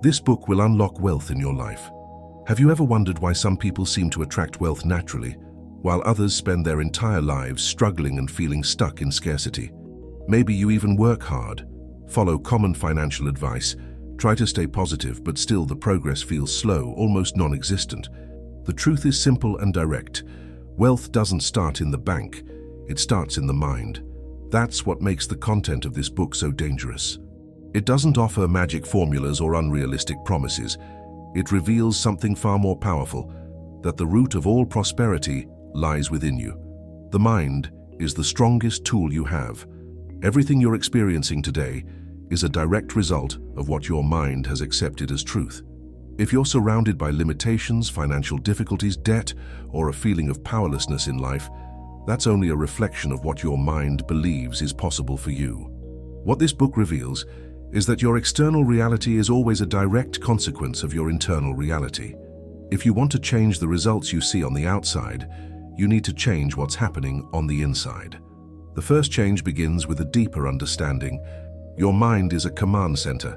This book will unlock wealth in your life. Have you ever wondered why some people seem to attract wealth naturally, while others spend their entire lives struggling and feeling stuck in scarcity? Maybe you even work hard, follow common financial advice, try to stay positive, but still the progress feels slow, almost non-existent. The truth is simple and direct. Wealth doesn't start in the bank, it starts in the mind. That's what makes the content of this book so dangerous. It doesn't offer magic formulas or unrealistic promises. It reveals something far more powerful, that the root of all prosperity lies within you. The mind is the strongest tool you have. Everything you're experiencing today is a direct result of what your mind has accepted as truth. If you're surrounded by limitations, financial difficulties, debt, or a feeling of powerlessness in life, that's only a reflection of what your mind believes is possible for you. What this book reveals is that your external reality is always a direct consequence of your internal reality. If you want to change the results you see on the outside, you need to change what's happening on the inside. The first change begins with a deeper understanding. Your mind is a command center,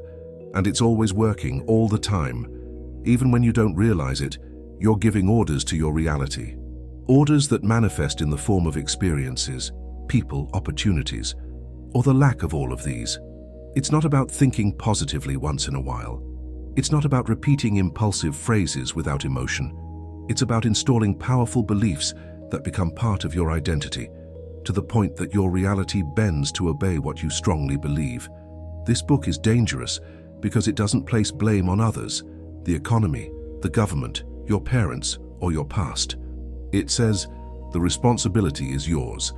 and it's always working all the time. Even when you don't realize it, you're giving orders to your reality. Orders that manifest in the form of experiences, people, opportunities, or the lack of all of these. It's not about thinking positively once in a while. It's not about repeating impulsive phrases without emotion. It's about installing powerful beliefs that become part of your identity, to the point that your reality bends to obey what you strongly believe. This book is dangerous because it doesn't place blame on others, the economy, the government, your parents, or your past. It says, the responsibility is yours.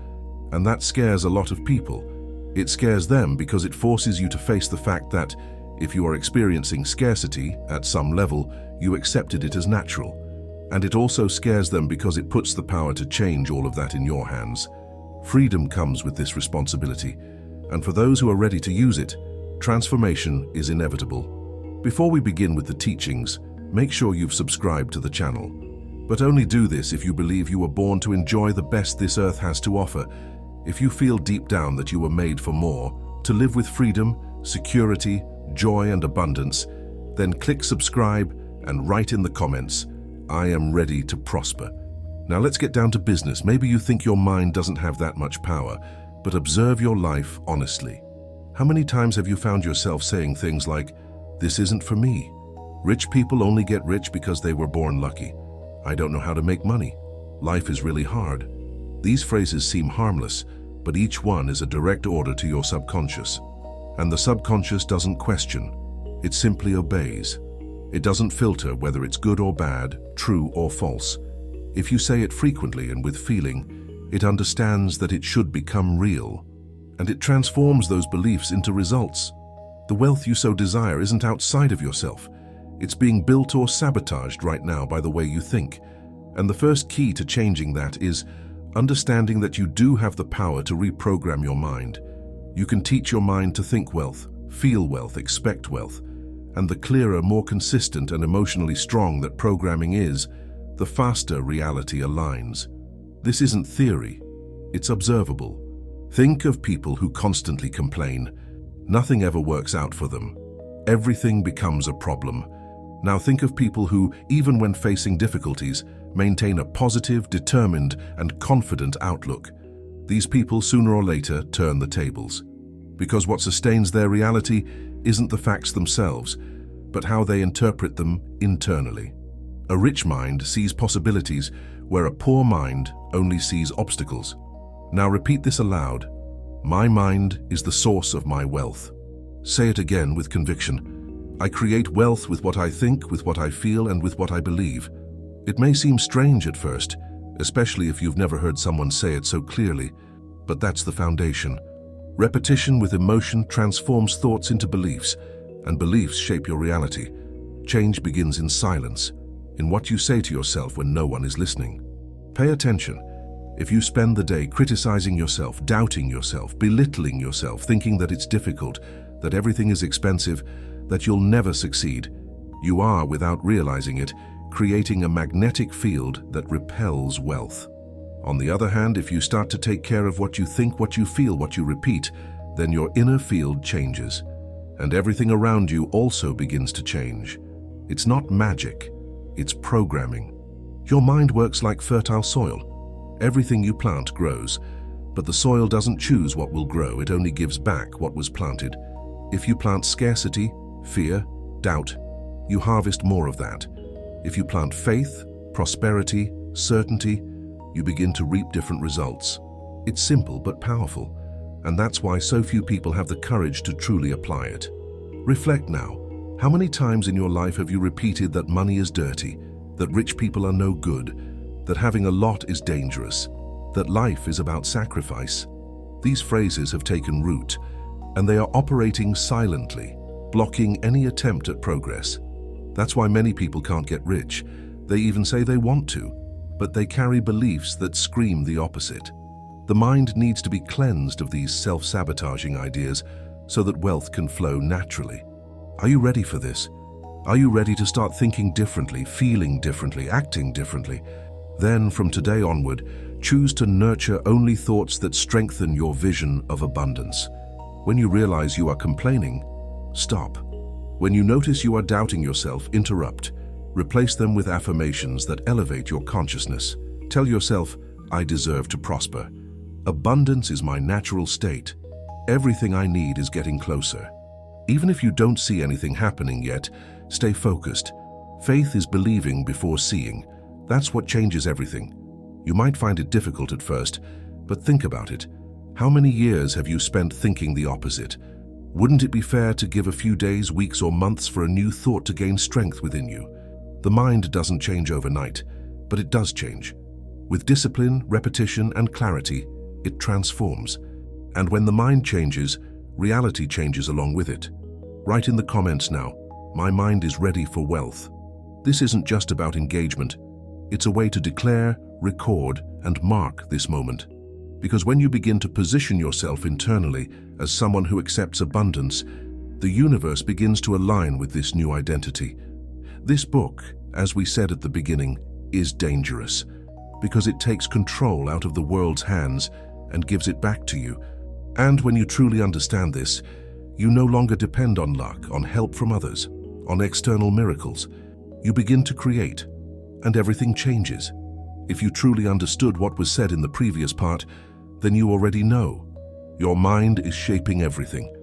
And that scares a lot of people. It scares them because it forces you to face the fact that if you are experiencing scarcity at some level, you accepted it as natural. And it also scares them because it puts the power to change all of that in your hands. Freedom comes with this responsibility, and for those who are ready to use it, transformation is inevitable. Before we begin with the teachings, make sure you've subscribed to the channel. But only do this if you believe you were born to enjoy the best this earth has to offer. If you feel deep down that you were made for more, to live with freedom, security, joy, and abundance, then click subscribe and write in the comments, I am ready to prosper. Now let's get down to business. Maybe you think your mind doesn't have that much power, but observe your life honestly. How many times have you found yourself saying things like, this isn't for me? Rich people only get rich because they were born lucky. I don't know how to make money. Life is really hard. These phrases seem harmless, but each one is a direct order to your subconscious. And the subconscious doesn't question. It simply obeys. It doesn't filter whether it's good or bad, true or false. If you say it frequently and with feeling, it understands that it should become real. And it transforms those beliefs into results. The wealth you so desire isn't outside of yourself. It's being built or sabotaged right now by the way you think. And the first key to changing that is understanding that you do have the power to reprogram your mind. You can teach your mind to think wealth, feel wealth, expect wealth. And the clearer, more consistent, and emotionally strong that programming is, the faster reality aligns. This isn't theory, it's observable. Think of people who constantly complain. Nothing ever works out for them. Everything becomes a problem. Now think of people who, even when facing difficulties, maintain a positive, determined, and confident outlook. These people sooner or later turn the tables. Because what sustains their reality isn't the facts themselves, but how they interpret them internally. A rich mind sees possibilities where a poor mind only sees obstacles. Now repeat this aloud. My mind is the source of my wealth. Say it again with conviction. I create wealth with what I think, with what I feel, and with what I believe. It may seem strange at first, especially if you've never heard someone say it so clearly, but that's the foundation. Repetition with emotion transforms thoughts into beliefs, and beliefs shape your reality. Change begins in silence, in what you say to yourself when no one is listening. Pay attention. If you spend the day criticizing yourself, doubting yourself, belittling yourself, thinking that it's difficult, that everything is expensive, that you'll never succeed, you are, without realizing it, creating a magnetic field that repels wealth. On the other hand, if you start to take care of what you think, what you feel, what you repeat, then your inner field changes. and everything around you also begins to change. It's not magic, it's programming. Your mind works like fertile soil. Everything you plant grows, but the soil doesn't choose what will grow, it only gives back what was planted. If you plant scarcity, fear, doubt, you harvest more of that. If you plant faith, prosperity, certainty, you begin to reap different results. It's simple but powerful, and that's why so few people have the courage to truly apply it. Reflect now. How many times in your life have you repeated that money is dirty, that rich people are no good, that having a lot is dangerous, that life is about sacrifice? These phrases have taken root, and they are operating silently, blocking any attempt at progress. That's why many people can't get rich. They even say they want to, but they carry beliefs that scream the opposite. The mind needs to be cleansed of these self-sabotaging ideas so that wealth can flow naturally. Are you ready for this? Are you ready to start thinking differently, feeling differently, acting differently? Then, from today onward, choose to nurture only thoughts that strengthen your vision of abundance. When you realize you are complaining, stop. When you notice you are doubting yourself, interrupt. Replace them with affirmations that elevate your consciousness. Tell yourself, I deserve to prosper. Abundance is my natural state. Everything I need is getting closer. Even if you don't see anything happening yet, stay focused. Faith is believing before seeing. That's what changes everything. You might find it difficult at first, but think about it. How many years have you spent thinking the opposite? Wouldn't it be fair to give a few days, weeks, or months for a new thought to gain strength within you? The mind doesn't change overnight, but it does change. With discipline, repetition, and clarity, it transforms. And when the mind changes, reality changes along with it. Write in the comments now, my mind is ready for wealth. This isn't just about engagement. It's a way to declare, record, and mark this moment. Because when you begin to position yourself internally as someone who accepts abundance, the universe begins to align with this new identity. This book, as we said at the beginning, is dangerous because it takes control out of the world's hands and gives it back to you. And when you truly understand this, you no longer depend on luck, on help from others, on external miracles. You begin to create, and everything changes. If you truly understood what was said in the previous part, then you already know. Your mind is shaping everything.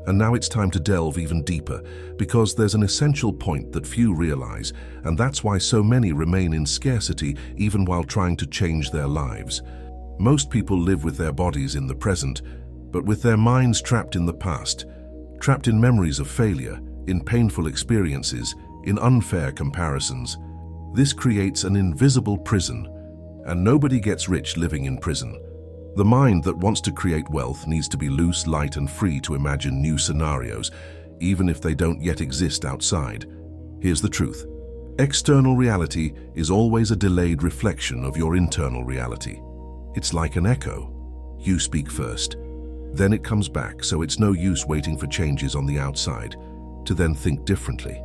And now it's time to delve even deeper, because there's an essential point that few realize, and that's why so many remain in scarcity even while trying to change their lives. Most people live with their bodies in the present, but with their minds trapped in the past, trapped in memories of failure, in painful experiences, in unfair comparisons. This creates an invisible prison, and nobody gets rich living in prison. The mind that wants to create wealth needs to be loose, light, and free to imagine new scenarios, even if they don't yet exist outside. Here's the truth. External reality is always a delayed reflection of your internal reality. It's like an echo. You speak first. Then it comes back, so it's no use waiting for changes on the outside to then think differently.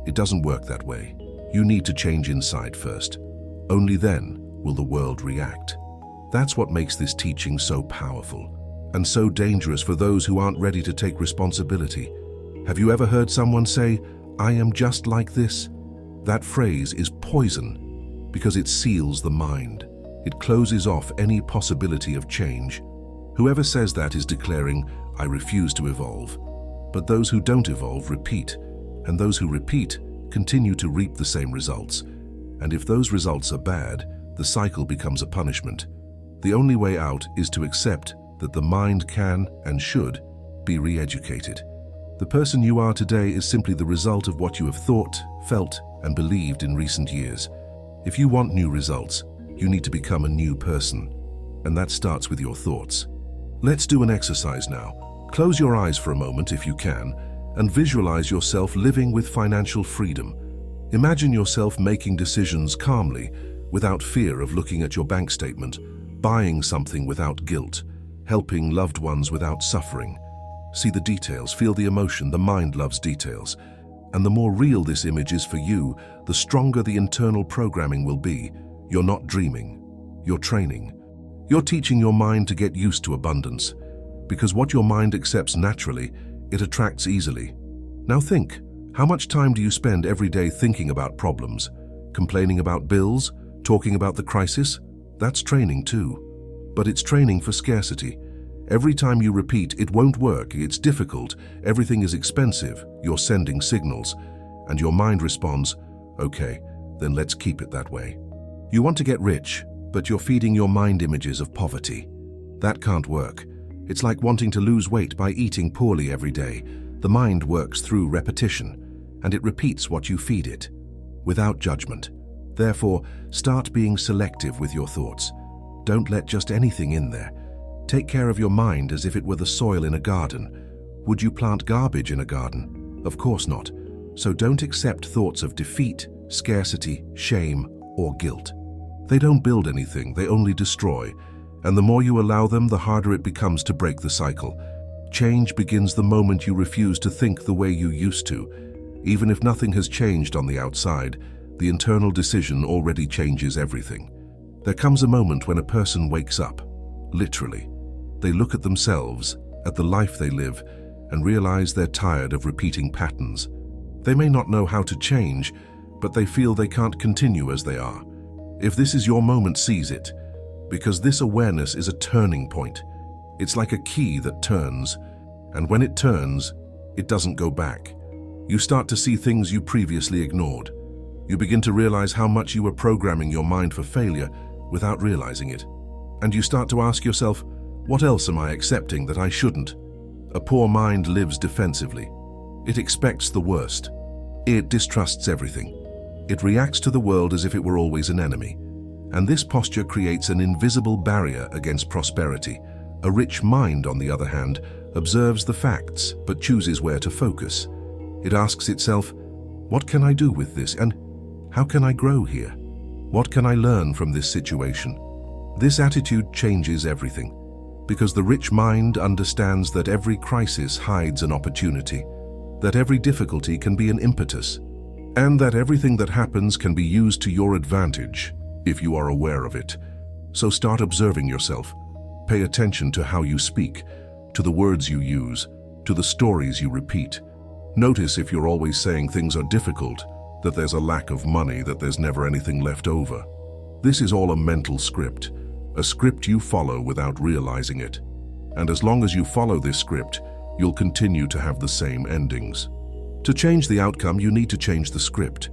It doesn't work that way. You need to change inside first. Only then will the world react. That's what makes this teaching so powerful and so dangerous for those who aren't ready to take responsibility. Have you ever heard someone say, "I am just like this"? That phrase is poison because it seals the mind. It closes off any possibility of change. Whoever says that is declaring, "I refuse to evolve." But those who don't evolve repeat, and those who repeat continue to reap the same results. And if those results are bad, the cycle becomes a punishment. The only way out is to accept that the mind can and should be re-educated. The person you are today is simply the result of what you have thought, felt, and believed in recent years. If you want new results, you need to become a new person, and that starts with your thoughts. Let's do an exercise now. Close your eyes for a moment if you can, and visualize yourself living with financial freedom. Imagine yourself making decisions calmly, without fear of looking at your bank statement, buying something without guilt, helping loved ones without suffering. See the details, feel the emotion. The mind loves details. And the more real this image is for you, the stronger the internal programming will be. You're not dreaming, you're training. You're teaching your mind to get used to abundance. Because what your mind accepts naturally, it attracts easily. Now think, how much time do you spend every day thinking about problems, complaining about bills, talking about the crisis? That's training too. But it's training for scarcity. Every time you repeat, "It won't work, it's difficult, everything is expensive," you're sending signals, and your mind responds, "Okay, then let's keep it that way." You want to get rich, but you're feeding your mind images of poverty. That can't work. It's like wanting to lose weight by eating poorly every day. The mind works through repetition, and it repeats what you feed it, without judgment. Therefore, start being selective with your thoughts. Don't let just anything in there. Take care of your mind as if it were the soil in a garden. Would you plant garbage in a garden? Of course not. So don't accept thoughts of defeat, scarcity, shame, or guilt. They don't build anything, they only destroy. And the more you allow them, the harder it becomes to break the cycle. Change begins the moment you refuse to think the way you used to. Even if nothing has changed on the outside, the internal decision already changes everything. There comes a moment when a person wakes up, literally. They look at themselves, at the life they live, and realize they're tired of repeating patterns. They may not know how to change, but they feel they can't continue as they are. If this is your moment, seize it, because this awareness is a turning point. It's like a key that turns, and when it turns, it doesn't go back. You start to see things you previously ignored. You begin to realize how much you were programming your mind for failure without realizing it. And you start to ask yourself, what else am I accepting that I shouldn't? A poor mind lives defensively. It expects the worst. It distrusts everything. It reacts to the world as if it were always an enemy. And this posture creates an invisible barrier against prosperity. A rich mind, on the other hand, observes the facts but chooses where to focus. It asks itself, what can I do with this, and how can I grow here? What can I learn from this situation? This attitude changes everything, because the rich mind understands that every crisis hides an opportunity, that every difficulty can be an impetus, and that everything that happens can be used to your advantage if you are aware of it. So start observing yourself. Pay attention to how you speak, to the words you use, to the stories you repeat. Notice if you're always saying things are difficult, that there's a lack of money, that there's never anything left over. This is all a mental script, a script you follow without realizing it. And as long as you follow this script, you'll continue to have the same endings. To change the outcome, you need to change the script.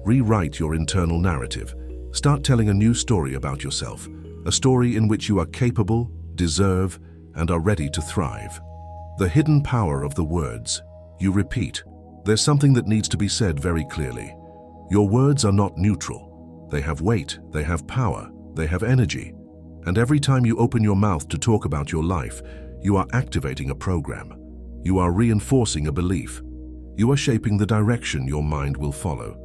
Rewrite your internal narrative. Start telling a new story about yourself, a story in which you are capable, deserve, and are ready to thrive. The hidden power of the words you repeat. There's something that needs to be said very clearly. Your words are not neutral. They have weight, they have power, they have energy. And every time you open your mouth to talk about your life, you are activating a program. You are reinforcing a belief. You are shaping the direction your mind will follow.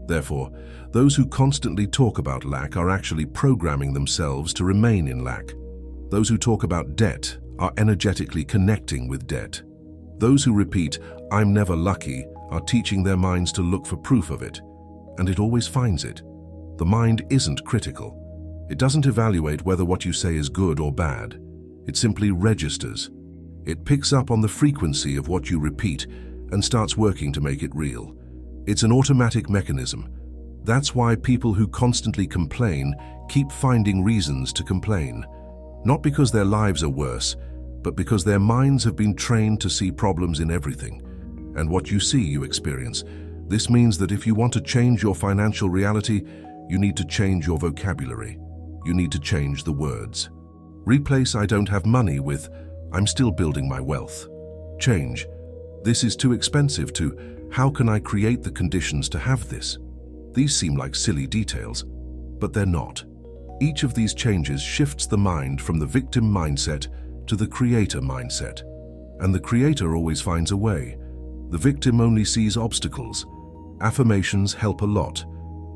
Therefore, those who constantly talk about lack are actually programming themselves to remain in lack. Those who talk about debt are energetically connecting with debt. Those who repeat, "I'm never lucky," are teaching their minds to look for proof of it, and it always finds it. The mind isn't critical. It doesn't evaluate whether what you say is good or bad. It simply registers. It picks up on the frequency of what you repeat and starts working to make it real. It's an automatic mechanism. That's why people who constantly complain keep finding reasons to complain. Not because their lives are worse, but because their minds have been trained to see problems in everything. And what you see, you experience. This means that if you want to change your financial reality, you need to change your vocabulary. You need to change the words. Replace "I don't have money" with "I'm still building my wealth." Change "This is too expensive" to "How can I create the conditions to have this?" These seem like silly details, but they're not. Each of these changes shifts the mind from the victim mindset to the creator mindset. And the creator always finds a way. The victim only sees obstacles. Affirmations help a lot,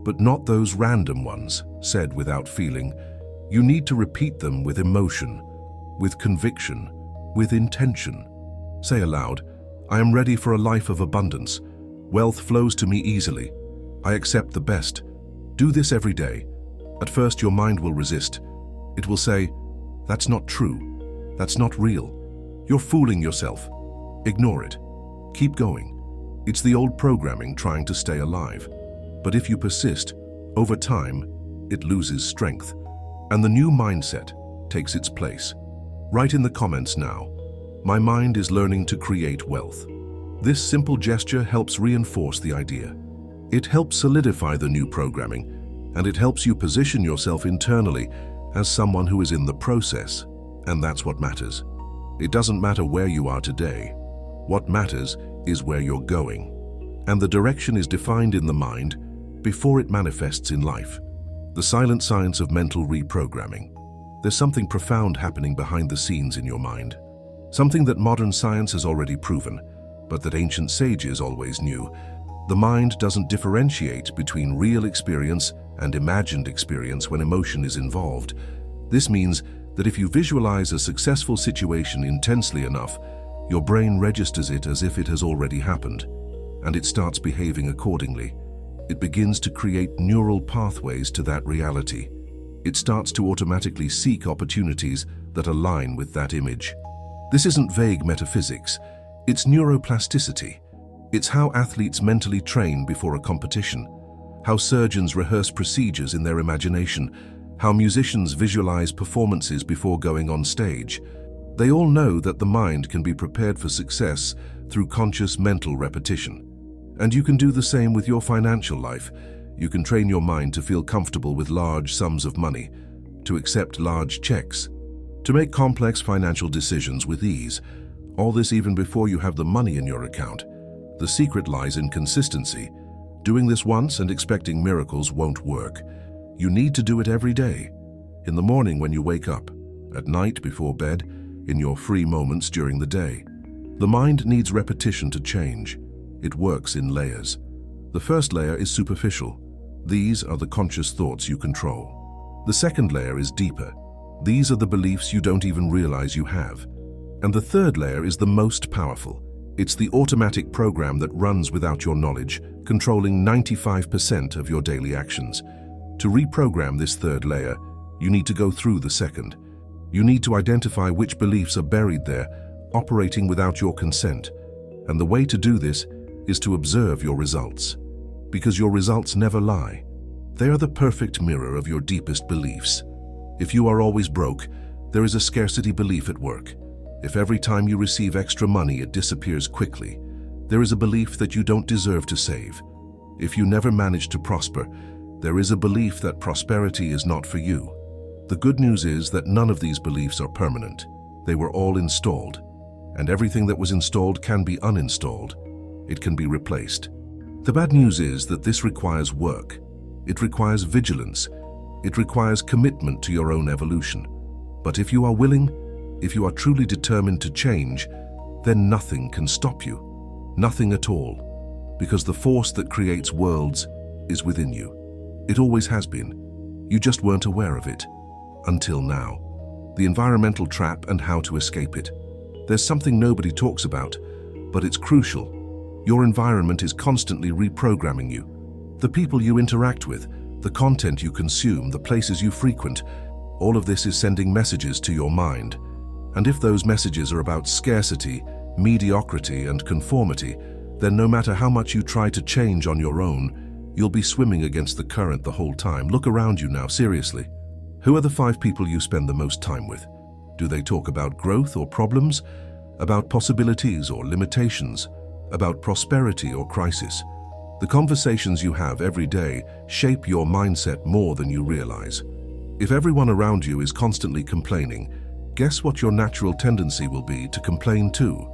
but not those random ones, said without feeling. You need to repeat them with emotion, with conviction, with intention. Say aloud, "I am ready for a life of abundance. Wealth flows to me easily. I accept the best." Do this every day. At first, your mind will resist. It will say, "That's not true. That's not real. You're fooling yourself." Ignore it. Keep going. It's the old programming trying to stay alive. But if you persist, over time, it loses strength, and the new mindset takes its place. Write in the comments now, "My mind is learning to create wealth." This simple gesture helps reinforce the idea. It helps solidify the new programming, and it helps you position yourself internally as someone who is in the process, and that's what matters. It doesn't matter where you are today. What matters is where you're going, and the direction is defined in the mind before it manifests in life. The silent science of mental reprogramming. There's something profound happening behind the scenes in your mind. Something that modern science has already proven, but that ancient sages always knew. The mind doesn't differentiate between real experience and imagined experience when emotion is involved. This means that if you visualize a successful situation intensely enough, your brain registers it as if it has already happened, and it starts behaving accordingly. It begins to create neural pathways to that reality. It starts to automatically seek opportunities that align with that image. This isn't vague metaphysics, it's neuroplasticity. It's how athletes mentally train before a competition, how surgeons rehearse procedures in their imagination, how musicians visualize performances before going on stage. They all know that the mind can be prepared for success through conscious mental repetition. And you can do the same with your financial life. You can train your mind to feel comfortable with large sums of money, to accept large checks, to make complex financial decisions with ease. All this even before you have the money in your account. The secret lies in consistency. Doing this once and expecting miracles won't work. You need to do it every day. In the morning when you wake up, at night before bed, in your free moments during the day. The mind needs repetition to change. It works in layers. The first layer is superficial. These are the conscious thoughts you control. The second layer is deeper. These are the beliefs you don't even realize you have. And the third layer is the most powerful. It's the automatic program that runs without your knowledge, controlling 95% of your daily actions. To reprogram this third layer, you need to go through the second. You need to identify which beliefs are buried there, operating without your consent. And the way to do this is to observe your results. Because your results never lie. They are the perfect mirror of your deepest beliefs. If you are always broke, there is a scarcity belief at work. If every time you receive extra money it disappears quickly, there is a belief that you don't deserve to save. If you never manage to prosper, there is a belief that prosperity is not for you. The good news is that none of these beliefs are permanent. They were all installed, and everything that was installed can be uninstalled. It can be replaced. The bad news is that this requires work. It requires vigilance. It requires commitment to your own evolution. But if you are willing, if you are truly determined to change, then nothing can stop you. Nothing at all. Because the force that creates worlds is within you. It always has been. You just weren't aware of it. Until now. The environmental trap and how to escape it. There's something nobody talks about, but it's crucial. Your environment is constantly reprogramming you. The people you interact with, the content you consume, the places you frequent, all of this is sending messages to your mind. And if those messages are about scarcity, mediocrity, and conformity, then no matter how much you try to change on your own, you'll be swimming against the current the whole time. Look around you now, seriously. Who are the 5 people you spend the most time with? Do they talk about growth or problems? About possibilities or limitations? About prosperity or crisis? The conversations you have every day shape your mindset more than you realize. If everyone around you is constantly complaining, guess what your natural tendency will be to complain too?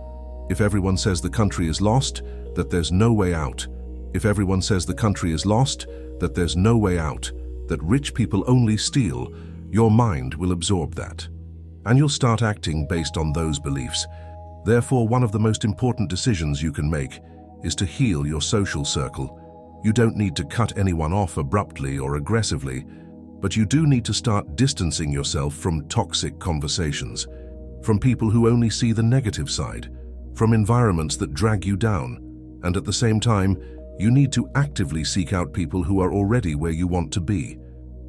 If everyone says the country is lost, that there's no way out. If everyone says the country is lost, that there's no way out, that rich people only steal, your mind will absorb that. And you'll start acting based on those beliefs. Therefore, one of the most important decisions you can make is to heal your social circle. You don't need to cut anyone off abruptly or aggressively, but you do need to start distancing yourself from toxic conversations, from people who only see the negative side, from environments that drag you down, and at the same time, you need to actively seek out people who are already where you want to be,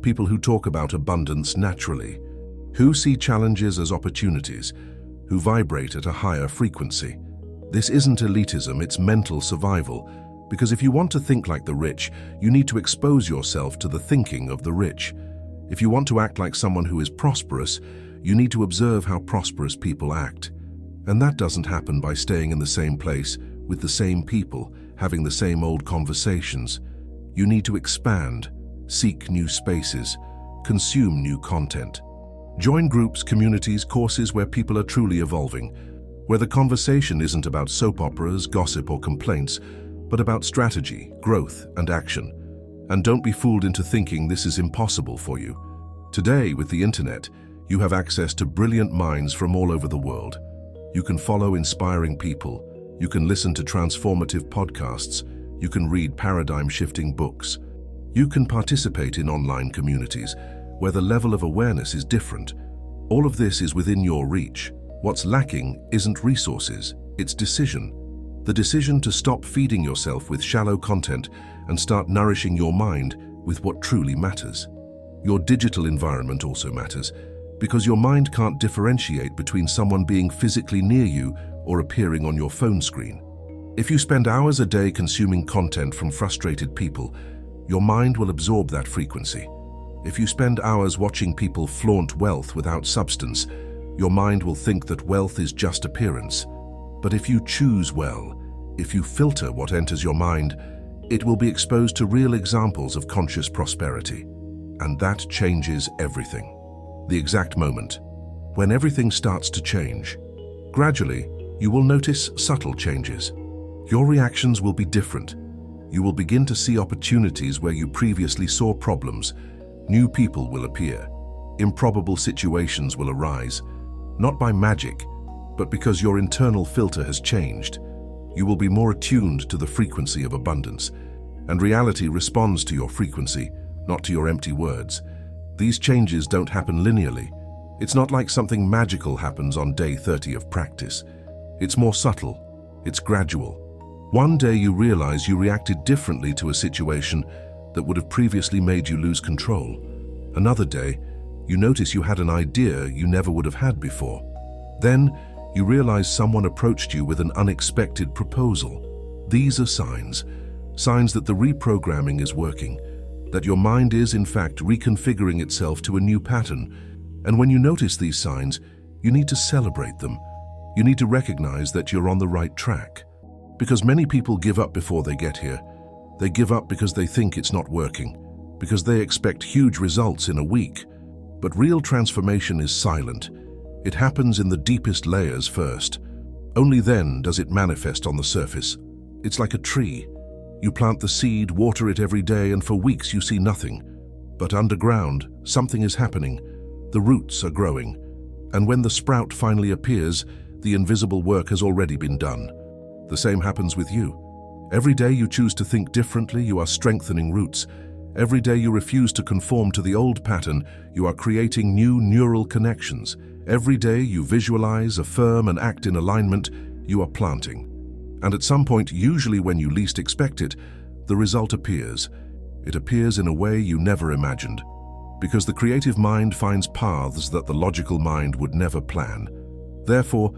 people who talk about abundance naturally, who see challenges as opportunities, who vibrate at a higher frequency. This isn't elitism, it's mental survival. Because if you want to think like the rich, you need to expose yourself to the thinking of the rich. If you want to act like someone who is prosperous, you need to observe how prosperous people act. And that doesn't happen by staying in the same place, with the same people, having the same old conversations. You need to expand, seek new spaces, consume new content. Join groups, communities, courses where people are truly evolving, where the conversation isn't about soap operas, gossip, or complaints, but about strategy, growth, and action. And don't be fooled into thinking this is impossible for you. Today, with the internet, you have access to brilliant minds from all over the world. You can follow inspiring people, you can listen to transformative podcasts, you can read paradigm-shifting books. You can participate in online communities where the level of awareness is different. All of this is within your reach. What's lacking isn't resources, it's decision. The decision to stop feeding yourself with shallow content and start nourishing your mind with what truly matters. Your digital environment also matters, because your mind can't differentiate between someone being physically near you or appearing on your phone screen. If you spend hours a day consuming content from frustrated people, your mind will absorb that frequency. If you spend hours watching people flaunt wealth without substance, your mind will think that wealth is just appearance. But if you choose well, if you filter what enters your mind, it will be exposed to real examples of conscious prosperity. And that changes everything. The exact moment, when everything starts to change. Gradually, you will notice subtle changes. Your reactions will be different. You will begin to see opportunities where you previously saw problems. New people will appear. Improbable situations will arise, not by magic, but because your internal filter has changed. You will be more attuned to the frequency of abundance, and reality responds to your frequency, not to your empty words. These changes don't happen linearly. It's not like something magical happens on day 30 of practice. It's more subtle. It's gradual. One day you realize you reacted differently to a situation that would have previously made you lose control. Another day, you notice you had an idea you never would have had before. Then, you realize someone approached you with an unexpected proposal. These are signs that the reprogramming is working, that your mind is, in fact, reconfiguring itself to a new pattern. And when you notice these signs, you need to celebrate them. You need to recognize that you're on the right track. Because many people give up before they get here. They give up because they think it's not working, because they expect huge results in a week. But real transformation is silent. It happens in the deepest layers first. Only then does it manifest on the surface. It's like a tree. You plant the seed, water it every day, and for weeks you see nothing. But underground, something is happening. The roots are growing. And when the sprout finally appears, the invisible work has already been done. The same happens with you. Every day you choose to think differently, you are strengthening roots. Every day you refuse to conform to the old pattern, you are creating new neural connections. Every day you visualize, affirm, and act in alignment, you are planting. And at some point, usually when you least expect it, the result appears. It appears in a way you never imagined. Because the creative mind finds paths that the logical mind would never plan. Therefore,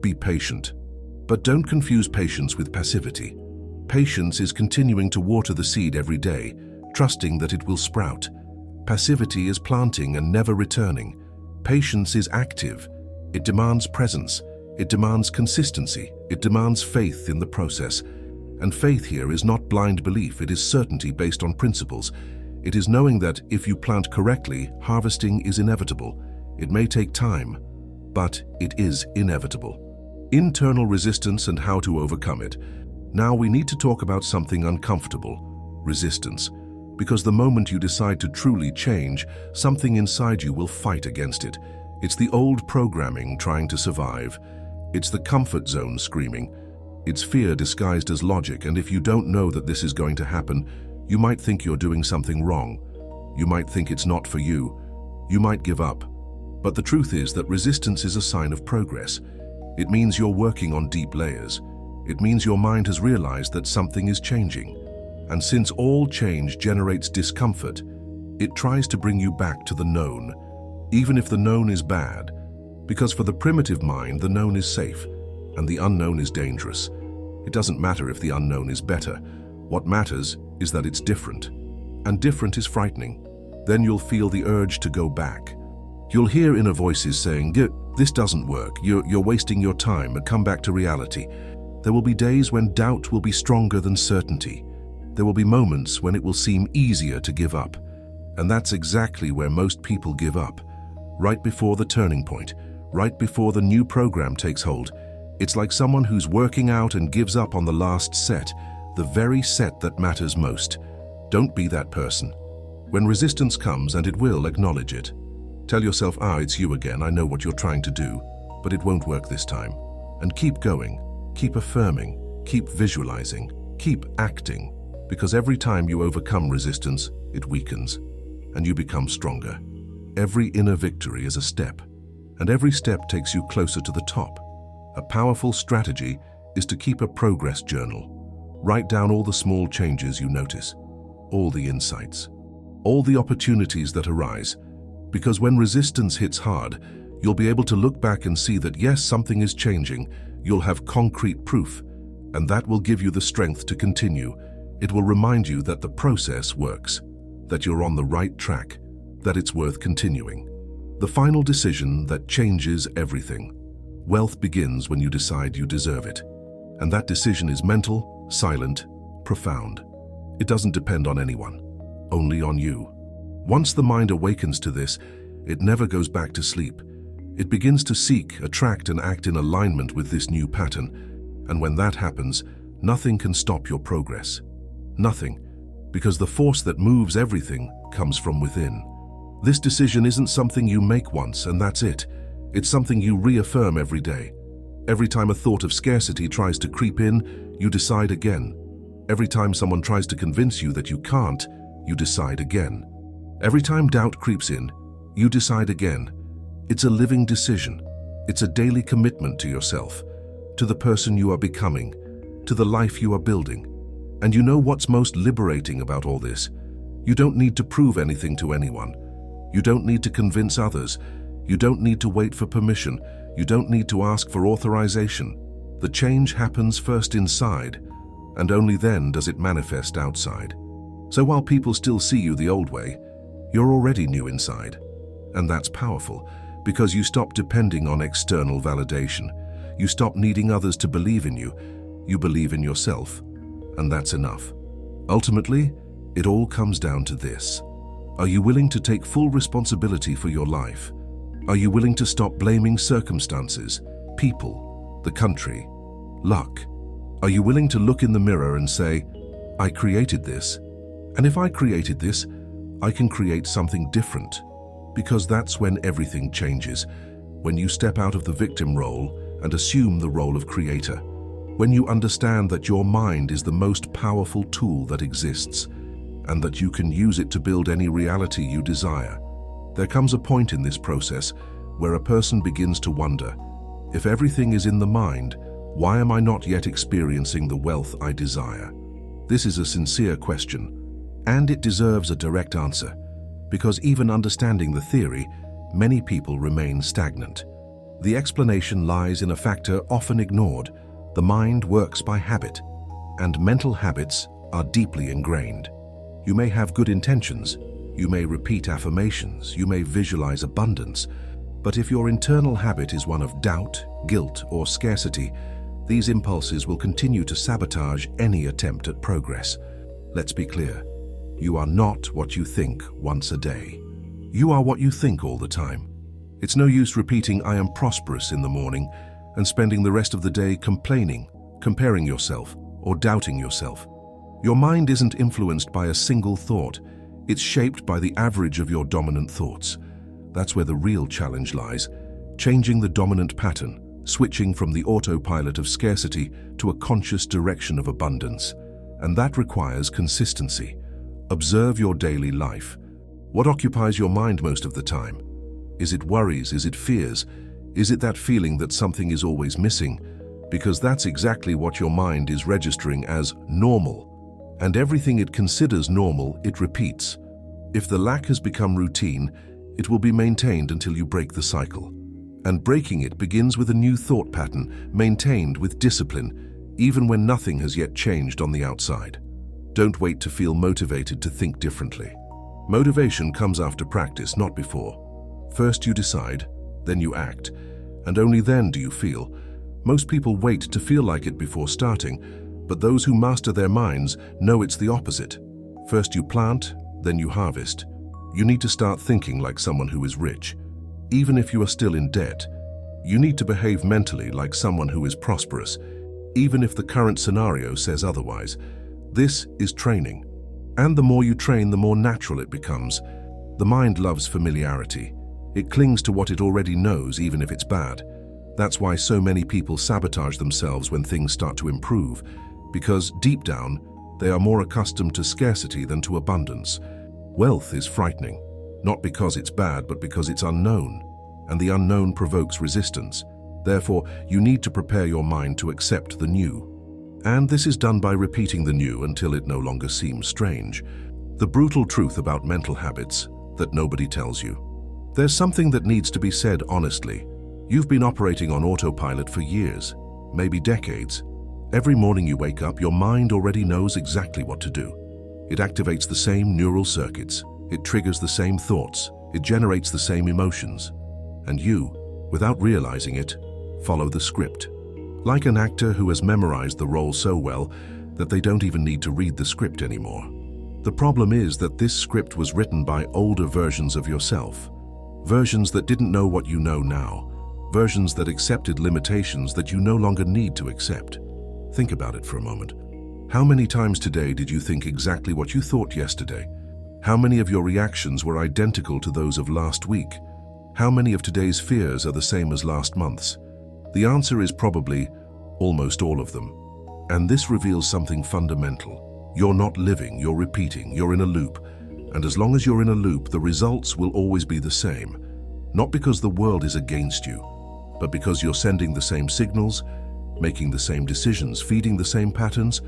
be patient. But don't confuse patience with passivity. Patience is continuing to water the seed every day, trusting that it will sprout. Passivity is planting and never returning. Patience is active. It demands presence. It demands consistency. It demands faith in the process. And faith here is not blind belief, it is certainty based on principles. It is knowing that if you plant correctly, harvesting is inevitable. It may take time, but it is inevitable. Internal resistance and how to overcome it. Now we need to talk about something uncomfortable: resistance. Because the moment you decide to truly change, something inside you will fight against it. It's the old programming trying to survive. It's the comfort zone screaming. It's fear disguised as logic, and if you don't know that this is going to happen, you might think you're doing something wrong. You might think it's not for you. You might give up. But the truth is that resistance is a sign of progress. It means you're working on deep layers. It means your mind has realized that something is changing. And since all change generates discomfort, it tries to bring you back to the known, even if the known is bad, because for the primitive mind, the known is safe. and the unknown is dangerous. It doesn't matter if the unknown is better. What matters is that it's different. And different is frightening. Then you'll feel the urge to go back. You'll hear inner voices saying, "This doesn't work, you're wasting your time, and come back to reality." There will be days when doubt will be stronger than certainty. There will be moments when it will seem easier to give up. And that's exactly where most people give up. Right before the turning point, right before the new program takes hold. It's like someone who's working out and gives up on the last set, the very set that matters most. Don't be that person. When resistance comes, and it will, acknowledge it. Tell yourself, it's you again, I know what you're trying to do, but it won't work this time. And keep going, keep affirming, keep visualizing, keep acting, because every time you overcome resistance, it weakens, and you become stronger. Every inner victory is a step, and every step takes you closer to the top. A powerful strategy is to keep a progress journal. Write down all the small changes you notice, all the insights, all the opportunities that arise, because when resistance hits hard, you'll be able to look back and see that yes, something is changing. You'll have concrete proof, and that will give you the strength to continue. It will remind you that the process works, that you're on the right track, that it's worth continuing. The final decision that changes everything. Wealth begins when you decide you deserve it. And that decision is mental, silent, profound. It doesn't depend on anyone, only on you. Once the mind awakens to this, it never goes back to sleep. It begins to seek, attract, and act in alignment with this new pattern. And when that happens, nothing can stop your progress. Nothing, because the force that moves everything comes from within. This decision isn't something you make once and that's it. It's something you reaffirm every day. Every time a thought of scarcity tries to creep in, you decide again. Every time someone tries to convince you that you can't, you decide again. Every time doubt creeps in, you decide again. It's a living decision. It's a daily commitment to yourself, to the person you are becoming, to the life you are building. And you know what's most liberating about all this? You don't need to prove anything to anyone. You don't need to convince others. You don't need to wait for permission. You don't need to ask for authorization. The change happens first inside, and only then does it manifest outside. So while people still see you the old way, you're already new inside. And that's powerful, because you stop depending on external validation. You stop needing others to believe in you. You believe in yourself, and that's enough. Ultimately, it all comes down to this. Are you willing to take full responsibility for your life? Are you willing to stop blaming circumstances, people, the country, luck? Are you willing to look in the mirror and say, I created this, and if I created this, I can create something different? Because that's when everything changes, when you step out of the victim role and assume the role of creator, when you understand that your mind is the most powerful tool that exists, and that you can use it to build any reality you desire. There comes a point in this process where a person begins to wonder, if everything is in the mind, why am I not yet experiencing the wealth I desire? This is a sincere question, and it deserves a direct answer, because even understanding the theory, many people remain stagnant. The explanation lies in a factor often ignored. The mind works by habit, and mental habits are deeply ingrained. You may have good intentions, you may repeat affirmations, you may visualize abundance, but if your internal habit is one of doubt, guilt, or scarcity, these impulses will continue to sabotage any attempt at progress. Let's be clear. You are not what you think once a day. You are what you think all the time. It's no use repeating "I am prosperous" in the morning and spending the rest of the day complaining, comparing yourself, or doubting yourself. Your mind isn't influenced by a single thought. It's shaped by the average of your dominant thoughts. That's where the real challenge lies, changing the dominant pattern, switching from the autopilot of scarcity to a conscious direction of abundance. And that requires consistency. Observe your daily life. What occupies your mind most of the time? Is it worries? Is it fears? Is it that feeling that something is always missing? Because that's exactly what your mind is registering as normal. And everything it considers normal, it repeats. If the lack has become routine, it will be maintained until you break the cycle. And breaking it begins with a new thought pattern, maintained with discipline, even when nothing has yet changed on the outside. Don't wait to feel motivated to think differently. Motivation comes after practice, not before. First you decide, then you act, and only then do you feel. Most people wait to feel like it before starting, but those who master their minds know it's the opposite. First you plant, then you harvest. You need to start thinking like someone who is rich. Even if you are still in debt, you need to behave mentally like someone who is prosperous, even if the current scenario says otherwise. This is training. And the more you train, the more natural it becomes. The mind loves familiarity. It clings to what it already knows, even if it's bad. That's why so many people sabotage themselves when things start to improve, because deep down, they are more accustomed to scarcity than to abundance. Wealth is frightening, not because it's bad, but because it's unknown, and the unknown provokes resistance. Therefore, you need to prepare your mind to accept the new. And this is done by repeating the new until it no longer seems strange. The brutal truth about mental habits that nobody tells you. There's something that needs to be said honestly. You've been operating on autopilot for years, maybe decades. Every morning you wake up, your mind already knows exactly what to do. It activates the same neural circuits. It triggers the same thoughts. It generates the same emotions. And you, without realizing it, follow the script. Like an actor who has memorized the role so well that they don't even need to read the script anymore. The problem is that this script was written by older versions of yourself. Versions that didn't know what you know now. Versions that accepted limitations that you no longer need to accept. Think about it for a moment. How many times today did you think exactly what you thought yesterday? How many of your reactions were identical to those of last week? How many of today's fears are the same as last month's? The answer is probably almost all of them. And this reveals something fundamental. You're not living, you're repeating, you're in a loop. And as long as you're in a loop, the results will always be the same. Not because the world is against you, but because you're sending the same signals, making the same decisions, feeding the same patterns.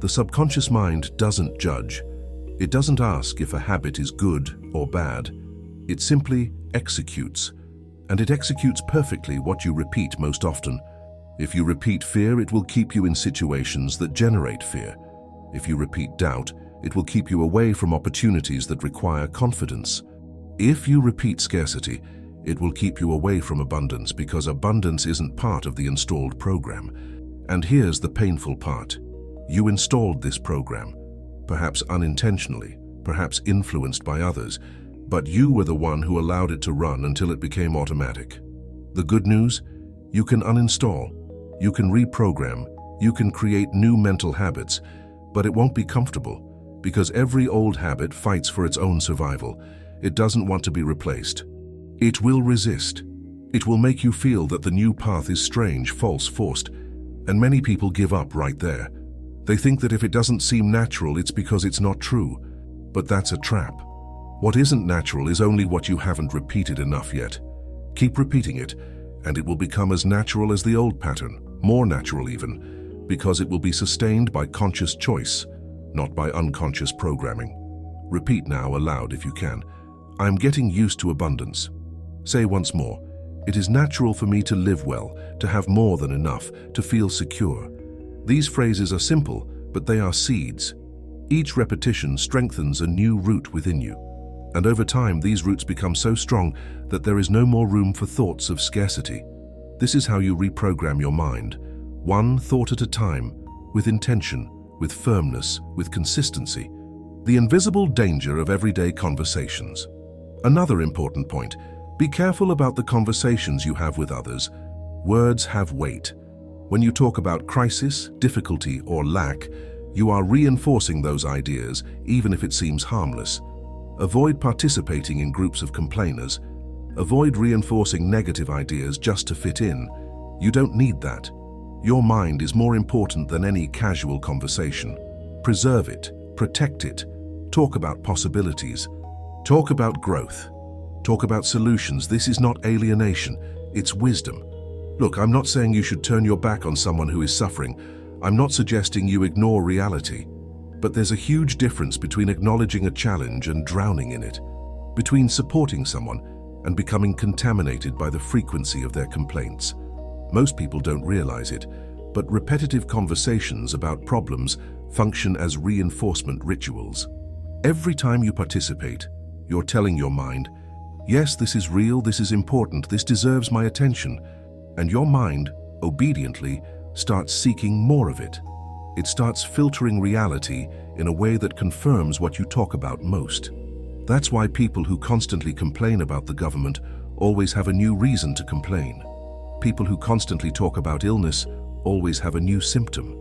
The subconscious mind doesn't judge. It doesn't ask if a habit is good or bad. It simply executes. And it executes perfectly what you repeat most often. If you repeat fear, it will keep you in situations that generate fear. If you repeat doubt, it will keep you away from opportunities that require confidence. If you repeat scarcity, it will keep you away from abundance because abundance isn't part of the installed program. And here's the painful part. You installed this program, perhaps unintentionally, perhaps influenced by others, but you were the one who allowed it to run until it became automatic. The good news? You can uninstall, you can reprogram, you can create new mental habits, but it won't be comfortable because every old habit fights for its own survival. It doesn't want to be replaced. It will resist. It will make you feel that the new path is strange, false, forced, and many people give up right there. They think that if it doesn't seem natural, it's because it's not true. But that's a trap. What isn't natural is only what you haven't repeated enough yet. Keep repeating it, and it will become as natural as the old pattern, more natural even, because it will be sustained by conscious choice, not by unconscious programming. Repeat now aloud if you can. I'm getting used to abundance. Say once more, it is natural for me to live well, to have more than enough, to feel secure. These phrases are simple, but they are seeds. Each repetition strengthens a new root within you. And over time, these roots become so strong that there is no more room for thoughts of scarcity. This is how you reprogram your mind, one thought at a time, with intention, with firmness, with consistency. The invisible danger of everyday conversations. Another important point, be careful about the conversations you have with others. Words have weight. When you talk about crisis, difficulty, or lack, you are reinforcing those ideas, even if it seems harmless. Avoid participating in groups of complainers. Avoid reinforcing negative ideas just to fit in. You don't need that. Your mind is more important than any casual conversation. Preserve it, protect it. Talk about possibilities. Talk about growth. Talk about solutions. This is not alienation, it's wisdom. Look, I'm not saying you should turn your back on someone who is suffering. I'm not suggesting you ignore reality. But there's a huge difference between acknowledging a challenge and drowning in it, between supporting someone and becoming contaminated by the frequency of their complaints. Most people don't realize it, but repetitive conversations about problems function as reinforcement rituals. Every time you participate, you're telling your mind, yes, this is real, this is important, this deserves my attention, and your mind, obediently, starts seeking more of it. It starts filtering reality in a way that confirms what you talk about most. That's why people who constantly complain about the government always have a new reason to complain. People who constantly talk about illness always have a new symptom.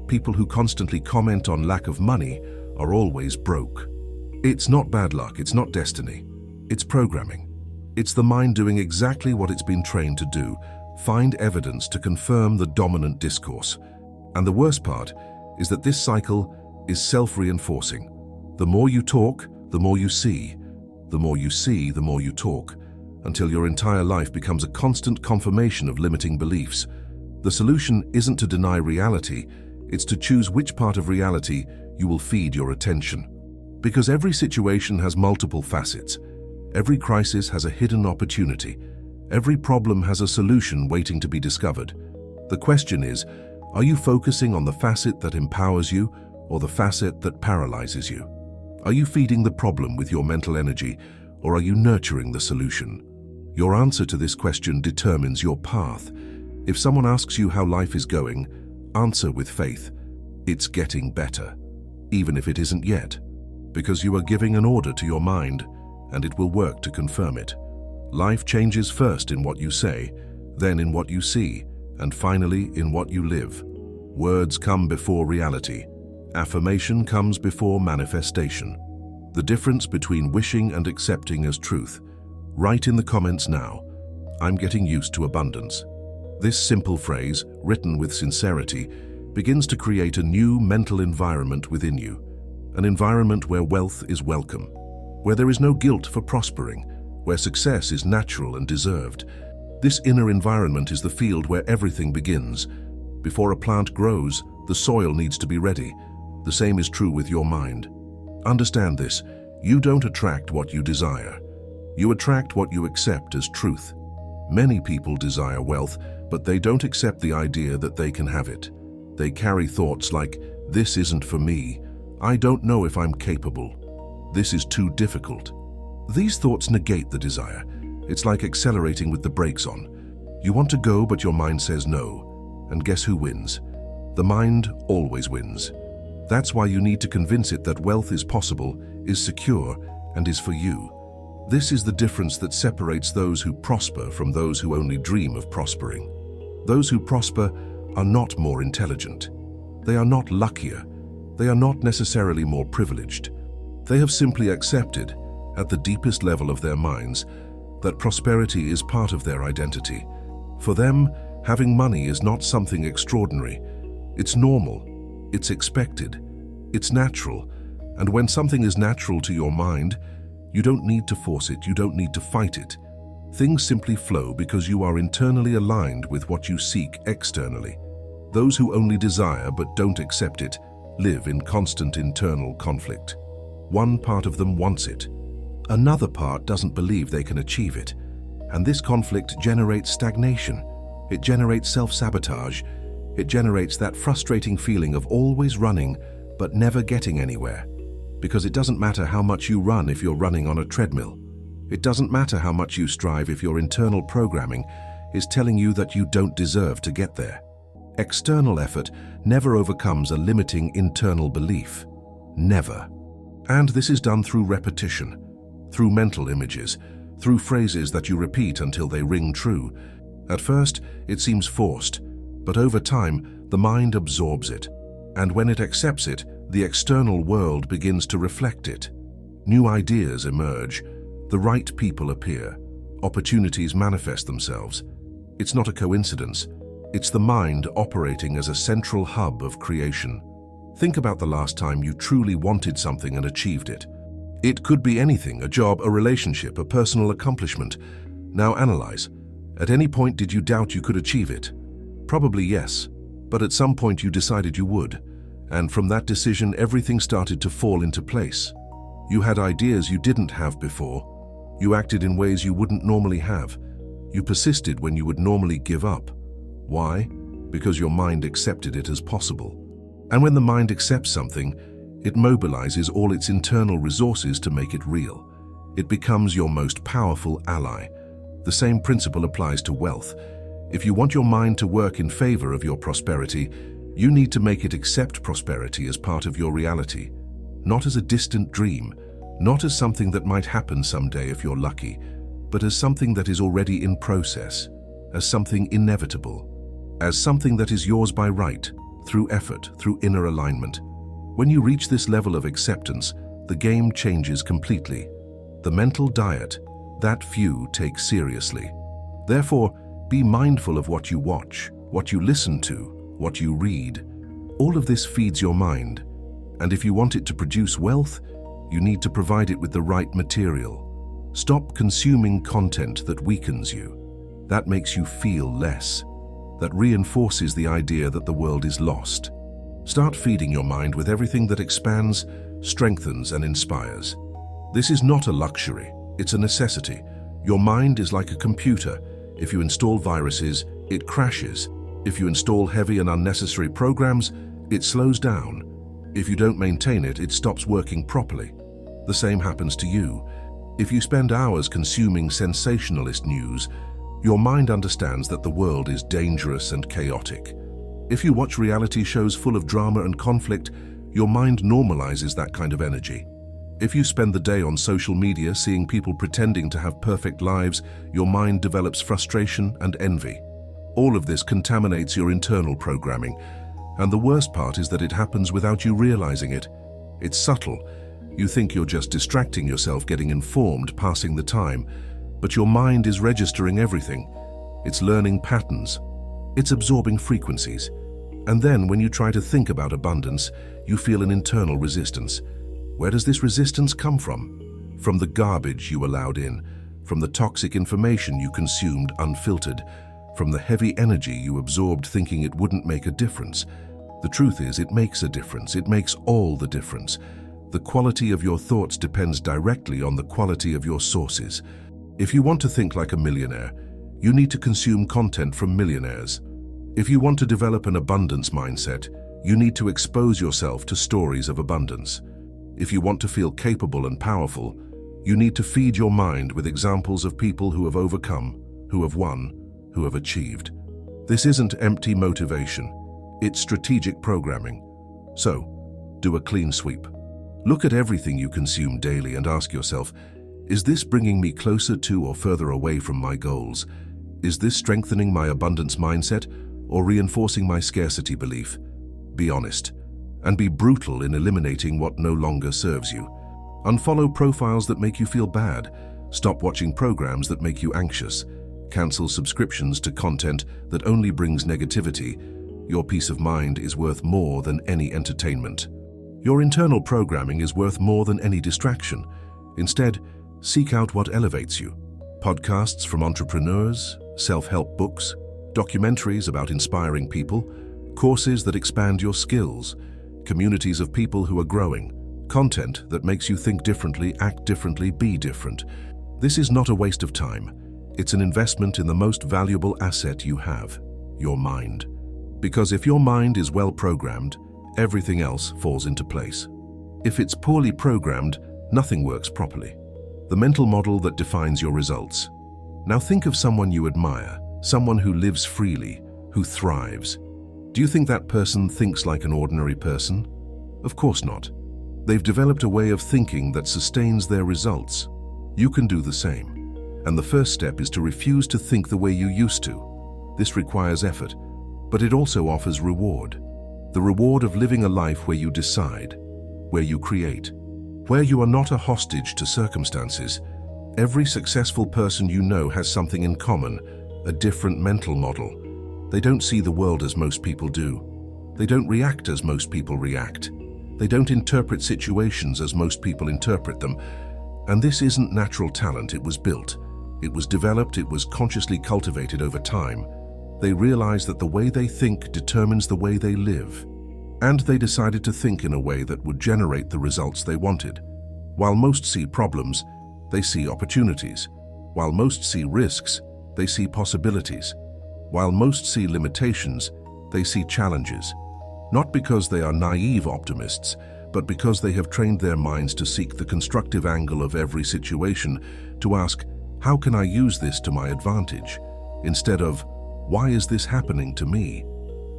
People who constantly comment on lack of money are always broke. It's not bad luck, it's not destiny. It's programming. It's the mind doing exactly what it's been trained to do, find evidence to confirm the dominant discourse. And the worst part is that this cycle is self-reinforcing. The more you talk, the more you see. The more you see, the more you talk, until your entire life becomes a constant confirmation of limiting beliefs. The solution isn't to deny reality, it's to choose which part of reality you will feed your attention. Because every situation has multiple facets. Every crisis has a hidden opportunity. Every problem has a solution waiting to be discovered. The question is, are you focusing on the facet that empowers you or the facet that paralyzes you? Are you feeding the problem with your mental energy, or are you nurturing the solution? Your answer to this question determines your path. If someone asks you how life is going, answer with faith. It's getting better, even if it isn't yet, because you are giving an order to your mind, and it will work to confirm it. Life changes first in what you say, then in what you see, and finally in what you live. Words come before reality. Affirmation comes before manifestation. The difference between wishing and accepting as truth. Write in the comments now, I'm getting used to abundance. This simple phrase, written with sincerity, begins to create a new mental environment within you. An environment where wealth is welcome, where there is no guilt for prospering, where success is natural and deserved. This inner environment is the field where everything begins. Before a plant grows, the soil needs to be ready. The same is true with your mind. Understand this, you don't attract what you desire. You attract what you accept as truth. Many people desire wealth, but they don't accept the idea that they can have it. They carry thoughts like, this isn't for me, I don't know if I'm capable, this is too difficult. These thoughts negate the desire. It's like accelerating with the brakes on. You want to go, but your mind says no. And guess who wins? The mind always wins. That's why you need to convince it that wealth is possible, is secure, and is for you. This is the difference that separates those who prosper from those who only dream of prospering. Those who prosper are not more intelligent. They are not luckier. They are not necessarily more privileged. They have simply accepted, at the deepest level of their minds, that prosperity is part of their identity. For them, having money is not something extraordinary. It's normal. It's expected. It's natural. And when something is natural to your mind, you don't need to force it, you don't need to fight it. Things simply flow because you are internally aligned with what you seek externally. Those who only desire but don't accept it live in constant internal conflict. One part of them wants it. Another part doesn't believe they can achieve it. And this conflict generates stagnation. It generates self-sabotage. It generates that frustrating feeling of always running but never getting anywhere. Because it doesn't matter how much you run if you're running on a treadmill. It doesn't matter how much you strive if your internal programming is telling you that you don't deserve to get there. External effort never overcomes a limiting internal belief. Never. And this is done through repetition, through mental images, through phrases that you repeat until they ring true. At first, it seems forced, but over time, the mind absorbs it. And when it accepts it, the external world begins to reflect it. New ideas emerge, the right people appear, opportunities manifest themselves. It's not a coincidence, it's the mind operating as a central hub of creation. Think about the last time you truly wanted something and achieved it. It could be anything, a job, a relationship, a personal accomplishment. Now analyze. At any point did you doubt you could achieve it? Probably yes, but at some point you decided you would. And from that decision, everything started to fall into place. You had ideas you didn't have before. You acted in ways you wouldn't normally have. You persisted when you would normally give up. Why? Because your mind accepted it as possible. And when the mind accepts something, it mobilizes all its internal resources to make it real. It becomes your most powerful ally. The same principle applies to wealth. If you want your mind to work in favor of your prosperity, you need to make it accept prosperity as part of your reality, not as a distant dream, not as something that might happen someday if you're lucky, but as something that is already in process, as something inevitable, as something that is yours by right, through effort, through inner alignment. When you reach this level of acceptance, the game changes completely. The mental diet, that few take seriously. Therefore, be mindful of what you watch, what you listen to, what you read. All of this feeds your mind, and if you want it to produce wealth, you need to provide it with the right material. Stop consuming content that weakens you, that makes you feel less, that reinforces the idea that the world is lost. Start feeding your mind with everything that expands, strengthens, and inspires. This is not a luxury, it's a necessity. Your mind is like a computer. If you install viruses, it crashes. If you install heavy and unnecessary programs, it slows down. If you don't maintain it, it stops working properly. The same happens to you. If you spend hours consuming sensationalist news, your mind understands that the world is dangerous and chaotic. If you watch reality shows full of drama and conflict, your mind normalizes that kind of energy. If you spend the day on social media seeing people pretending to have perfect lives, your mind develops frustration and envy. All of this contaminates your internal programming, and the worst part is that it happens without you realizing it. It's subtle. You think you're just distracting yourself, getting informed, passing the time, but your mind is registering everything. It's learning patterns. It's absorbing frequencies. And then when you try to think about abundance, you feel an internal resistance. Where does this resistance come from? From the garbage you allowed in, from the toxic information you consumed unfiltered, from the heavy energy you absorbed thinking it wouldn't make a difference. The truth is, it makes a difference. It makes all the difference. The quality of your thoughts depends directly on the quality of your sources. If you want to think like a millionaire, you need to consume content from millionaires. If you want to develop an abundance mindset, you need to expose yourself to stories of abundance. If you want to feel capable and powerful, you need to feed your mind with examples of people who have overcome, who have won, who have achieved. This isn't empty motivation, it's strategic programming. So, do a clean sweep. Look at everything you consume daily and ask yourself, is this bringing me closer to or further away from my goals? Is this strengthening my abundance mindset or reinforcing my scarcity belief? Be honest, and be brutal in eliminating what no longer serves you. Unfollow profiles that make you feel bad. Stop watching programs that make you anxious. Cancel subscriptions to content that only brings negativity. Your peace of mind is worth more than any entertainment. Your internal programming is worth more than any distraction. Instead, seek out what elevates you. Podcasts from entrepreneurs, self-help books, documentaries about inspiring people, courses that expand your skills, communities of people who are growing, content that makes you think differently, act differently, be different. This is not a waste of time. It's an investment in the most valuable asset you have, your mind. Because if your mind is well programmed, everything else falls into place. If it's poorly programmed, nothing works properly. The mental model that defines your results. Now think of someone you admire, someone who lives freely, who thrives. Do you think that person thinks like an ordinary person? Of course not. They've developed a way of thinking that sustains their results. You can do the same. And the first step is to refuse to think the way you used to. This requires effort, but it also offers reward. The reward of living a life where you decide, where you create, where you are not a hostage to circumstances. Every successful person you know has something in common, a different mental model. They don't see the world as most people do. They don't react as most people react. They don't interpret situations as most people interpret them. And this isn't natural talent, it was built. It was developed, it was consciously cultivated over time. They realized that the way they think determines the way they live. And they decided to think in a way that would generate the results they wanted. While most see problems, they see opportunities. While most see risks, they see possibilities. While most see limitations, they see challenges. Not because they are naive optimists, but because they have trained their minds to seek the constructive angle of every situation, to ask, how can I use this to my advantage? Instead of, why is this happening to me?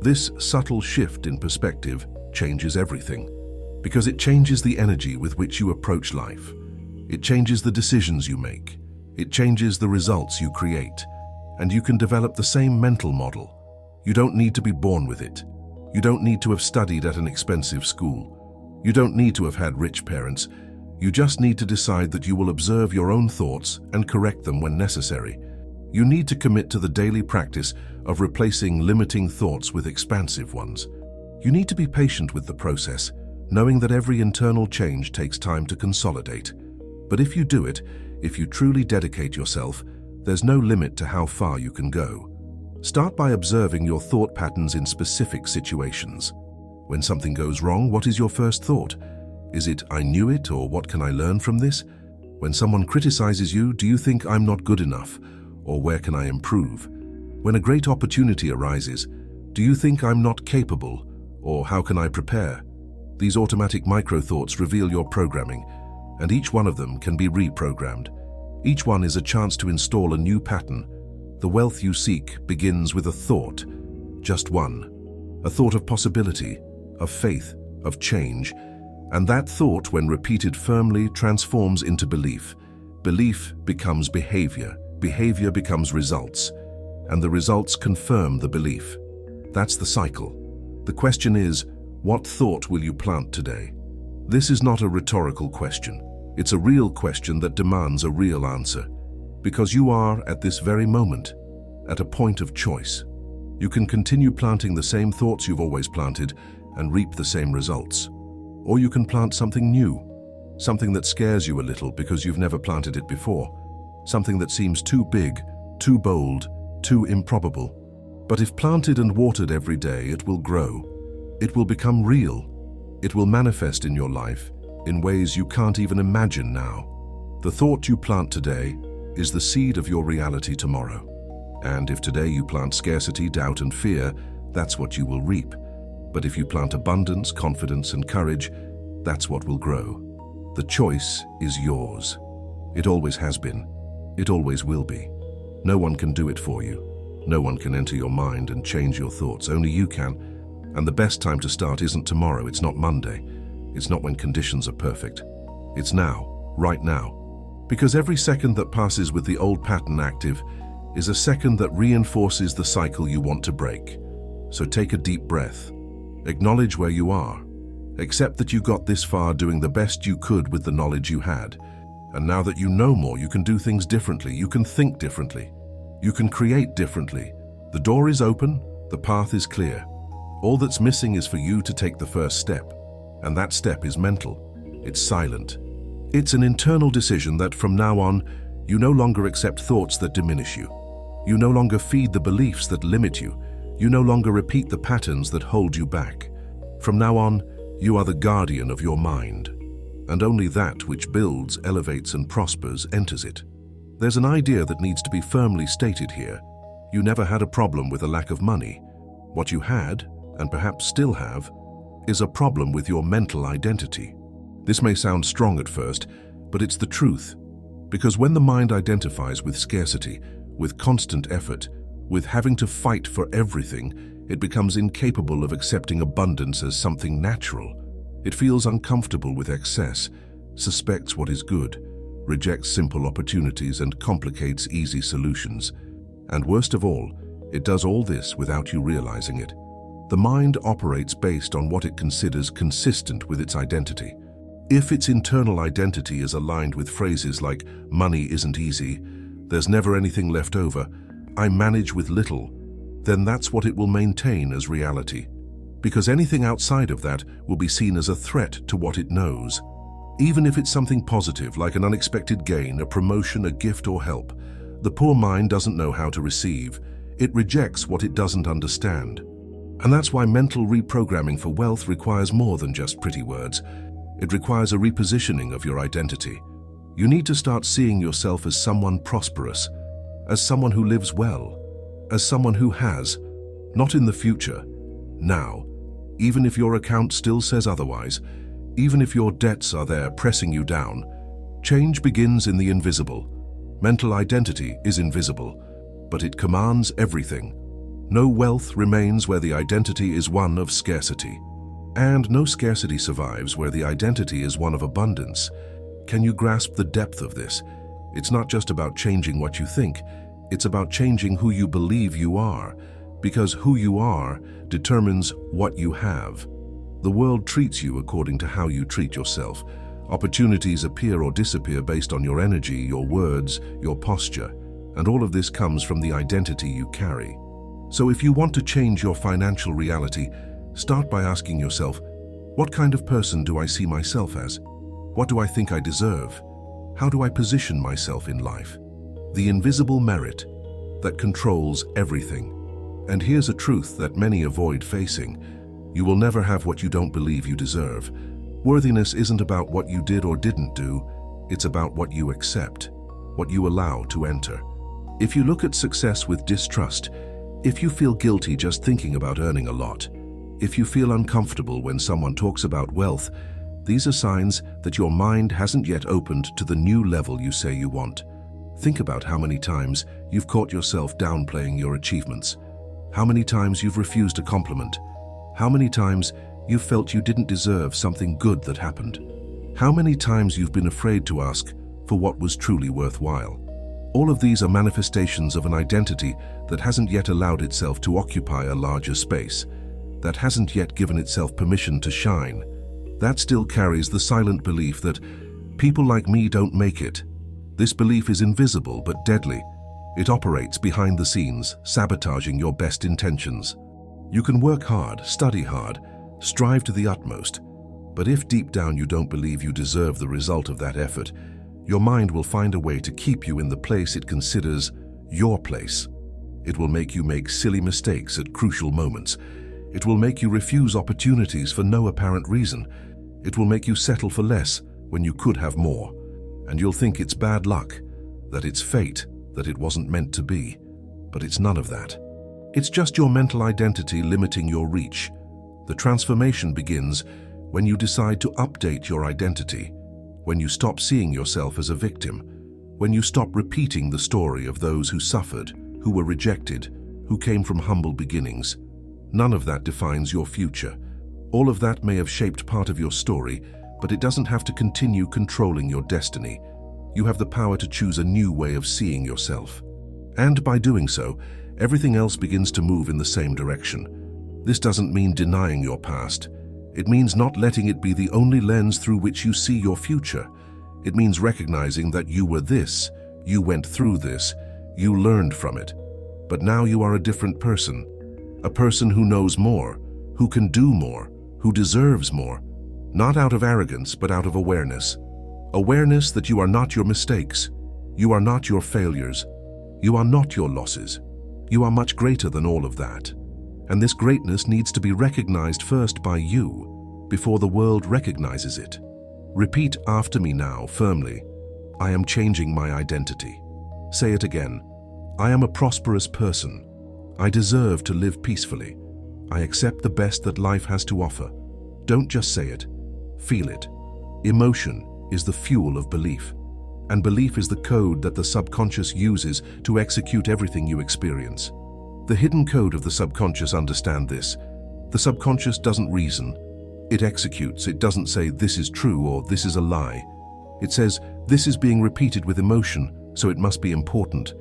This subtle shift in perspective changes everything, because it changes the energy with which you approach life. It changes the decisions you make. It changes the results you create. And you can develop the same mental model. You don't need to be born with it. You don't need to have studied at an expensive school. You don't need to have had rich parents. You just need to decide that you will observe your own thoughts and correct them when necessary. You need to commit to the daily practice of replacing limiting thoughts with expansive ones. You need to be patient with the process, knowing that every internal change takes time to consolidate. But if you do it, if you truly dedicate yourself, there's no limit to how far you can go. Start by observing your thought patterns in specific situations. When something goes wrong, what is your first thought? Is it, I knew it, or what can I learn from this? When someone criticizes you, do you think I'm not good enough, or where can I improve? When a great opportunity arises, do you think I'm not capable, or how can I prepare? These automatic micro-thoughts reveal your programming, and each one of them can be reprogrammed. Each one is a chance to install a new pattern. The wealth you seek begins with a thought, just one. A thought of possibility, of faith, of change. And that thought, when repeated firmly, transforms into belief. Belief becomes behavior. Behavior becomes results. And the results confirm the belief. That's the cycle. The question is, what thought will you plant today? This is not a rhetorical question. It's a real question that demands a real answer. Because you are, at this very moment, at a point of choice. You can continue planting the same thoughts you've always planted and reap the same results. Or you can plant something new, something that scares you a little because you've never planted it before, something that seems too big, too bold, too improbable. But if planted and watered every day, it will grow. It will become real. It will manifest in your life in ways you can't even imagine now. The thought you plant today is the seed of your reality tomorrow. And if today you plant scarcity, doubt, and fear, that's what you will reap. But if you plant abundance, confidence, and courage, that's what will grow. The choice is yours. It always has been. It always will be. No one can do it for you. No one can enter your mind and change your thoughts. Only you can. And the best time to start isn't tomorrow. It's not Monday. It's not when conditions are perfect. It's now, right now. Because every second that passes with the old pattern active is a second that reinforces the cycle you want to break. So take a deep breath. Acknowledge where you are. Accept that you got this far doing the best you could with the knowledge you had. And now that you know more, you can do things differently. You can think differently. You can create differently. The door is open. The path is clear. All that's missing is for you to take the first step. And that step is mental. It's silent. It's an internal decision that from now on, you no longer accept thoughts that diminish you. You no longer feed the beliefs that limit you. You no longer repeat the patterns that hold you back. From now on, you are the guardian of your mind. And only that which builds, elevates, and prospers enters it. There's an idea that needs to be firmly stated here. You never had a problem with a lack of money. What you had, and perhaps still have, is a problem with your mental identity. This may sound strong at first, but it's the truth. Because when the mind identifies with scarcity, with constant effort, with having to fight for everything, it becomes incapable of accepting abundance as something natural. It feels uncomfortable with excess, suspects what is good, rejects simple opportunities, and complicates easy solutions. And worst of all, it does all this without you realizing it. The mind operates based on what it considers consistent with its identity. If its internal identity is aligned with phrases like, money isn't easy, there's never anything left over, I manage with little, then that's what it will maintain as reality. Because anything outside of that will be seen as a threat to what it knows. Even if it's something positive, like an unexpected gain, a promotion, a gift, or help, the poor mind doesn't know how to receive. It rejects what it doesn't understand. And that's why mental reprogramming for wealth requires more than just pretty words. It requires a repositioning of your identity. You need to start seeing yourself as someone prosperous, as someone who lives well, as someone who has, not in the future, now, even if your account still says otherwise, even if your debts are there pressing you down. Change begins in the invisible. Mental identity is invisible, but it commands everything. No wealth remains where the identity is one of scarcity. And no scarcity survives where the identity is one of abundance. Can you grasp the depth of this? It's not just about changing what you think, it's about changing who you believe you are, because who you are determines what you have. The world treats you according to how you treat yourself. Opportunities appear or disappear based on your energy, your words, your posture, and all of this comes from the identity you carry. So if you want to change your financial reality, start by asking yourself, what kind of person do I see myself as? What do I think I deserve? How do I position myself in life? The invisible merit that controls everything. And here's a truth that many avoid facing. You will never have what you don't believe you deserve. Worthiness isn't about what you did or didn't do, it's about what you accept, what you allow to enter. If you look at success with distrust, if you feel guilty just thinking about earning a lot, if you feel uncomfortable when someone talks about wealth, these are signs that your mind hasn't yet opened to the new level you say you want. Think about how many times you've caught yourself downplaying your achievements, how many times you've refused a compliment, how many times you've felt you didn't deserve something good that happened, how many times you've been afraid to ask for what was truly worthwhile. All of these are manifestations of an identity that hasn't yet allowed itself to occupy a larger space, that hasn't yet given itself permission to shine. That still carries the silent belief that people like me don't make it. This belief is invisible but deadly. It operates behind the scenes, sabotaging your best intentions. You can work hard, study hard, strive to the utmost, but if deep down you don't believe you deserve the result of that effort, your mind will find a way to keep you in the place it considers your place. It will make you make silly mistakes at crucial moments. It will make you refuse opportunities for no apparent reason. It will make you settle for less when you could have more. And you'll think it's bad luck, that it's fate, that it wasn't meant to be. But it's none of that. It's just your mental identity limiting your reach. The transformation begins when you decide to update your identity, when you stop seeing yourself as a victim, when you stop repeating the story of those who suffered, who were rejected, who came from humble beginnings. None of that defines your future. All of that may have shaped part of your story, but it doesn't have to continue controlling your destiny. You have the power to choose a new way of seeing yourself. And by doing so, everything else begins to move in the same direction. This doesn't mean denying your past. It means not letting it be the only lens through which you see your future. It means recognizing that you were this, you went through this, you learned from it. But now you are a different person. A person who knows more, who can do more, who deserves more. Not out of arrogance, but out of awareness. Awareness that you are not your mistakes. You are not your failures. You are not your losses. You are much greater than all of that. And this greatness needs to be recognized first by you, before the world recognizes it. Repeat after me now, firmly. I am changing my identity. Say it again. I am a prosperous person. I deserve to live peacefully. I accept the best that life has to offer. Don't just say it. Feel it. Emotion is the fuel of belief, and belief is the code that the subconscious uses to execute everything you experience. The hidden code of the subconscious understand this. The subconscious doesn't reason. It executes. It doesn't say this is true or this is a lie. It says this is being repeated with emotion, so it must be important.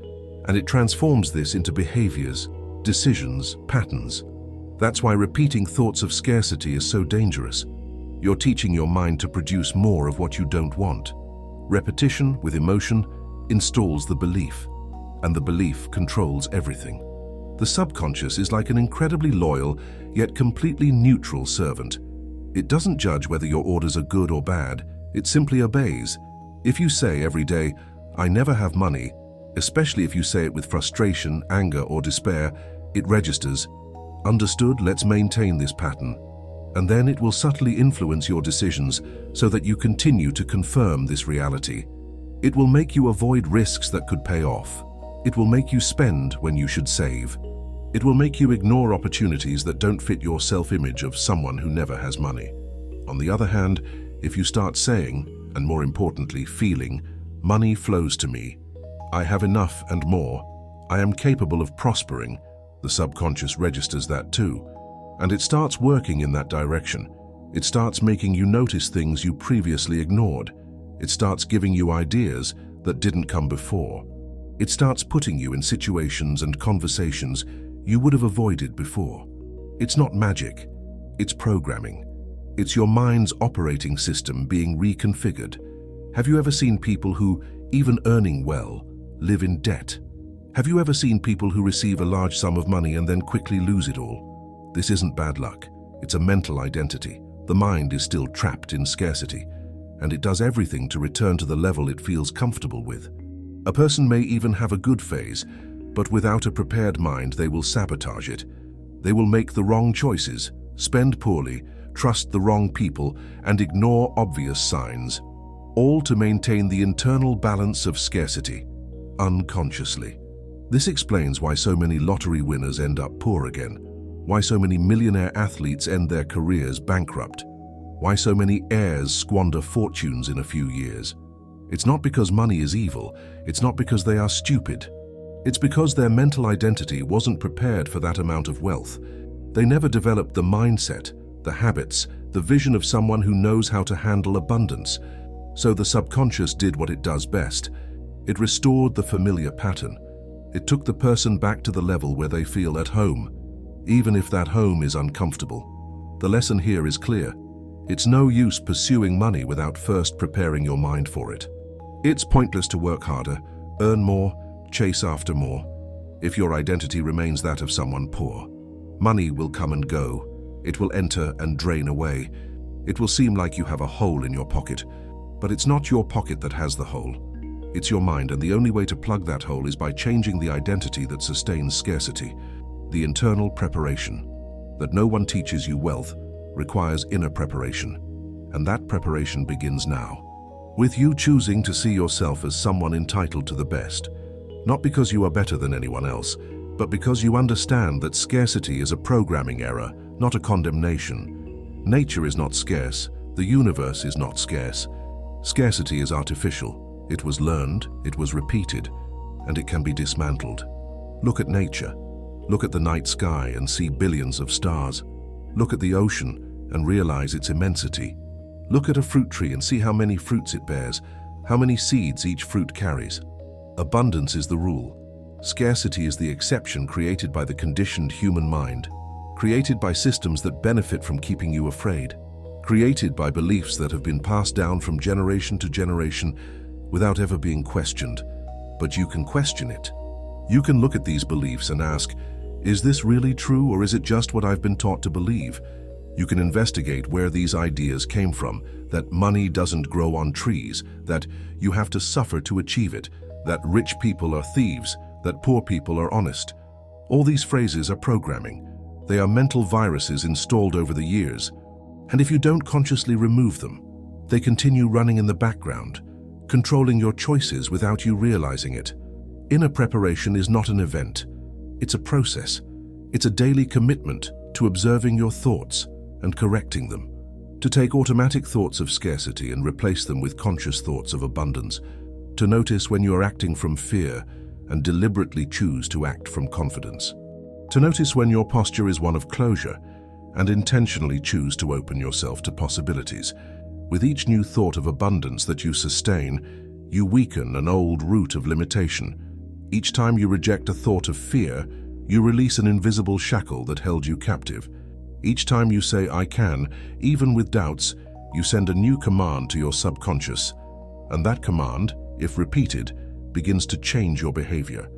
And it transforms this into behaviors, decisions, patterns. That's why repeating thoughts of scarcity is so dangerous. You're teaching your mind to produce more of what you don't want. Repetition with emotion installs the belief, and the belief controls everything. The subconscious is like an incredibly loyal, yet completely neutral servant. It doesn't judge whether your orders are good or bad, it simply obeys. If you say every day, "I never have money," especially if you say it with frustration, anger, or despair, it registers. Understood, let's maintain this pattern. And then it will subtly influence your decisions so that you continue to confirm this reality. It will make you avoid risks that could pay off. It will make you spend when you should save. It will make you ignore opportunities that don't fit your self-image of someone who never has money. On the other hand, if you start saying, and more importantly, feeling, money flows to me, I have enough and more, I am capable of prospering, the subconscious registers that too. And it starts working in that direction. It starts making you notice things you previously ignored. It starts giving you ideas that didn't come before. It starts putting you in situations and conversations you would have avoided before. It's not magic, it's programming. It's your mind's operating system being reconfigured. Have you ever seen people who, even earning well, live in debt? Have you ever seen people who receive a large sum of money and then quickly lose it all? This isn't bad luck. It's a mental identity. The mind is still trapped in scarcity, and it does everything to return to the level it feels comfortable with. A person may even have a good phase, but without a prepared mind, they will sabotage it. They will make the wrong choices, spend poorly, trust the wrong people, and ignore obvious signs, all to maintain the internal balance of scarcity, unconsciously. This explains why so many lottery winners end up poor again, why so many millionaire athletes end their careers bankrupt, why so many heirs squander fortunes in a few years. It's not because money is evil, it's not because they are stupid. It's because their mental identity wasn't prepared for that amount of wealth. They never developed the mindset, the habits, the vision of someone who knows how to handle abundance. So the subconscious did what it does best. It restored the familiar pattern. It took the person back to the level where they feel at home, even if that home is uncomfortable. The lesson here is clear. It's no use pursuing money without first preparing your mind for it. It's pointless to work harder, earn more, chase after more, if your identity remains that of someone poor. Money will come and go. It will enter and drain away. It will seem like you have a hole in your pocket, but it's not your pocket that has the hole. It's your mind, and the only way to plug that hole is by changing the identity that sustains scarcity. The internal preparation. That no one teaches you wealth requires inner preparation, and that preparation begins now, with you choosing to see yourself as someone entitled to the best, not because you are better than anyone else, but because you understand that scarcity is a programming error, not a condemnation. Nature is not scarce, the universe is not scarce. Scarcity is artificial. It was learned, it was repeated, and it can be dismantled. Look at nature. Look at the night sky and see billions of stars. Look at the ocean and realize its immensity. Look at a fruit tree and see how many fruits it bears, how many seeds each fruit carries. Abundance is the rule. Scarcity is the exception created by the conditioned human mind, created by systems that benefit from keeping you afraid, created by beliefs that have been passed down from generation to generation without ever being questioned. But you can question it. You can look at these beliefs and ask, is this really true, or is it just what I've been taught to believe? You can investigate where these ideas came from, that money doesn't grow on trees, that you have to suffer to achieve it, that rich people are thieves, that poor people are honest. All these phrases are programming. They are mental viruses installed over the years. And if you don't consciously remove them, they continue running in the background, controlling your choices without you realizing it. Inner preparation is not an event. It's a process. It's a daily commitment to observing your thoughts and correcting them, to take automatic thoughts of scarcity and replace them with conscious thoughts of abundance, to notice when you are acting from fear and deliberately choose to act from confidence, to notice when your posture is one of closure and intentionally choose to open yourself to possibilities. With each new thought of abundance that you sustain, you weaken an old root of limitation. Each time you reject a thought of fear, you release an invisible shackle that held you captive. Each time you say, I can, even with doubts, you send a new command to your subconscious. And that command, if repeated, begins to change your behavior.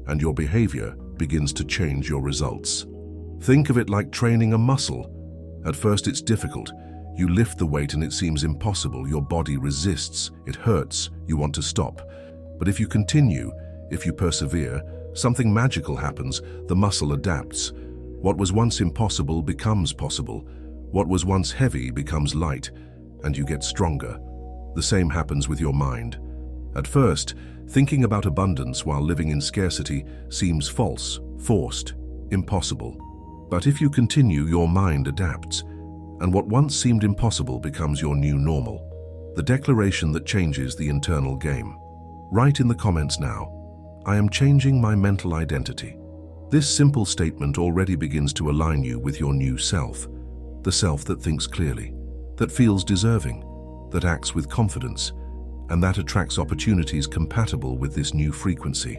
And your behavior begins to change your results. Think of it like training a muscle. At first it's difficult. You lift the weight and it seems impossible. Your body resists. It hurts. You want to stop. But if you continue, if you persevere, something magical happens. The muscle adapts. What was once impossible becomes possible. What was once heavy becomes light, and you get stronger. The same happens with your mind. At first, thinking about abundance while living in scarcity seems false, forced, impossible. But if you continue, your mind adapts, and what once seemed impossible becomes your new normal. The declaration that changes the internal game. Write in the comments now, "I am changing my mental identity." This simple statement already begins to align you with your new self, the self that thinks clearly, that feels deserving, that acts with confidence, and that attracts opportunities compatible with this new frequency.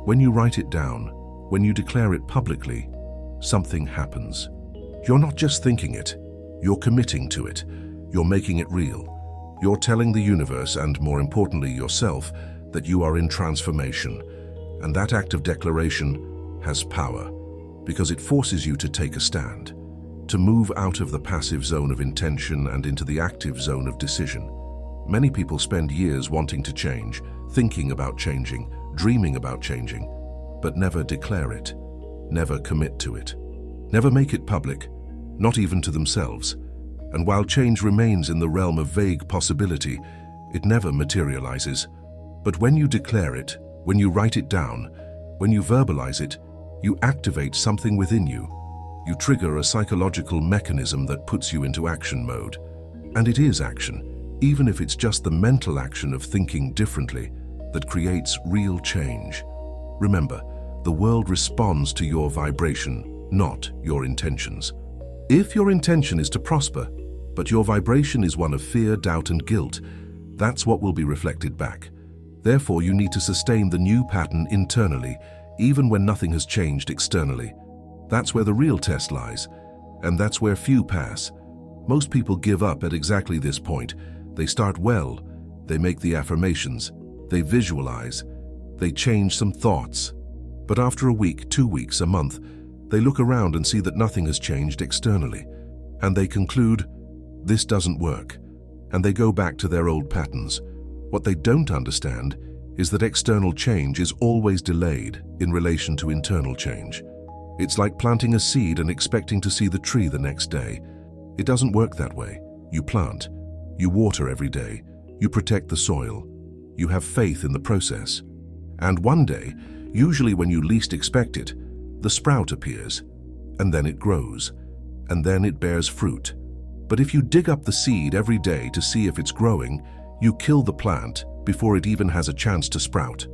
When you write it down, when you declare it publicly, something happens. You're not just thinking it, you're committing to it, you're making it real. You're telling the universe, and more importantly yourself, that you are in transformation. And that act of declaration has power, because it forces you to take a stand, to move out of the passive zone of intention and into the active zone of decision. Many people spend years wanting to change, thinking about changing, dreaming about changing, but never declare it, never commit to it, never make it public, not even to themselves. And while change remains in the realm of vague possibility, it never materializes. But when you declare it, when you write it down, when you verbalize it, you activate something within you. You trigger a psychological mechanism that puts you into action mode. And it is action, even if it's just the mental action of thinking differently, that creates real change. Remember, the world responds to your vibration, not your intentions. If your intention is to prosper, but your vibration is one of fear, doubt, and guilt, that's what will be reflected back. Therefore, you need to sustain the new pattern internally, even when nothing has changed externally. That's where the real test lies, and that's where few pass. Most people give up at exactly this point. They start well, they make the affirmations, they visualize, they change some thoughts. But after a week, 2 weeks, a month, they look around and see that nothing has changed externally, and they conclude, this doesn't work, and they go back to their old patterns. What they don't understand is that external change is always delayed in relation to internal change. It's like planting a seed and expecting to see the tree the next day. It doesn't work that way. You plant, you water every day, you protect the soil, you have faith in the process. And one day, usually when you least expect it, the sprout appears, and then it grows, and then it bears fruit. But if you dig up the seed every day to see if it's growing, you kill the plant before it even has a chance to sprout.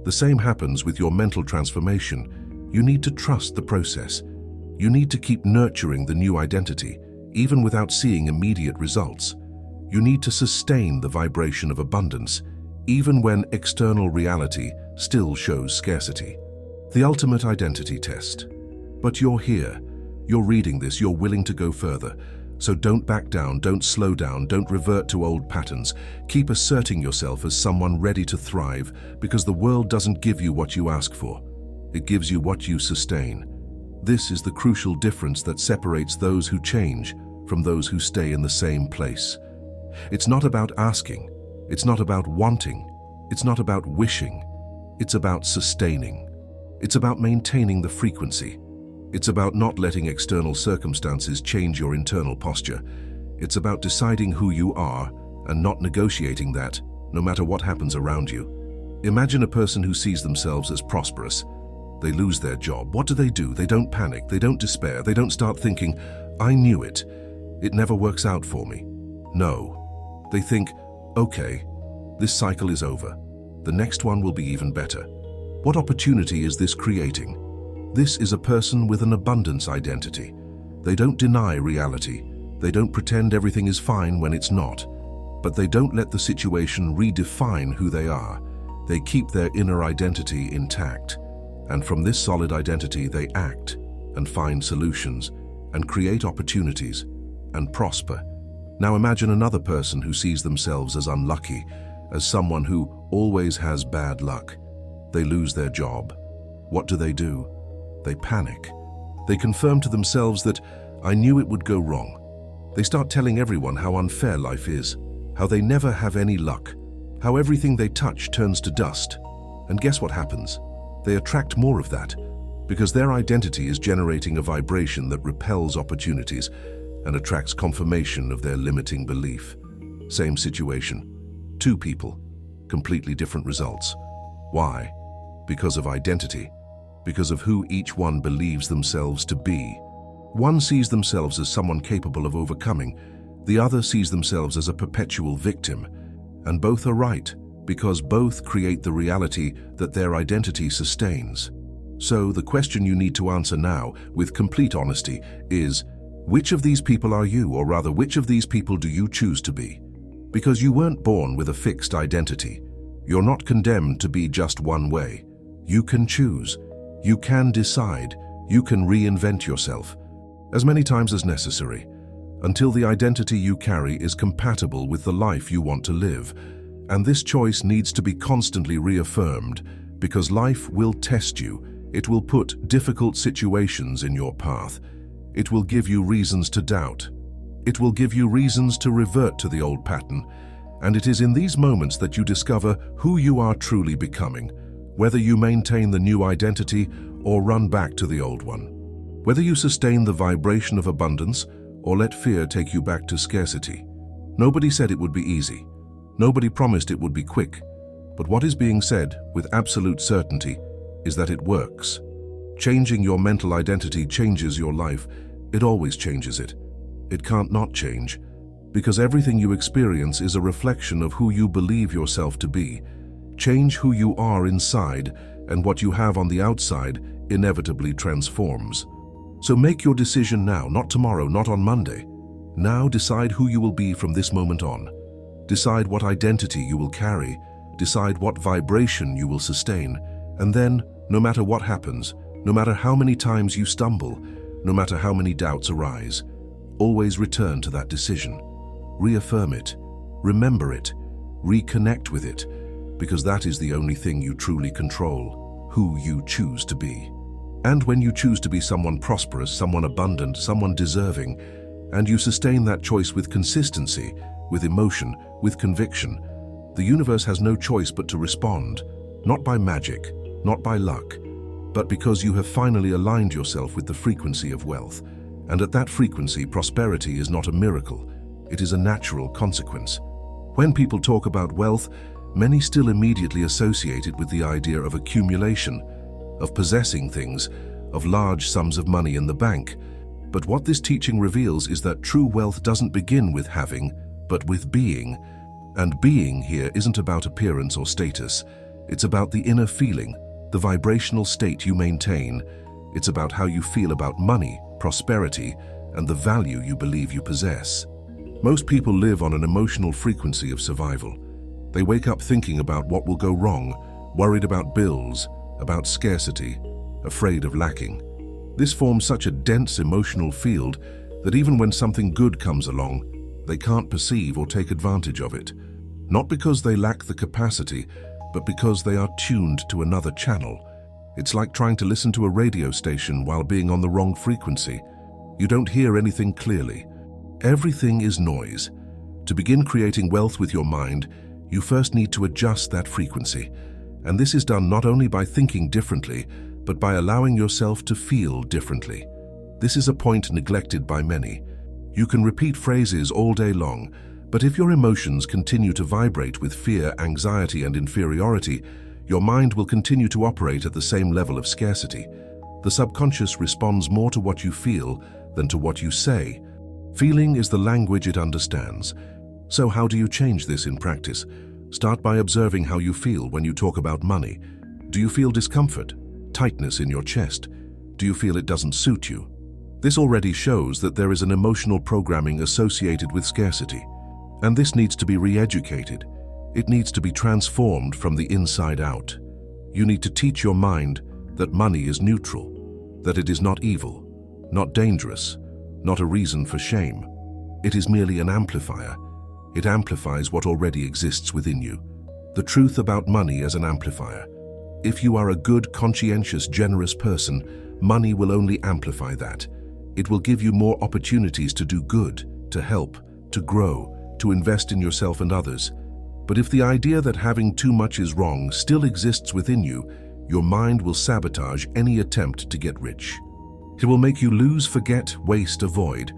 The same happens with your mental transformation. You need to trust the process. You need to keep nurturing the new identity, even without seeing immediate results. You need to sustain the vibration of abundance, even when external reality still shows scarcity. The ultimate identity test. But you're here. You're reading this. You're willing to go further. So don't back down, don't slow down, don't revert to old patterns. Keep asserting yourself as someone ready to thrive, because the world doesn't give you what you ask for. It gives you what you sustain. This is the crucial difference that separates those who change from those who stay in the same place. It's not about asking. It's not about wanting. It's not about wishing. It's about sustaining. It's about maintaining the frequency. It's about not letting external circumstances change your internal posture. It's about deciding who you are and not negotiating that, no matter what happens around you. Imagine a person who sees themselves as prosperous. They lose their job. What do? They don't panic. They don't despair. They don't start thinking, I knew it. It never works out for me. No. They think, okay, this cycle is over. The next one will be even better. What opportunity is this creating? This is a person with an abundance identity. They don't deny reality. They don't pretend everything is fine when it's not. But they don't let the situation redefine who they are. They keep their inner identity intact. And from this solid identity, they act and find solutions and create opportunities and prosper. Now imagine another person who sees themselves as unlucky, as someone who always has bad luck. They lose their job. What do? They panic. They confirm to themselves that, I knew it would go wrong. They start telling everyone how unfair life is, how they never have any luck, how everything they touch turns to dust. And guess what happens? They attract more of that, because their identity is generating a vibration that repels opportunities and attracts confirmation of their limiting belief. Same situation. Two people. completely different results. Why? Because of identity, because of who each one believes themselves to be. One sees themselves as someone capable of overcoming, the other sees themselves as a perpetual victim. And both are right, because both create the reality that their identity sustains. So the question you need to answer now, with complete honesty, is, which of these people are you, or rather, which of these people do you choose to be? Because you weren't born with a fixed identity. You're not condemned to be just one way. You can choose. You can decide. You can reinvent yourself as many times as necessary, until the identity you carry is compatible with the life you want to live. And this choice needs to be constantly reaffirmed, because life will test you. It will put difficult situations in your path. It will give you reasons to doubt. It will give you reasons to revert to the old pattern. And it is in these moments that you discover who you are truly becoming, whether you maintain the new identity or run back to the old one. Whether you sustain the vibration of abundance or let fear take you back to scarcity. Nobody said it would be easy. Nobody promised it would be quick. But what is being said with absolute certainty is that it works. Changing your mental identity changes your life. It always changes it. It can't not change, because everything you experience is a reflection of who you believe yourself to be. Change who you are inside, and what you have on the outside inevitably transforms. So make your decision now, not tomorrow, not on Monday. Now decide who you will be from this moment on. Decide what identity you will carry. Decide what vibration you will sustain. And then, no matter what happens, no matter how many times you stumble, no matter how many doubts arise, always return to that decision. Reaffirm it, remember it, reconnect with it, because that is the only thing you truly control, who you choose to be. And when you choose to be someone prosperous, someone abundant, someone deserving, and you sustain that choice with consistency, with emotion, with conviction, the universe has no choice but to respond, not by magic, not by luck, but because you have finally aligned yourself with the frequency of wealth. And at that frequency, prosperity is not a miracle, it is a natural consequence. When people talk about wealth, many still immediately associate it with the idea of accumulation, of possessing things, of large sums of money in the bank. But what this teaching reveals is that true wealth doesn't begin with having, but with being. And being here isn't about appearance or status. It's about the inner feeling, the vibrational state you maintain. It's about how you feel about money, prosperity, and the value you believe you possess. Most people live on an emotional frequency of survival. They wake up thinking about what will go wrong, worried about bills, about scarcity, afraid of lacking. This forms such a dense emotional field that even when something good comes along, they can't perceive or take advantage of it. Not because they lack the capacity, but because they are tuned to another channel. It's like trying to listen to a radio station while being on the wrong frequency. You don't hear anything clearly. Everything is noise. To begin creating wealth with your mind, you first need to adjust that frequency. And this is done not only by thinking differently, but by allowing yourself to feel differently. This is a point neglected by many. You can repeat phrases all day long, but if your emotions continue to vibrate with fear, anxiety, and inferiority, your mind will continue to operate at the same level of scarcity. The subconscious responds more to what you feel than to what you say. Feeling is the language it understands. So how do you change this in practice? Start by observing how you feel when you talk about money. Do you feel discomfort, tightness in your chest? Do you feel it doesn't suit you? This already shows that there is an emotional programming associated with scarcity. And this needs to be re-educated. It needs to be transformed from the inside out. You need to teach your mind that money is neutral, that it is not evil, not dangerous, not a reason for shame. It is merely an amplifier. It amplifies what already exists within you. The truth about money as an amplifier. If you are a good, conscientious, generous person, money will only amplify that. It will give you more opportunities to do good, to help, to grow, to invest in yourself and others. But if the idea that having too much is wrong still exists within you, your mind will sabotage any attempt to get rich. It will make you lose, forget, waste, avoid,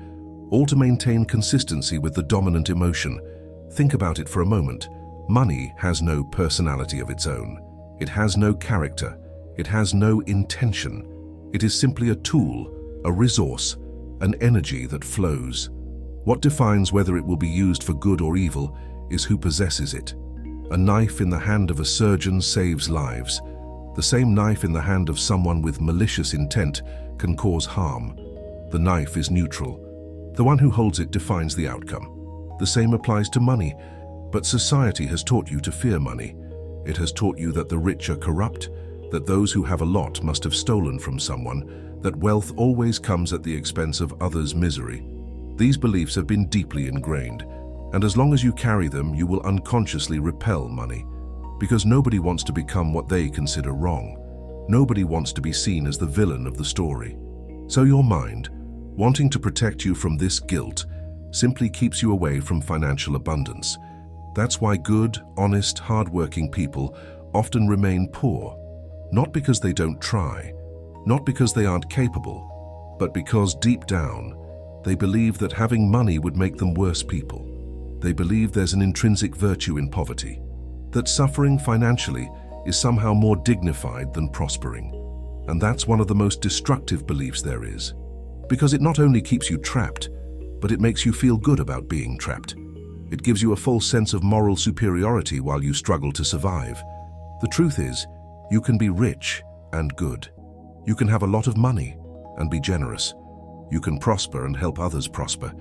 all to maintain consistency with the dominant emotion. Think about it for a moment. Money has no personality of its own. It has no character. It has no intention. It is simply a tool, a resource, an energy that flows. What defines whether it will be used for good or evil is who possesses it. A knife in the hand of a surgeon saves lives. The same knife in the hand of someone with malicious intent can cause harm. The knife is neutral. The one who holds it defines the outcome. The same applies to money, but society has taught you to fear money. It has taught you that the rich are corrupt, that those who have a lot must have stolen from someone, that wealth always comes at the expense of others' misery. These beliefs have been deeply ingrained, and as long as you carry them, you will unconsciously repel money, because nobody wants to become what they consider wrong. Nobody wants to be seen as the villain of the story. So your mind, wanting to protect you from this guilt, simply keeps you away from financial abundance. That's why good, honest, hard-working people often remain poor, not because they don't try, not because they aren't capable, but because deep down, they believe that having money would make them worse people. They believe there's an intrinsic virtue in poverty, that suffering financially is somehow more dignified than prospering. And that's one of the most destructive beliefs there is, because it not only keeps you trapped, but it makes you feel good about being trapped. It gives you a false sense of moral superiority while you struggle to survive. The truth is, you can be rich and good. You can have a lot of money and be generous. You can prosper and help others prosper.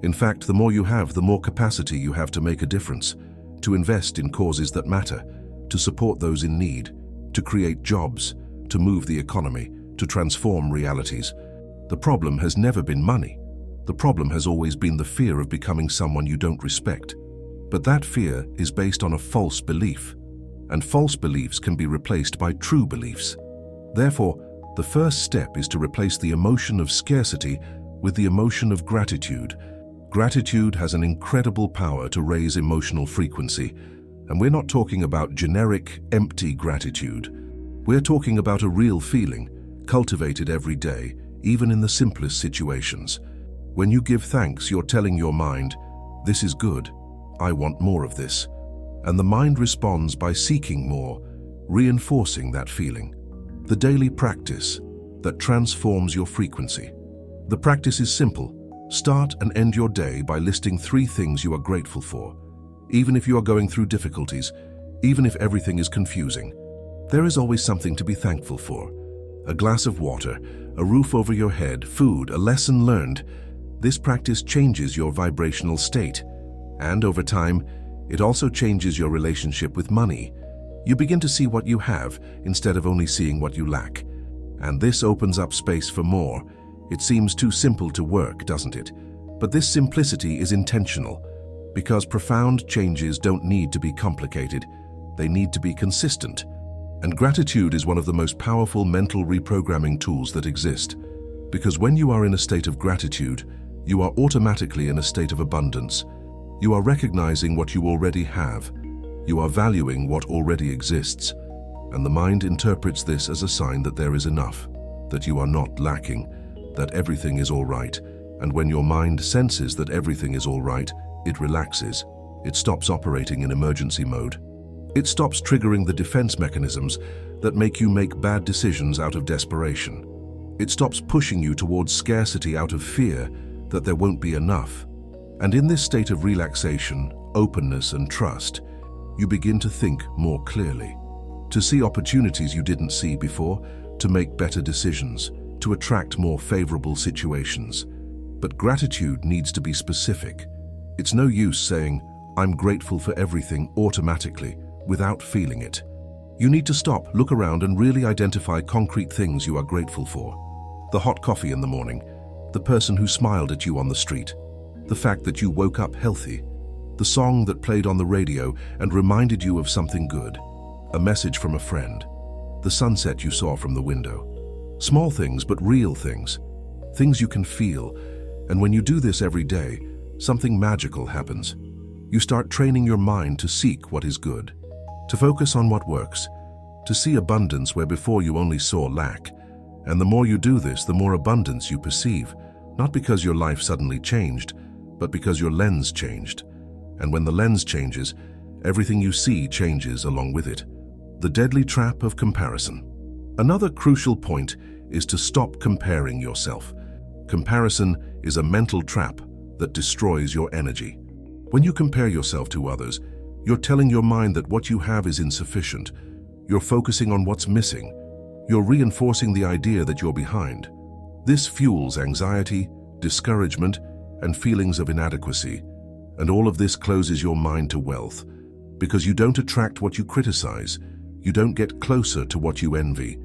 In fact, the more you have, the more capacity you have to make a difference, to invest in causes that matter, to support those in need, to create jobs, to move the economy, to transform realities. The problem has never been money. The problem has always been the fear of becoming someone you don't respect. But that fear is based on a false belief, and false beliefs can be replaced by true beliefs. Therefore, the first step is to replace the emotion of scarcity with the emotion of gratitude. Gratitude has an incredible power to raise emotional frequency, and we're not talking about generic, empty gratitude. We're talking about a real feeling, cultivated every day, even in the simplest situations. When you give thanks, you're telling your mind, "This is good, I want more of this." And the mind responds by seeking more, reinforcing that feeling. The daily practice that transforms your frequency. The practice is simple. Start and end your day by listing 3 things you are grateful for. Even if you are going through difficulties, even if everything is confusing, there is always something to be thankful for. A glass of water, a roof over your head, food, a lesson learned. This practice changes your vibrational state, and over time, it also changes your relationship with money. You begin to see what you have instead of only seeing what you lack. And this opens up space for more. It seems too simple to work, doesn't it? But this simplicity is intentional, because profound changes don't need to be complicated. They need to be consistent. And gratitude is one of the most powerful mental reprogramming tools that exist. Because when you are in a state of gratitude, you are automatically in a state of abundance. You are recognizing what you already have. You are valuing what already exists. And the mind interprets this as a sign that there is enough, that you are not lacking, that everything is all right. And when your mind senses that everything is all right, it relaxes. It stops operating in emergency mode. It stops triggering the defense mechanisms that make you make bad decisions out of desperation. It stops pushing you towards scarcity out of fear that there won't be enough. And in this state of relaxation, openness, and trust, you begin to think more clearly, to see opportunities you didn't see before, to make better decisions, to attract more favorable situations. But gratitude needs to be specific. It's no use saying, "I'm grateful for everything," automatically, without feeling it. You need to stop, look around, and really identify concrete things you are grateful for. The hot coffee in the morning, the person who smiled at you on the street, the fact that you woke up healthy, the song that played on the radio and reminded you of something good, a message from a friend, the sunset you saw from the window. Small things, but real things, things you can feel. And when you do this every day, something magical happens. You start training your mind to seek what is good, to focus on what works, to see abundance where before you only saw lack. And the more you do this, the more abundance you perceive, not because your life suddenly changed, but because your lens changed. And when the lens changes, everything you see changes along with it. The deadly trap of comparison. Another crucial point is to stop comparing yourself. Comparison is a mental trap that destroys your energy. When you compare yourself to others, you're telling your mind that what you have is insufficient. You're focusing on what's missing. You're reinforcing the idea that you're behind. This fuels anxiety, discouragement, and feelings of inadequacy. And all of this closes your mind to wealth. Because you don't attract what you criticize, you don't get closer to what you envy.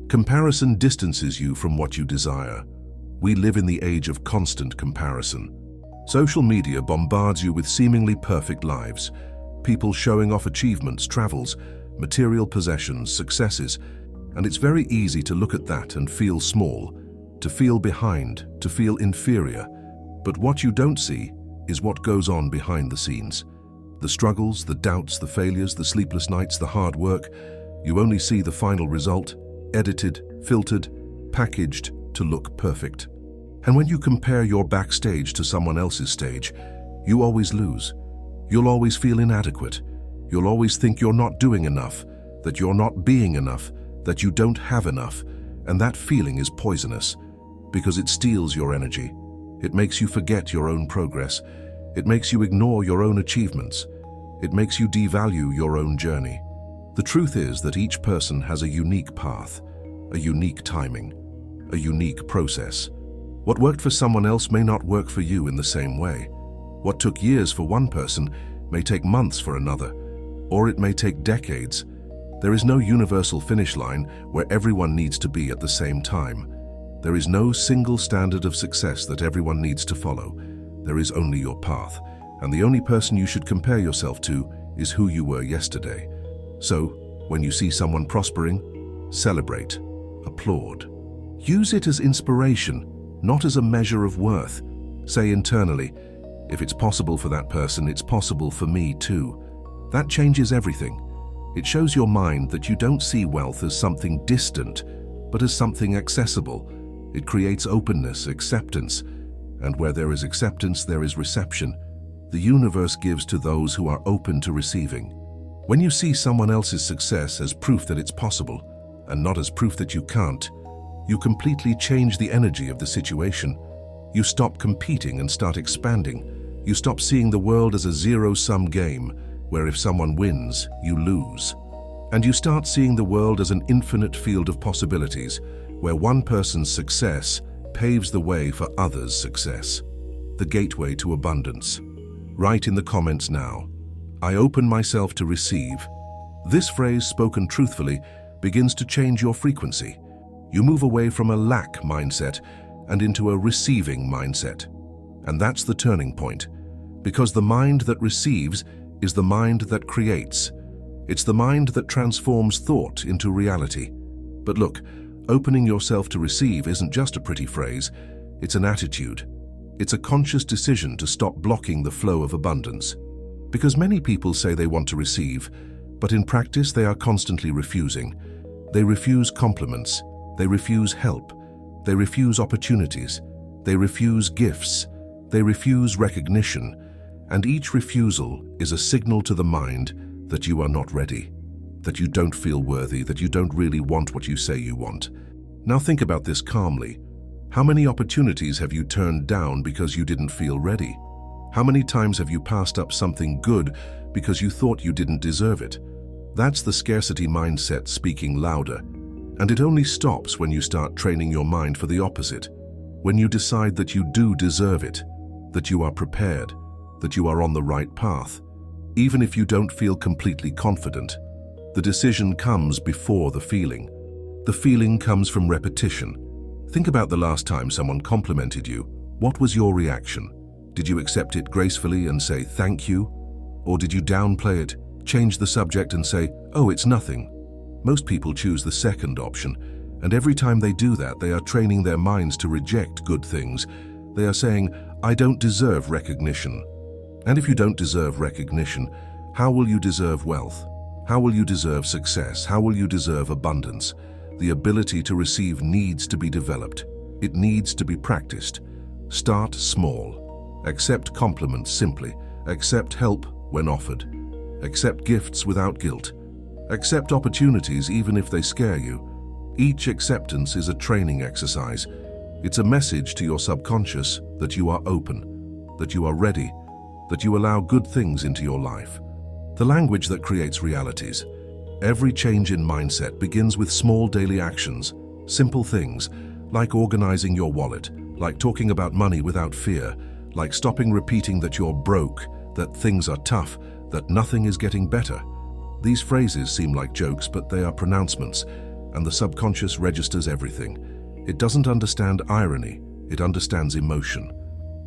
Comparison distances you from what you desire. We live in the age of constant comparison. Social media bombards you with seemingly perfect lives. People showing off achievements, travels, material possessions, successes, and it's very easy to look at that and feel small, to feel behind, to feel inferior. But what you don't see is what goes on behind the scenes. The struggles, the doubts, the failures, the sleepless nights, the hard work. You only see the final result, edited, filtered, packaged to look perfect. And when you compare your backstage to someone else's stage, you always lose. You'll always feel inadequate. You'll always think you're not doing enough, that you're not being enough, that you don't have enough, and that feeling is poisonous because it steals your energy. It makes you forget your own progress. It makes you ignore your own achievements. It makes you devalue your own journey. The truth is that each person has a unique path, a unique timing, a unique process. What worked for someone else may not work for you in the same way. What took years for one person may take months for another, or it may take decades. There is no universal finish line where everyone needs to be at the same time. There is no single standard of success that everyone needs to follow. There is only your path, and the only person you should compare yourself to is who you were yesterday. So, when you see someone prospering, celebrate, applaud. Use it as inspiration, not as a measure of worth. Say internally, if it's possible for that person, it's possible for me too. That changes everything. It shows your mind that you don't see wealth as something distant, but as something accessible. It creates openness, acceptance, and where there is acceptance, there is reception. The universe gives to those who are open to receiving. When you see someone else's success as proof that it's possible, and not as proof that you can't, you completely change the energy of the situation. You stop competing and start expanding. You stop seeing the world as a zero-sum game, where if someone wins, you lose. And you start seeing the world as an infinite field of possibilities, where one person's success paves the way for others' success. The gateway to abundance. Write in the comments now, I open myself to receive. This phrase, spoken truthfully, begins to change your frequency. You move away from a lack mindset and into a receiving mindset. And that's the turning point, because the mind that receives is the mind that creates. It's the mind that transforms thought into reality. But look, opening yourself to receive isn't just a pretty phrase, it's an attitude. It's a conscious decision to stop blocking the flow of abundance. Because many people say they want to receive, but in practice they are constantly refusing. They refuse compliments, they refuse help, they refuse opportunities, they refuse gifts, they refuse recognition, and each refusal is a signal to the mind that you are not ready, that you don't feel worthy, that you don't really want what you say you want. Now think about this calmly. How many opportunities have you turned down because you didn't feel ready? How many times have you passed up something good because you thought you didn't deserve it? That's the scarcity mindset speaking louder. And it only stops when you start training your mind for the opposite. When you decide that you do deserve it, that you are prepared, that you are on the right path. Even if you don't feel completely confident, the decision comes before the feeling. The feeling comes from repetition. Think about the last time someone complimented you. What was your reaction? Did you accept it gracefully and say thank you? Or did you downplay it, change the subject and say, oh, it's nothing? Most people choose the second option, and every time they do that, they are training their minds to reject good things. They are saying, I don't deserve recognition. And if you don't deserve recognition, how will you deserve wealth? How will you deserve success? How will you deserve abundance? The ability to receive needs to be developed. It needs to be practiced. Start small. Accept compliments simply. Accept help when offered. Accept gifts without guilt. Accept opportunities even if they scare you. Each acceptance is a training exercise. It's a message to your subconscious that you are open, that you are ready, that you allow good things into your life. The language that creates realities. Every change in mindset begins with small daily actions, simple things, like organizing your wallet, like talking about money without fear, like stopping repeating that you're broke, that things are tough, that nothing is getting better. These phrases seem like jokes, but they are pronouncements, and the subconscious registers everything. It doesn't understand irony, it understands emotion.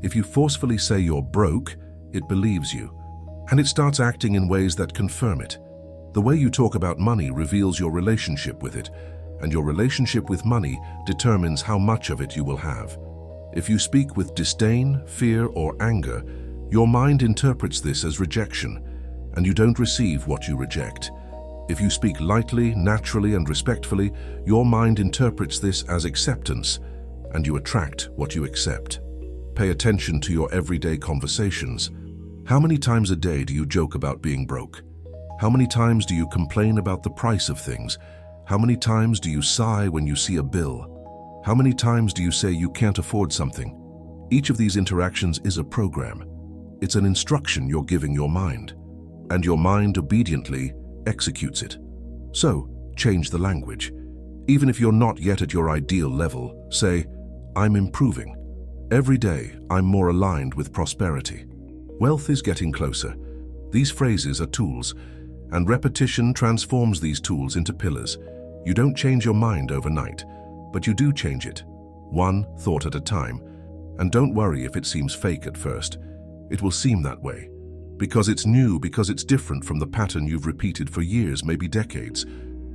If you forcefully say you're broke, it believes you, and it starts acting in ways that confirm it. The way you talk about money reveals your relationship with it, and your relationship with money determines how much of it you will have. If you speak with disdain, fear, or anger, your mind interprets this as rejection, and you don't receive what you reject. If you speak lightly, naturally, and respectfully, your mind interprets this as acceptance, and you attract what you accept. Pay attention to your everyday conversations. How many times a day do you joke about being broke? How many times do you complain about the price of things? How many times do you sigh when you see a bill? How many times do you say you can't afford something? Each of these interactions is a program. It's an instruction you're giving your mind, and your mind obediently executes it. So, change the language. Even if you're not yet at your ideal level, say, "I'm improving. Every day, I'm more aligned with prosperity. Wealth is getting closer." These phrases are tools, and repetition transforms these tools into pillars. You don't change your mind overnight, but you do change it, one thought at a time. And don't worry if it seems fake at first. It will seem that way, because it's new, because it's different from the pattern you've repeated for years, maybe decades.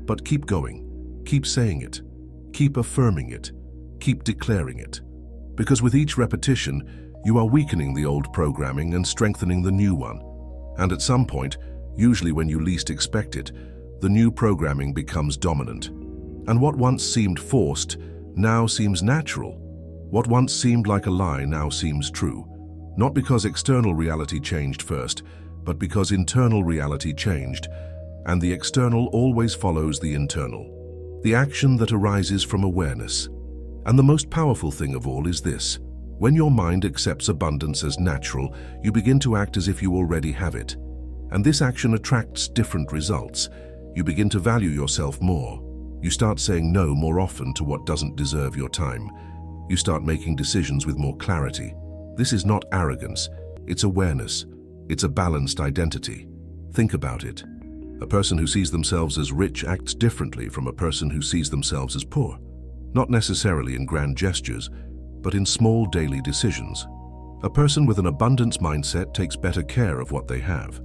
But keep going, keep saying it, keep affirming it, keep declaring it. Because with each repetition, you are weakening the old programming and strengthening the new one. And at some point, usually when you least expect it, the new programming becomes dominant. And what once seemed forced now seems natural. What once seemed like a lie now seems true. Not because external reality changed first, but because internal reality changed, and the external always follows the internal. The action that arises from awareness. And the most powerful thing of all is this: when your mind accepts abundance as natural, you begin to act as if you already have it. And this action attracts different results. You begin to value yourself more. You start saying no more often to what doesn't deserve your time. You start making decisions with more clarity. This is not arrogance, it's awareness. It's a balanced identity. Think about it. A person who sees themselves as rich acts differently from a person who sees themselves as poor. Not necessarily in grand gestures, but in small daily decisions. A person with an abundance mindset takes better care of what they have.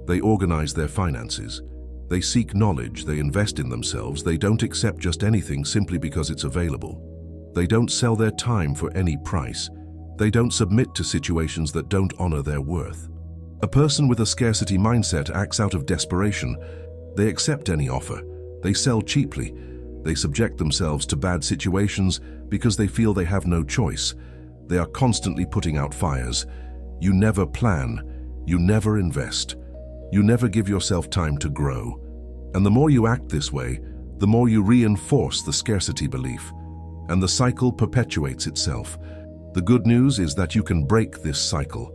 They organize their finances. They seek knowledge, they invest in themselves, they don't accept just anything simply because it's available. They don't sell their time for any price. They don't submit to situations that don't honor their worth. A person with a scarcity mindset acts out of desperation. They accept any offer. They sell cheaply. They subject themselves to bad situations because they feel they have no choice. They are constantly putting out fires. You never plan. You never invest. You never give yourself time to grow. And the more you act this way, the more you reinforce the scarcity belief, and the cycle perpetuates itself. The good news is that you can break this cycle.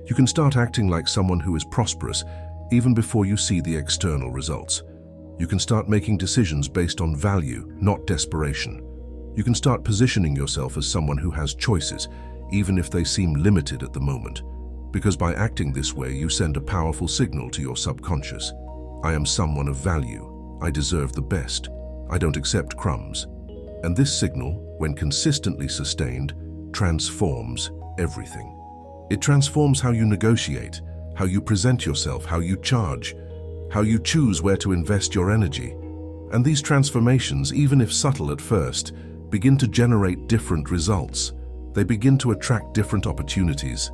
You can start acting like someone who is prosperous even before you see the external results. You can start making decisions based on value, not desperation. You can start positioning yourself as someone who has choices, even if they seem limited at the moment. Because by acting this way, you send a powerful signal to your subconscious. I am someone of value. I deserve the best. I don't accept crumbs. And this signal, when consistently sustained, transforms everything. It transforms how you negotiate, how you present yourself, how you charge, how you choose where to invest your energy. And these transformations, even if subtle at first, begin to generate different results. They begin to attract different opportunities.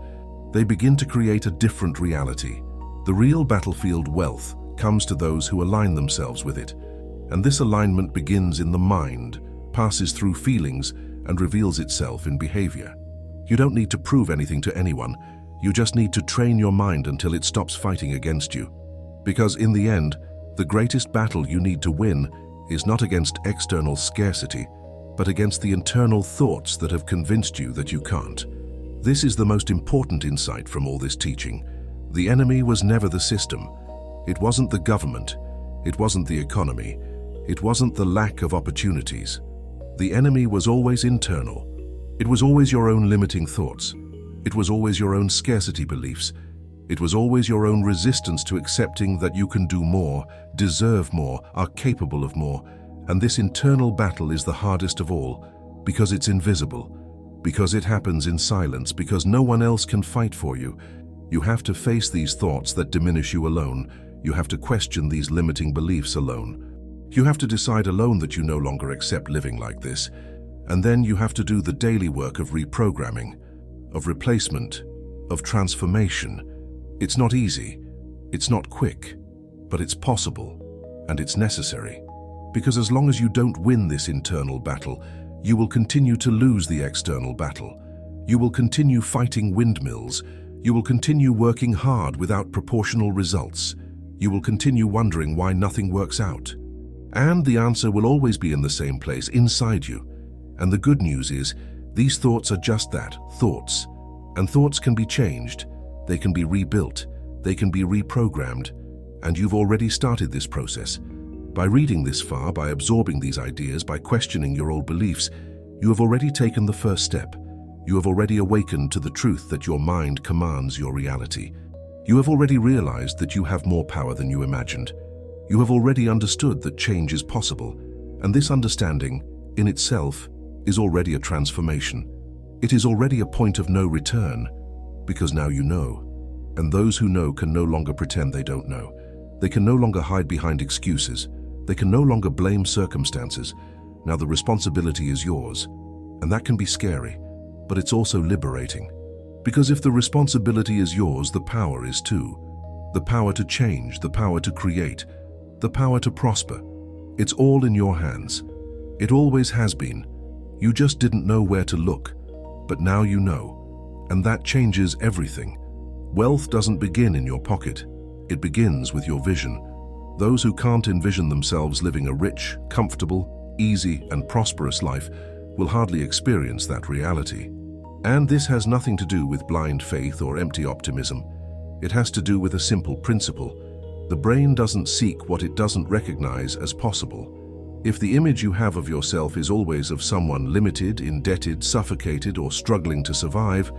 They begin to create a different reality. The real battlefield wealth comes to those who align themselves with it. And this alignment begins in the mind, passes through feelings, and reveals itself in behavior. You don't need to prove anything to anyone. You just need to train your mind until it stops fighting against you. Because in the end, the greatest battle you need to win is not against external scarcity, but against the internal thoughts that have convinced you that you can't. This is the most important insight from all this teaching. The enemy was never the system. It wasn't the government. It wasn't the economy. It wasn't the lack of opportunities. The enemy was always internal. It was always your own limiting thoughts. It was always your own scarcity beliefs. It was always your own resistance to accepting that you can do more, deserve more, are capable of more. And this internal battle is the hardest of all, because it's invisible, because it happens in silence, because no one else can fight for you. You have to face these thoughts that diminish you alone. You have to question these limiting beliefs alone. You have to decide alone that you no longer accept living like this. And then you have to do the daily work of reprogramming, of replacement, of transformation. It's not easy, it's not quick, but it's possible, and it's necessary. Because as long as you don't win this internal battle, you will continue to lose the external battle. You will continue fighting windmills. You will continue working hard without proportional results. You will continue wondering why nothing works out. And the answer will always be in the same place, inside you. And the good news is, these thoughts are just that, thoughts. And thoughts can be changed. They can be rebuilt. They can be reprogrammed. And you've already started this process. By reading this far, by absorbing these ideas, by questioning your old beliefs, you have already taken the first step. You have already awakened to the truth that your mind commands your reality. You have already realized that you have more power than you imagined. You have already understood that change is possible, and this understanding, in itself, is already a transformation. It is already a point of no return, because now you know. And those who know can no longer pretend they don't know. They can no longer hide behind excuses. They can no longer blame circumstances. Now the responsibility is yours, and that can be scary, but it's also liberating. Because if the responsibility is yours, the power is too. The power to change, the power to create, the power to prosper. It's all in your hands. It always has been. You just didn't know where to look, but now you know, and that changes everything. Wealth doesn't begin in your pocket. It begins with your vision. Those who can't envision themselves living a rich, comfortable, easy, and prosperous life will hardly experience that reality. And this has nothing to do with blind faith or empty optimism. It has to do with a simple principle. The brain doesn't seek what it doesn't recognize as possible. If the image you have of yourself is always of someone limited, indebted, suffocated, or struggling to survive,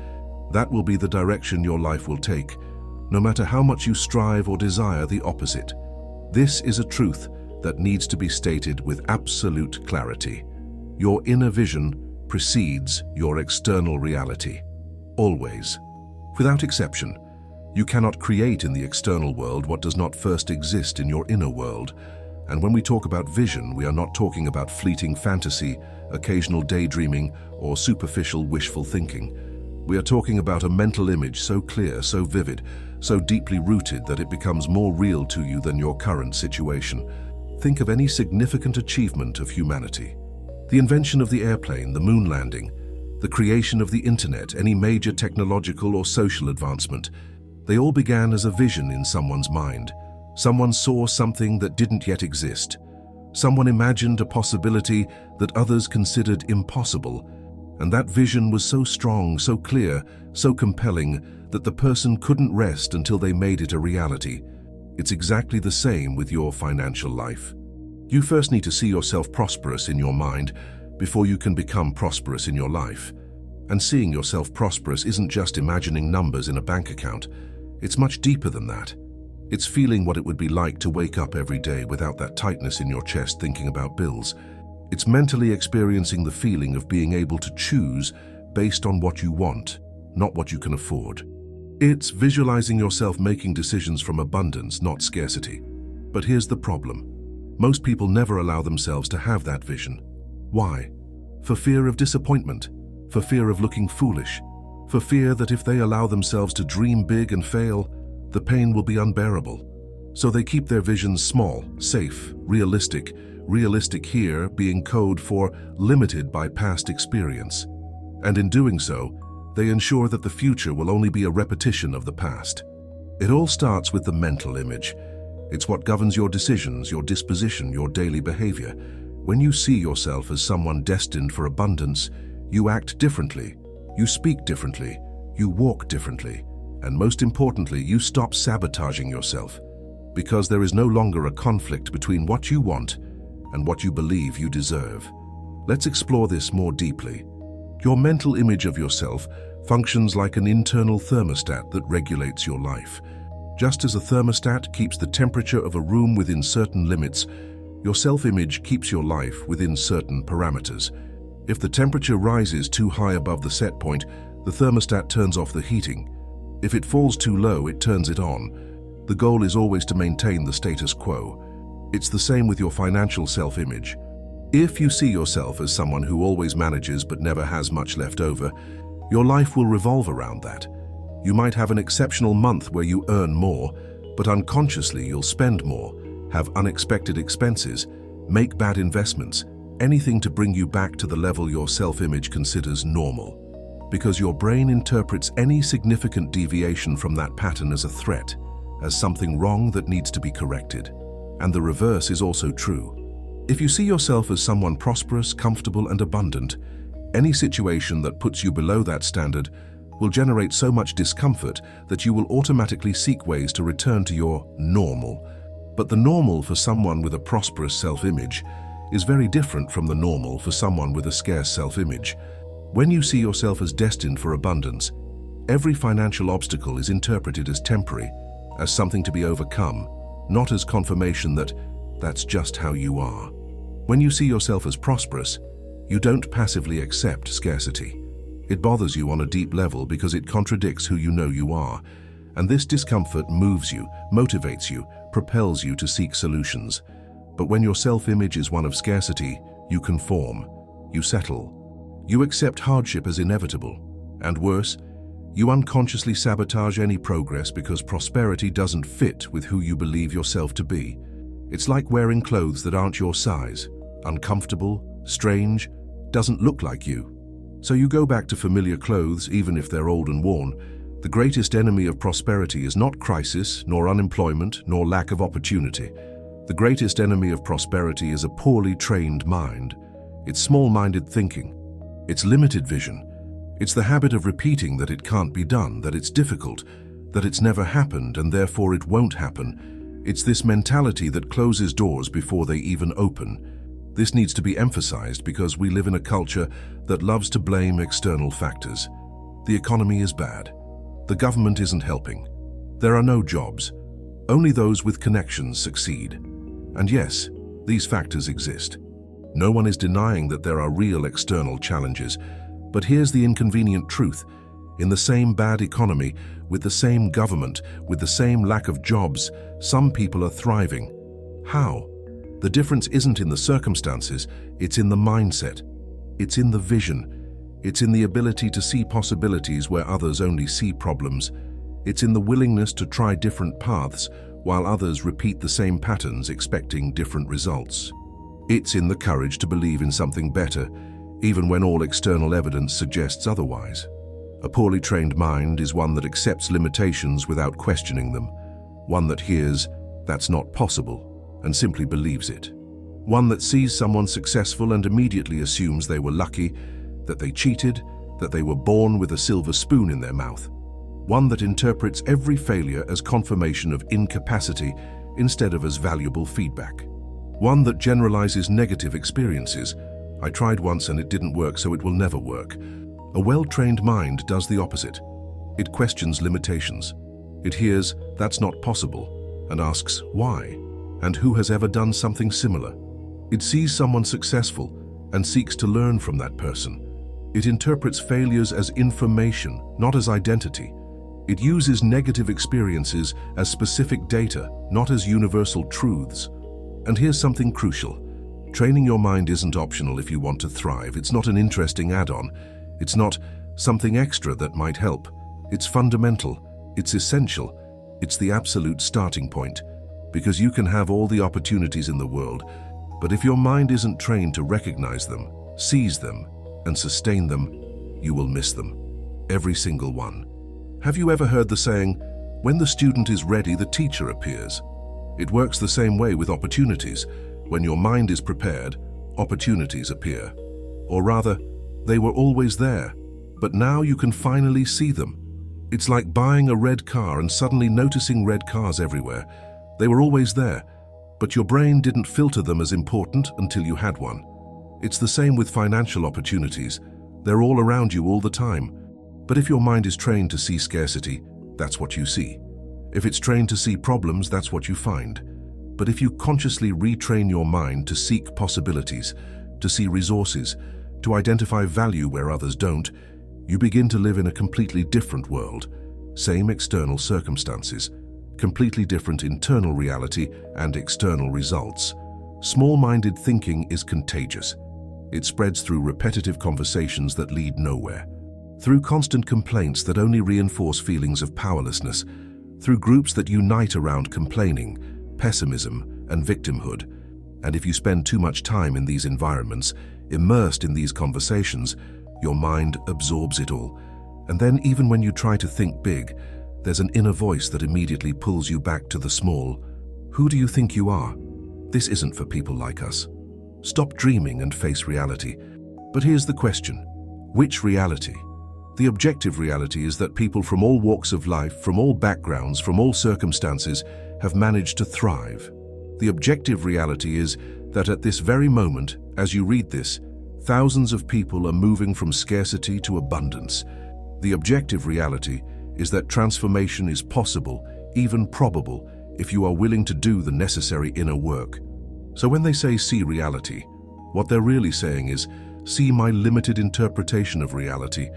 that will be the direction your life will take, no matter how much you strive or desire the opposite. This is a truth that needs to be stated with absolute clarity. Your inner vision precedes your external reality. Always. Without exception. You cannot create in the external world what does not first exist in your inner world. And when we talk about vision, we are not talking about fleeting fantasy, occasional daydreaming, or superficial wishful thinking. We are talking about a mental image so clear, so vivid, so deeply rooted that it becomes more real to you than your current situation. Think of any significant achievement of humanity. The invention of the airplane, the moon landing, the creation of the internet, any major technological or social advancement. They all began as a vision in someone's mind. Someone saw something that didn't yet exist. Someone imagined a possibility that others considered impossible. And that vision was so strong, so clear, so compelling that the person couldn't rest until they made it a reality. It's exactly the same with your financial life. You first need to see yourself prosperous in your mind before you can become prosperous in your life. And seeing yourself prosperous isn't just imagining numbers in a bank account. It's much deeper than that. It's feeling what it would be like to wake up every day without that tightness in your chest thinking about bills. It's mentally experiencing the feeling of being able to choose based on what you want, not what you can afford. It's visualizing yourself making decisions from abundance, not scarcity. But here's the problem. Most people never allow themselves to have that vision. Why? For fear of disappointment, for fear of looking foolish, for fear that if they allow themselves to dream big and fail, the pain will be unbearable. So they keep their visions small, safe, realistic here being code for limited by past experience. And in doing so, they ensure that the future will only be a repetition of the past. It all starts with the mental image. It's what governs your decisions, your disposition, your daily behavior. When you see yourself as someone destined for abundance, you act differently, you speak differently, you walk differently, and most importantly, you stop sabotaging yourself, because there is no longer a conflict between what you want and what you believe you deserve. Let's explore this more deeply. Your mental image of yourself functions like an internal thermostat that regulates your life. Just as a thermostat keeps the temperature of a room within certain limits, your self-image keeps your life within certain parameters. If the temperature rises too high above the set point, the thermostat turns off the heating. If it falls too low, it turns it on. The goal is always to maintain the status quo. It's the same with your financial self-image. If you see yourself as someone who always manages but never has much left over, your life will revolve around that. You might have an exceptional month where you earn more, but unconsciously you'll spend more, have unexpected expenses, make bad investments, anything to bring you back to the level your self-image considers normal. Because your brain interprets any significant deviation from that pattern as a threat, as something wrong that needs to be corrected. And the reverse is also true. If you see yourself as someone prosperous, comfortable, and abundant, any situation that puts you below that standard will generate so much discomfort that you will automatically seek ways to return to your normal. But the normal for someone with a prosperous self-image is very different from the normal for someone with a scarce self-image. When you see yourself as destined for abundance, every financial obstacle is interpreted as temporary, as something to be overcome, not as confirmation that that's just how you are. When you see yourself as prosperous, you don't passively accept scarcity. It bothers you on a deep level because it contradicts who you know you are, and this discomfort moves you, motivates you, propels you to seek solutions. But when your self-image is one of scarcity, you conform, you settle, you accept hardship as inevitable, and worse, you unconsciously sabotage any progress because prosperity doesn't fit with who you believe yourself to be. It's like wearing clothes that aren't your size, uncomfortable, strange, doesn't look like you. So you go back to familiar clothes even if they're old and worn. The greatest enemy of prosperity is not crisis, nor unemployment, nor lack of opportunity. The greatest enemy of prosperity is a poorly trained mind. It's small-minded thinking. It's limited vision. It's the habit of repeating that it can't be done, that it's difficult, that it's never happened and therefore it won't happen. It's this mentality that closes doors before they even open. This needs to be emphasized because we live in a culture that loves to blame external factors. The economy is bad. The government isn't helping. There are no jobs. Only those with connections succeed. And yes, these factors exist. No one is denying that there are real external challenges. But here's the inconvenient truth. In the same bad economy, with the same government, with the same lack of jobs, some people are thriving. How? The difference isn't in the circumstances, it's in the mindset. It's in the vision. It's in the ability to see possibilities where others only see problems. It's in the willingness to try different paths while others repeat the same patterns expecting different results. It's in the courage to believe in something better, even when all external evidence suggests otherwise. A poorly trained mind is one that accepts limitations without questioning them, one that hears, "That's not possible," and simply believes it. One that sees someone successful and immediately assumes they were lucky, that they cheated, that they were born with a silver spoon in their mouth. One that interprets every failure as confirmation of incapacity instead of as valuable feedback. One that generalizes negative experiences. "I tried once and it didn't work, so it will never work." A well-trained mind does the opposite. It questions limitations. It hears, "That's not possible," and asks, "Why? And who has ever done something similar?" It sees someone successful and seeks to learn from that person. It interprets failures as information, not as identity. It uses negative experiences as specific data, not as universal truths. And here's something crucial. Training your mind isn't optional if you want to thrive. It's not an interesting add-on. It's not something extra that might help. It's fundamental. It's essential. It's the absolute starting point. Because you can have all the opportunities in the world, but if your mind isn't trained to recognize them, seize them, and sustain them, you will miss them. Every single one. Have you ever heard the saying, "When the student is ready, the teacher appears"? It works the same way with opportunities. When your mind is prepared, opportunities appear. Or rather, they were always there, but now you can finally see them. It's like buying a red car and suddenly noticing red cars everywhere. They were always there, but your brain didn't filter them as important until you had one. It's the same with financial opportunities. They're all around you all the time. But if your mind is trained to see scarcity, that's what you see. If it's trained to see problems, that's what you find. But if you consciously retrain your mind to seek possibilities, to see resources, to identify value where others don't, you begin to live in a completely different world. Same external circumstances, completely different internal reality and external results. Small-minded thinking is contagious. It spreads through repetitive conversations that lead nowhere, through constant complaints that only reinforce feelings of powerlessness, through groups that unite around complaining, pessimism, and victimhood. And if you spend too much time in these environments, immersed in these conversations, your mind absorbs it all. And then even when you try to think big, there's an inner voice that immediately pulls you back to the small. Who do you think you are? This isn't for people like us. Stop dreaming and face reality. But here's the question: which reality? The objective reality is that people from all walks of life, from all backgrounds, from all circumstances, have managed to thrive. The objective reality is that at this very moment, as you read this, thousands of people are moving from scarcity to abundance. The objective reality is that transformation is possible, even probable, if you are willing to do the necessary inner work. So when they say see reality, what they're really saying is see my limited interpretation of reality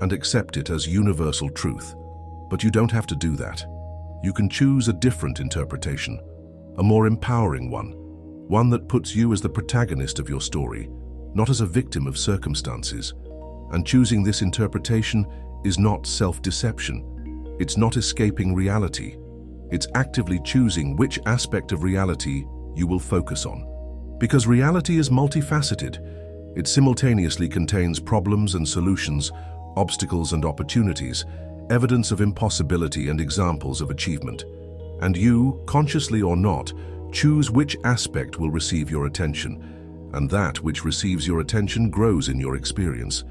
and accept it as universal truth. But you don't have to do that. You can choose a different interpretation, a more empowering one that puts you as the protagonist of your story, not as a victim of circumstances. And choosing this interpretation is not self-deception. It's not escaping reality. It's actively choosing which aspect of reality you will focus on. Because reality is multifaceted. It simultaneously contains problems and solutions, obstacles and opportunities, evidence of impossibility and examples of achievement. And you, consciously or not, choose which aspect will receive your attention, and that which receives your attention grows in your experience.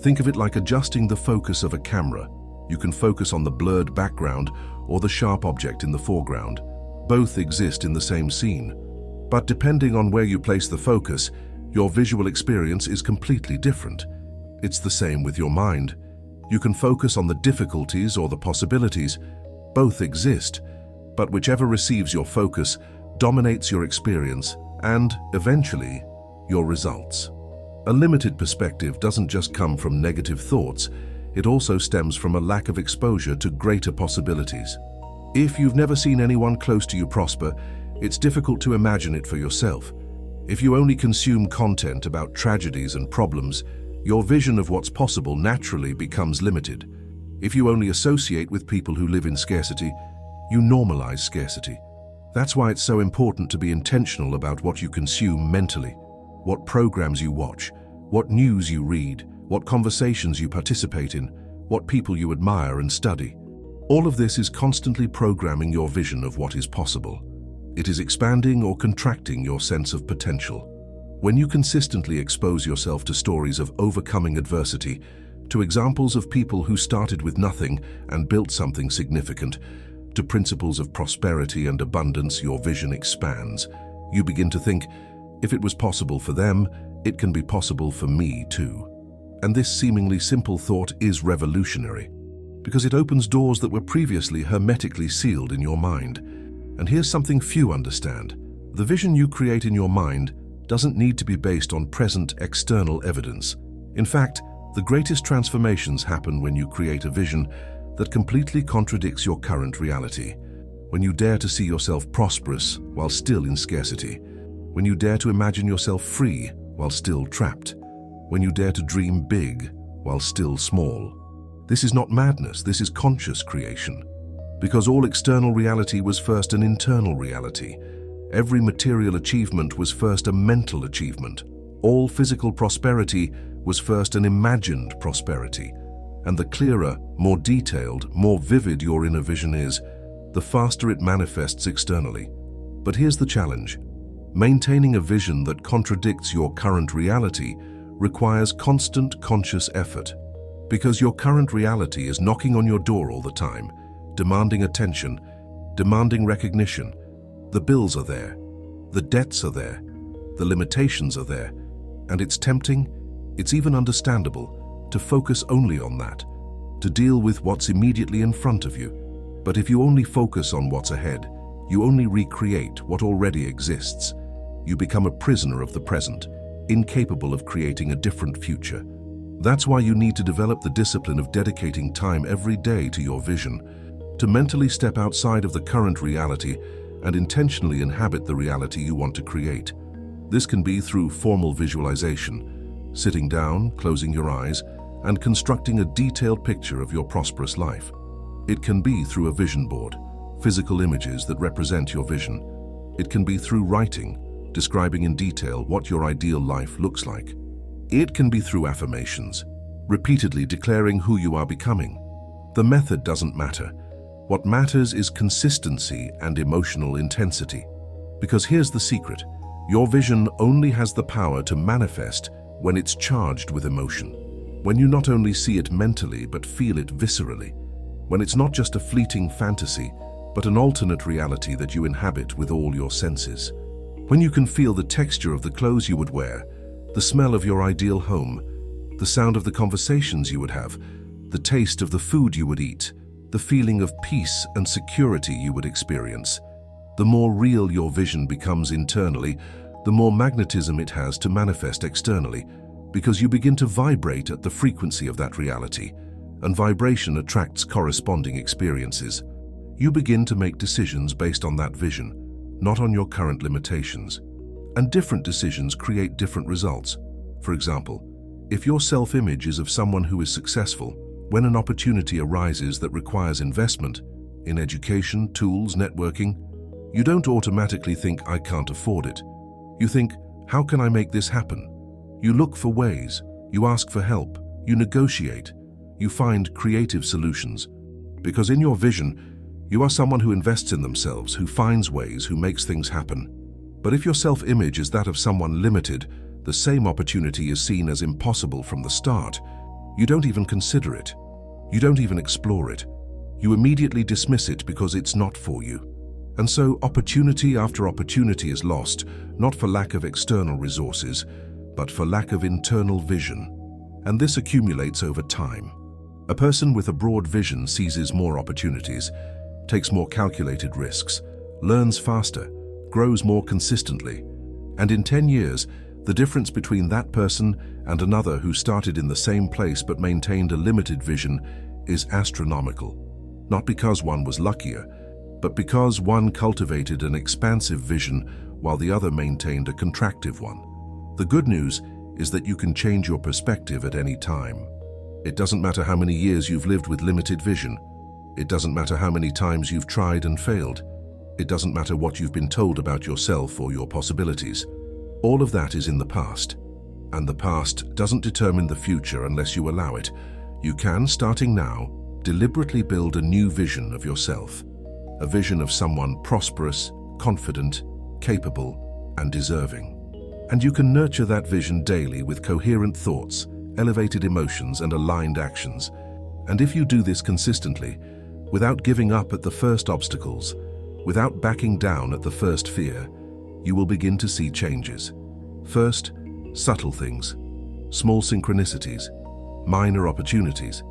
Think of it like adjusting the focus of a camera. You can focus on the blurred background or the sharp object in the foreground. Both exist in the same scene. But depending on where you place the focus, your visual experience is completely different. It's the same with your mind. You can focus on the difficulties or the possibilities. Both exist, but whichever receives your focus dominates your experience and, eventually, your results. A limited perspective doesn't just come from negative thoughts, it also stems from a lack of exposure to greater possibilities. If you've never seen anyone close to you prosper, it's difficult to imagine it for yourself. If you only consume content about tragedies and problems, your vision of what's possible naturally becomes limited. If you only associate with people who live in scarcity, you normalize scarcity. That's why it's so important to be intentional about what you consume mentally, what programs you watch, what news you read, what conversations you participate in, what people you admire and study. All of this is constantly programming your vision of what is possible. It is expanding or contracting your sense of potential. When you consistently expose yourself to stories of overcoming adversity, to examples of people who started with nothing and built something significant, to principles of prosperity and abundance, your vision expands. You begin to think, if it was possible for them, it can be possible for me too. And this seemingly simple thought is revolutionary, because it opens doors that were previously hermetically sealed in your mind. And here's something few understand. The vision you create in your mind doesn't need to be based on present external evidence. In fact, the greatest transformations happen when you create a vision that completely contradicts your current reality. When you dare to see yourself prosperous while still in scarcity. When you dare to imagine yourself free while still trapped. When you dare to dream big while still small. This is not madness, this is conscious creation. Because all external reality was first an internal reality. Every material achievement was first a mental achievement. All physical prosperity was first an imagined prosperity. And the clearer, more detailed, more vivid your inner vision is, the faster it manifests externally. But here's the challenge. Maintaining a vision that contradicts your current reality requires constant conscious effort, because your current reality is knocking on your door all the time, demanding attention, demanding recognition. The bills are there, the debts are there, the limitations are there, and it's tempting, it's even understandable, to focus only on that, to deal with what's immediately in front of you. But if you only focus on what's ahead, you only recreate what already exists. You become a prisoner of the present, incapable of creating a different future. That's why you need to develop the discipline of dedicating time every day to your vision, to mentally step outside of the current reality and intentionally inhabit the reality you want to create. This can be through formal visualization, sitting down, closing your eyes, and constructing a detailed picture of your prosperous life. It can be through a vision board, physical images that represent your vision. It can be through writing, describing in detail what your ideal life looks like. It can be through affirmations, repeatedly declaring who you are becoming. The method doesn't matter. What matters is consistency and emotional intensity. Because here's the secret. Your vision only has the power to manifest when it's charged with emotion. When you not only see it mentally but feel it viscerally. When it's not just a fleeting fantasy, but an alternate reality that you inhabit with all your senses. When you can feel the texture of the clothes you would wear, the smell of your ideal home, the sound of the conversations you would have, the taste of the food you would eat, the feeling of peace and security you would experience. The more real your vision becomes internally, the more magnetism it has to manifest externally, because you begin to vibrate at the frequency of that reality, and vibration attracts corresponding experiences. You begin to make decisions based on that vision, not on your current limitations. And different decisions create different results. For example, if your self-image is of someone who is successful, when an opportunity arises that requires investment in education, tools, networking, you don't automatically think, "I can't afford it." You think, "How can I make this happen?" You look for ways, you ask for help, you negotiate, you find creative solutions. Because in your vision, you are someone who invests in themselves, who finds ways, who makes things happen. But if your self-image is that of someone limited, the same opportunity is seen as impossible from the start. You don't even consider it. You don't even explore it. You immediately dismiss it because it's not for you. And so opportunity after opportunity is lost, not for lack of external resources, but for lack of internal vision. And this accumulates over time. A person with a broad vision seizes more opportunities, takes more calculated risks, learns faster, grows more consistently. And in 10 years, the difference between that person and another who started in the same place but maintained a limited vision is astronomical. Not because one was luckier, but because one cultivated an expansive vision while the other maintained a contractive one. The good news is that you can change your perspective at any time. It doesn't matter how many years you've lived with limited vision. It doesn't matter how many times you've tried and failed. It doesn't matter what you've been told about yourself or your possibilities. All of that is in the past. And the past doesn't determine the future unless you allow it. You can, starting now, deliberately build a new vision of yourself. A vision of someone prosperous, confident, capable, and deserving. And you can nurture that vision daily with coherent thoughts, elevated emotions, and aligned actions. And if you do this consistently, without giving up at the first obstacles, without backing down at the first fear, you will begin to see changes. First, subtle things, small synchronicities, minor opportunities.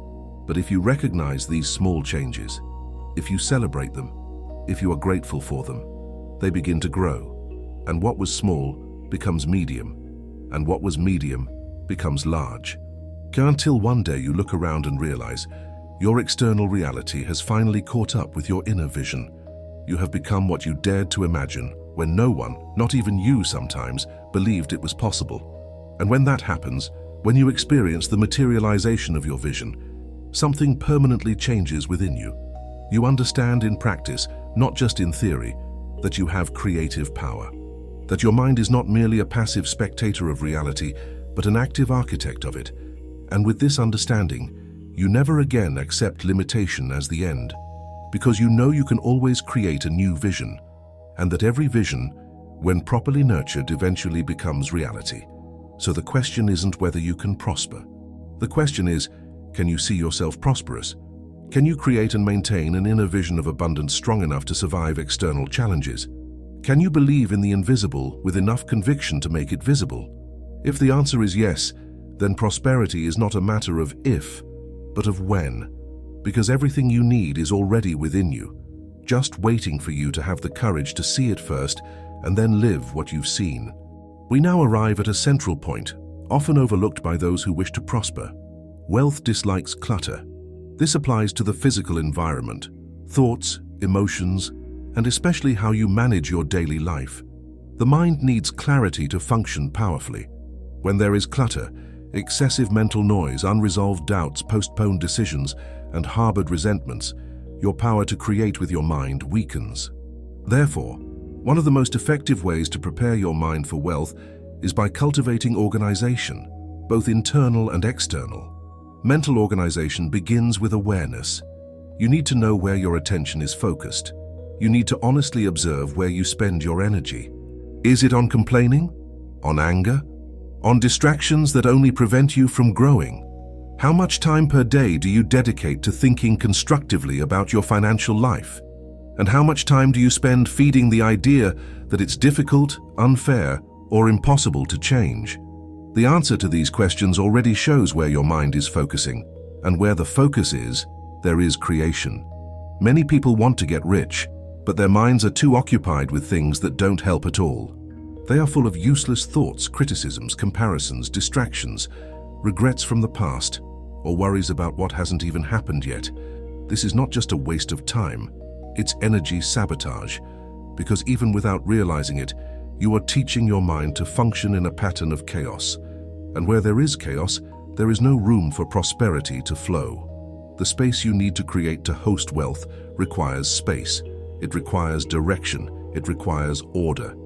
But if you recognize these small changes, if you celebrate them, if you are grateful for them, they begin to grow. And what was small becomes medium, and what was medium becomes large. Until one day you look around and realize your external reality has finally caught up with your inner vision. You have become what you dared to imagine when no one, not even you sometimes, believed it was possible. And when that happens, when you experience the materialization of your vision, something permanently changes within you. You understand in practice, not just in theory, that you have creative power. That your mind is not merely a passive spectator of reality, but an active architect of it. And with this understanding, you never again accept limitation as the end, because you know you can always create a new vision. and that every vision, when properly nurtured, eventually becomes reality. So the question isn't whether you can prosper. The question is, can you see yourself prosperous? Can you create and maintain an inner vision of abundance strong enough to survive external challenges? Can you believe in the invisible with enough conviction to make it visible? If the answer is yes, then prosperity is not a matter of if, but of when, because everything you need is already within you, just waiting for you to have the courage to see it first and then live what you've seen. We now arrive at a central point, often overlooked by those who wish to prosper. Wealth dislikes clutter. This applies to the physical environment, thoughts, emotions, and especially how you manage your daily life. The mind needs clarity to function powerfully. When there is clutter, excessive mental noise, unresolved doubts, postponed decisions, and harbored resentments, your power to create with your mind weakens. Therefore, one of the most effective ways to prepare your mind for wealth is by cultivating organization, both internal and external. Mental organization begins with awareness. You need to know where your attention is focused. You need to honestly observe where you spend your energy. Is it on complaining? On anger? On distractions that only prevent you from growing? How much time per day do you dedicate to thinking constructively about your financial life? And how much time do you spend feeding the idea that it's difficult, unfair, or impossible to change? The answer to these questions already shows where your mind is focusing, and where the focus is, there is creation. Many people want to get rich, but their minds are too occupied with things that don't help at all. They are full of useless thoughts, criticisms, comparisons, distractions, regrets from the past, or worries about what hasn't even happened yet. This is not just a waste of time, it's energy sabotage, because even without realizing it, you are teaching your mind to function in a pattern of chaos. And where there is chaos, there is no room for prosperity to flow. The space you need to create to host wealth requires space. It requires direction. It requires order.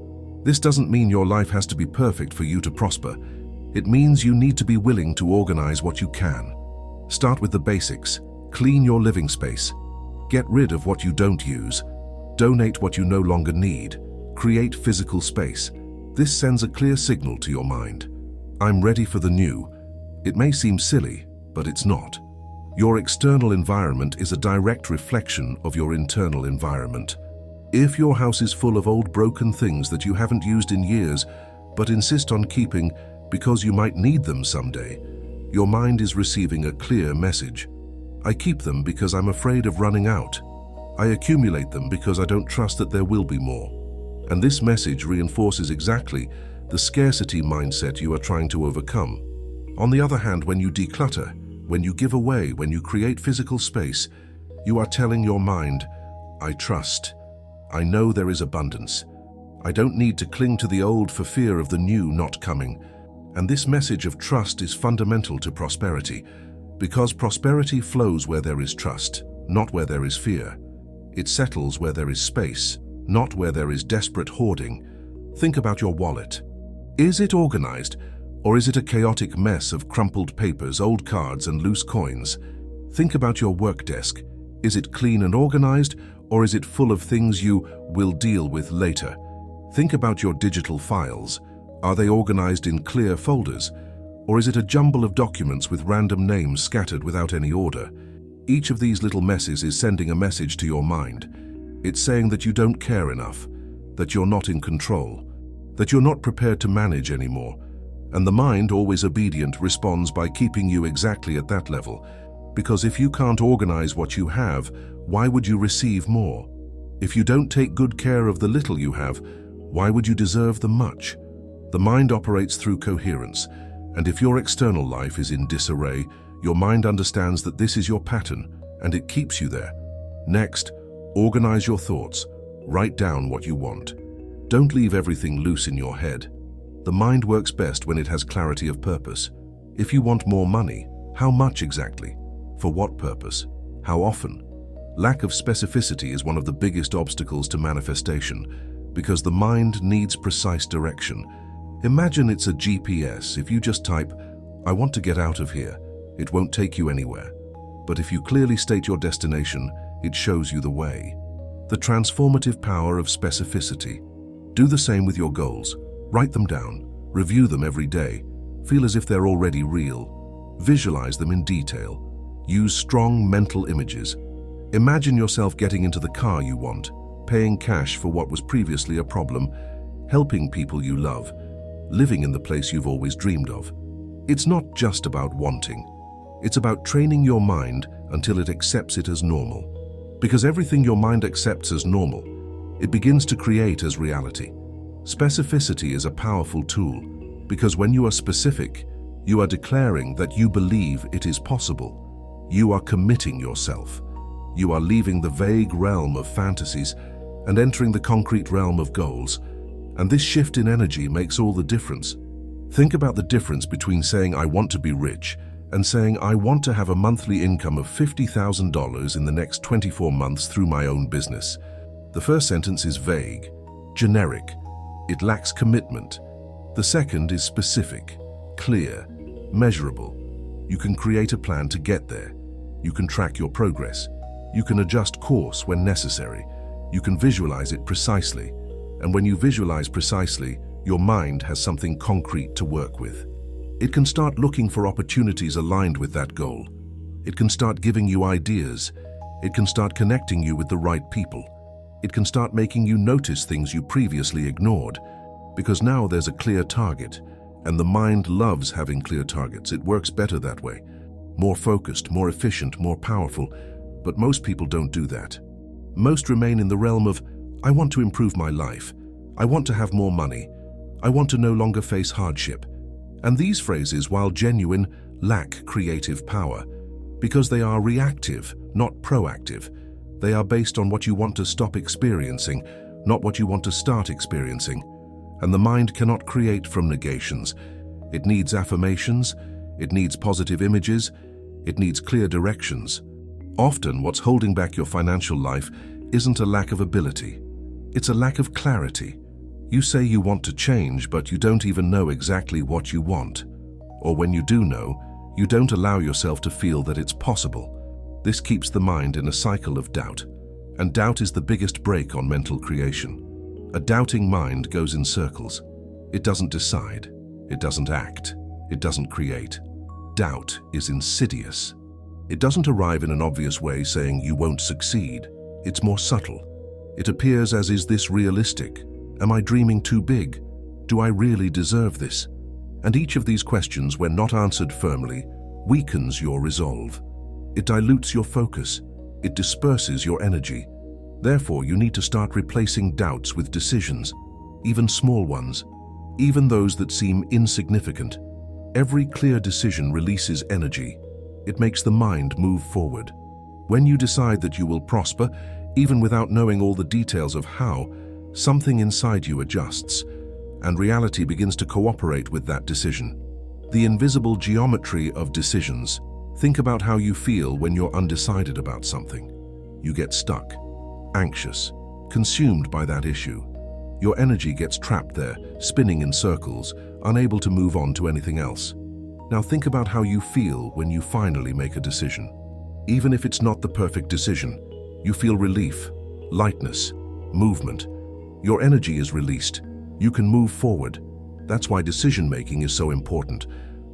This doesn't mean your life has to be perfect for you to prosper. It means you need to be willing to organize what you can. Start with the basics. Clean your living space. Get rid of what you don't use. Donate what you no longer need. Create physical space. This sends a clear signal to your mind. I'm ready for the new. It may seem silly, but it's not. Your external environment is a direct reflection of your internal environment. If your house is full of old broken things that you haven't used in years, but insist on keeping because you might need them someday, your mind is receiving a clear message. I keep them because I'm afraid of running out. I accumulate them because I don't trust that there will be more. And this message reinforces exactly the scarcity mindset you are trying to overcome. On the other hand, when you declutter, when you give away, when you create physical space, you are telling your mind, I trust. I know there is abundance. I don't need to cling to the old for fear of the new not coming. And this message of trust is fundamental to prosperity, because prosperity flows where there is trust, not where there is fear. It settles where there is space, not where there is desperate hoarding. Think about your wallet. Is it organized, or is it a chaotic mess of crumpled papers, old cards, and loose coins? Think about your work desk. Is it clean and organized, or is it full of things you will deal with later? Think about your digital files. Are they organized in clear folders, or is it a jumble of documents with random names scattered without any order? Each of these little messes is sending a message to your mind. It's saying that you don't care enough, that you're not in control, that you're not prepared to manage anymore. And the mind, always obedient, responds by keeping you exactly at that level. Because if you can't organize what you have, why would you receive more? If you don't take good care of the little you have, why would you deserve the much? The mind operates through coherence, and if your external life is in disarray, your mind understands that this is your pattern, and it keeps you there. Next, organize your thoughts. Write down what you want. Don't leave everything loose in your head. The mind works best when it has clarity of purpose. If you want more money, how much exactly? For what purpose? How often? Lack of specificity is one of the biggest obstacles to manifestation, because the mind needs precise direction. Imagine it's a GPS. If you just type, I want to get out of here, it won't take you anywhere. But if you clearly state your destination, it shows you the way. The transformative power of specificity. Do the same with your goals. Write them down. Review them every day. Feel as if they're already real. Visualize them in detail. Use strong mental images. Imagine yourself getting into the car you want, paying cash for what was previously a problem, helping people you love, living in the place you've always dreamed of. It's not just about wanting. It's about training your mind until it accepts it as normal. Because everything your mind accepts as normal, it begins to create as reality. Specificity is a powerful tool because when you are specific, you are declaring that you believe it is possible. You are committing yourself. You are leaving the vague realm of fantasies and entering the concrete realm of goals. And this shift in energy makes all the difference. Think about the difference between saying I want to be rich and saying I want to have a monthly income of $50,000 in the next 24 months through my own business. The first sentence is vague, generic. It lacks commitment. The second is specific, clear, measurable. You can create a plan to get there. You can track your progress. You can adjust course when necessary. You can visualize it precisely. And when you visualize precisely, your mind has something concrete to work with. It can start looking for opportunities aligned with that goal. It can start giving you ideas. It can start connecting you with the right people. It can start making you notice things you previously ignored. Because now there's a clear target, and the mind loves having clear targets. It works better that way. More focused, more efficient, more powerful. But most people don't do that. Most remain in the realm of, I want to improve my life. I want to have more money. I want to no longer face hardship. And these phrases, while genuine, lack creative power because they are reactive, not proactive. They are based on what you want to stop experiencing, not what you want to start experiencing. And the mind cannot create from negations. It needs affirmations, it needs positive images, it needs clear directions. Often, what's holding back your financial life isn't a lack of ability. It's a lack of clarity. You say you want to change, but you don't even know exactly what you want. Or when you do know, you don't allow yourself to feel that it's possible. This keeps the mind in a cycle of doubt. And doubt is the biggest brake on mental creation. A doubting mind goes in circles. It doesn't decide. It doesn't act. It doesn't create. Doubt is insidious. It doesn't arrive in an obvious way saying you won't succeed. It's more subtle. It appears as, is this realistic? Am I dreaming too big? Do I really deserve this? And each of these questions, when not answered firmly, weakens your resolve. It dilutes your focus. It disperses your energy. Therefore, you need to start replacing doubts with decisions, even small ones, even those that seem insignificant. Every clear decision releases energy. It makes the mind move forward. When you decide that you will prosper, even without knowing all the details of how, something inside you adjusts, and reality begins to cooperate with that decision. The invisible geometry of decisions. Think about how you feel when you're undecided about something. You get stuck, anxious, consumed by that issue. Your energy gets trapped there, spinning in circles, unable to move on to anything else. Now think about how you feel when you finally make a decision. Even if it's not the perfect decision, you feel relief, lightness, movement. Your energy is released. You can move forward. That's why decision-making is so important.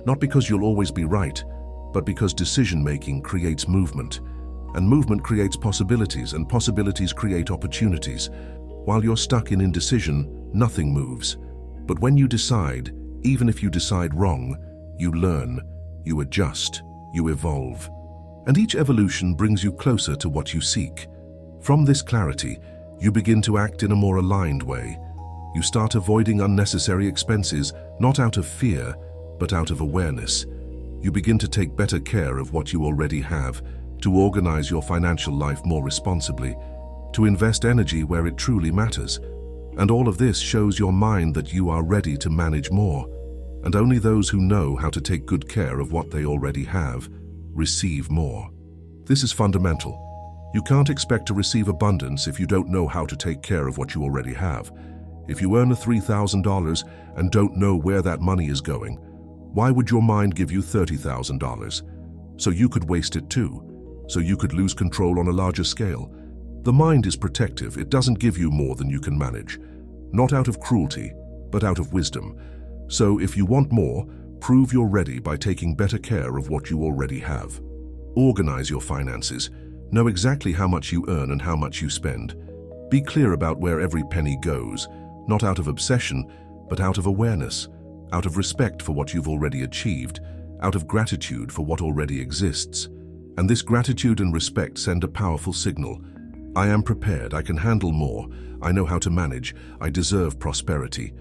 Not because you'll always be right, but because decision-making creates movement. And movement creates possibilities, and possibilities create opportunities. While you're stuck in indecision, nothing moves. But when you decide, even if you decide wrong, you learn, you adjust, you evolve. And each evolution brings you closer to what you seek. From this clarity, you begin to act in a more aligned way. You start avoiding unnecessary expenses, not out of fear, but out of awareness. You begin to take better care of what you already have, to organize your financial life more responsibly, to invest energy where it truly matters. And all of this shows your mind that you are ready to manage more. And only those who know how to take good care of what they already have receive more. This is fundamental. You can't expect to receive abundance if you don't know how to take care of what you already have. If you earn $3,000 and don't know where that money is going, why would your mind give you $30,000? So you could waste it too. So you could lose control on a larger scale. The mind is protective. It doesn't give you more than you can manage. Not out of cruelty, but out of wisdom. So if you want more, prove you're ready by taking better care of what you already have. Organize your finances. Know exactly how much you earn and how much you spend. Be clear about where every penny goes, not out of obsession, but out of awareness, out of respect for what you've already achieved, out of gratitude for what already exists. And this gratitude and respect send a powerful signal. I am prepared, I can handle more, I know how to manage, I deserve prosperity.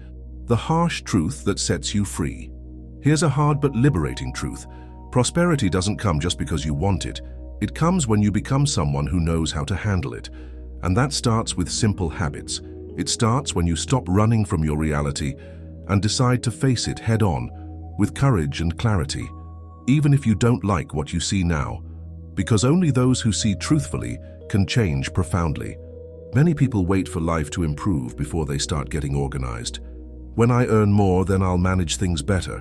The harsh truth that sets you free. Here's a hard but liberating truth. Prosperity doesn't come just because you want it. It comes when you become someone who knows how to handle it. And that starts with simple habits. It starts when you stop running from your reality and decide to face it head on, with courage and clarity, even if you don't like what you see now, because only those who see truthfully can change profoundly. Many people wait for life to improve before they start getting organized. When I earn more, then I'll manage things better.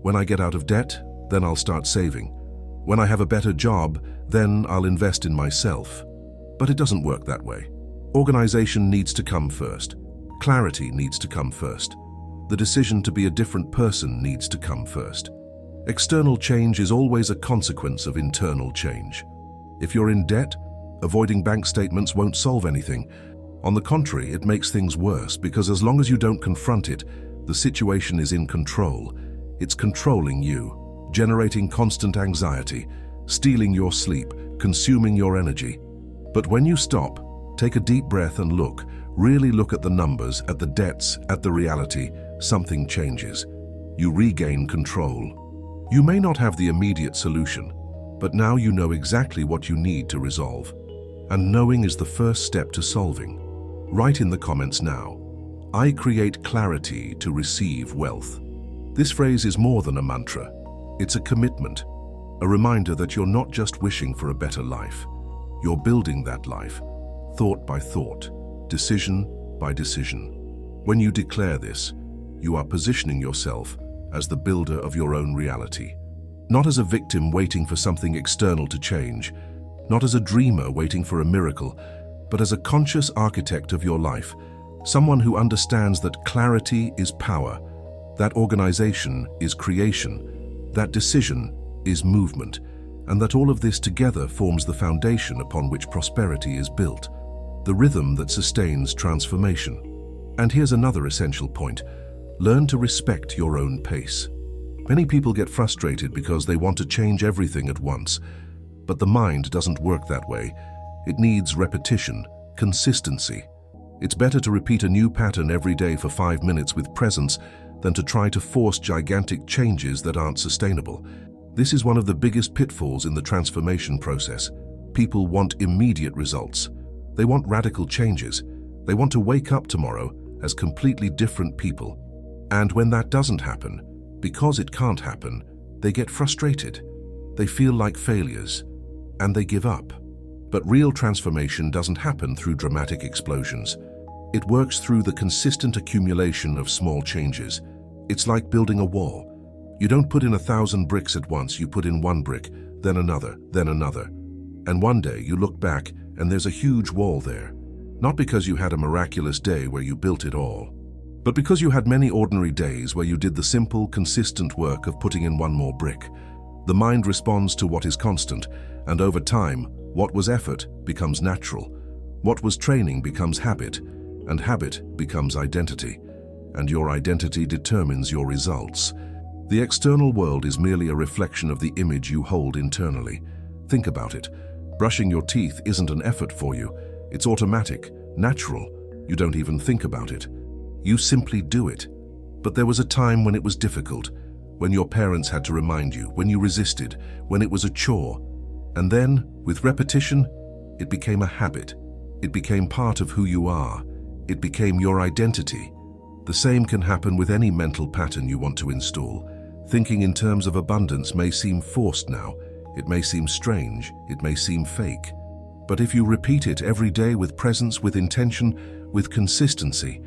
When I get out of debt, then I'll start saving. When I have a better job, then I'll invest in myself. But it doesn't work that way. Organization needs to come first. Clarity needs to come first. The decision to be a different person needs to come first. External change is always a consequence of internal change. If you're in debt, avoiding bank statements won't solve anything. On the contrary, it makes things worse because as long as you don't confront it, the situation is in control. It's controlling you, generating constant anxiety, stealing your sleep, consuming your energy. But when you stop, take a deep breath and look, really look at the numbers, at the debts, at the reality, something changes. You regain control. You may not have the immediate solution, but now you know exactly what you need to resolve. And knowing is the first step to solving. Write in the comments now, I create clarity to receive wealth. This phrase is more than a mantra. It's a commitment, a reminder that you're not just wishing for a better life. You're building that life, thought by thought, decision by decision. When you declare this, you are positioning yourself as the builder of your own reality. Not as a victim waiting for something external to change, not as a dreamer waiting for a miracle, but as a conscious architect of your life, someone who understands that clarity is power, that organization is creation, that decision is movement, and that all of this together forms the foundation upon which prosperity is built, the rhythm that sustains transformation. And here's another essential point. Learn to respect your own pace. Many people get frustrated because they want to change everything at once, but the mind doesn't work that way. It needs repetition, consistency. It's better to repeat a new pattern every day for 5 minutes with presence than to try to force gigantic changes that aren't sustainable. This is one of the biggest pitfalls in the transformation process. People want immediate results. They want radical changes. They want to wake up tomorrow as completely different people. And when that doesn't happen, because it can't happen, they get frustrated. They feel like failures, and they give up. But real transformation doesn't happen through dramatic explosions. It works through the consistent accumulation of small changes. It's like building a wall. You don't put in 1,000 bricks at once, you put in one brick, then another, then another. And one day you look back and there's a huge wall there. Not because you had a miraculous day where you built it all, but because you had many ordinary days where you did the simple, consistent work of putting in one more brick. The mind responds to what is constant, and over time, what was effort becomes natural. What was training becomes habit, and habit becomes identity. And your identity determines your results. The external world is merely a reflection of the image you hold internally. Think about it. Brushing your teeth isn't an effort for you. It's automatic, natural. You don't even think about it. You simply do it. But there was a time when it was difficult, when your parents had to remind you, when you resisted, when it was a chore. And then, with repetition, it became a habit. It became part of who you are. It became your identity. The same can happen with any mental pattern you want to install. Thinking in terms of abundance may seem forced now. It may seem strange. It may seem fake. But if you repeat it every day with presence, with intention, with consistency,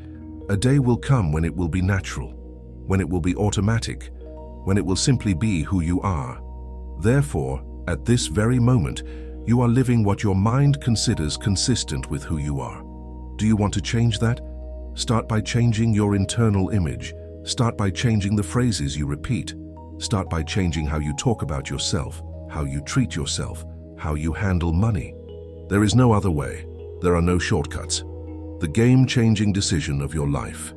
a day will come when it will be natural, when it will be automatic, when it will simply be who you are. Therefore, at this very moment, You are living what your mind considers consistent with who you are. Do you want to change that? Start by changing your internal image. Start by changing the phrases you repeat. Start by changing how you talk about yourself, how you treat yourself, how you handle money. There is no other way. There are no shortcuts. The game-changing decision of your life.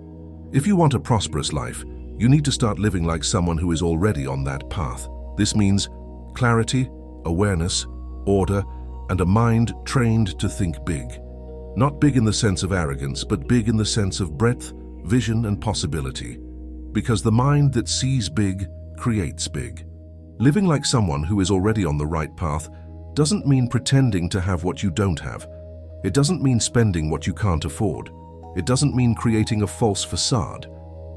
If you want a prosperous life, you need to start living like someone who is already on that path. This means clarity, awareness, order, and a mind trained to think big. Not big in the sense of arrogance, but big in the sense of breadth, vision, and possibility. Because the mind that sees big creates big. Living like someone who is already on the right path doesn't mean pretending to have what you don't have. It doesn't mean spending what you can't afford. It doesn't mean creating a false facade.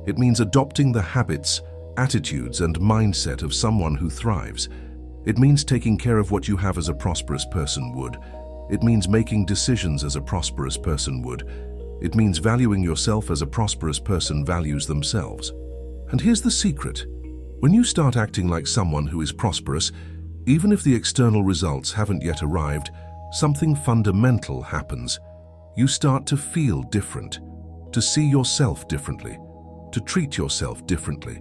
It means adopting the habits, attitudes, and mindset of someone who thrives. It means taking care of what you have as a prosperous person would. It means making decisions as a prosperous person would. It means valuing yourself as a prosperous person values themselves. And here's the secret. When you start acting like someone who is prosperous, even if the external results haven't yet arrived, something fundamental happens. You start to feel different, to see yourself differently, to treat yourself differently.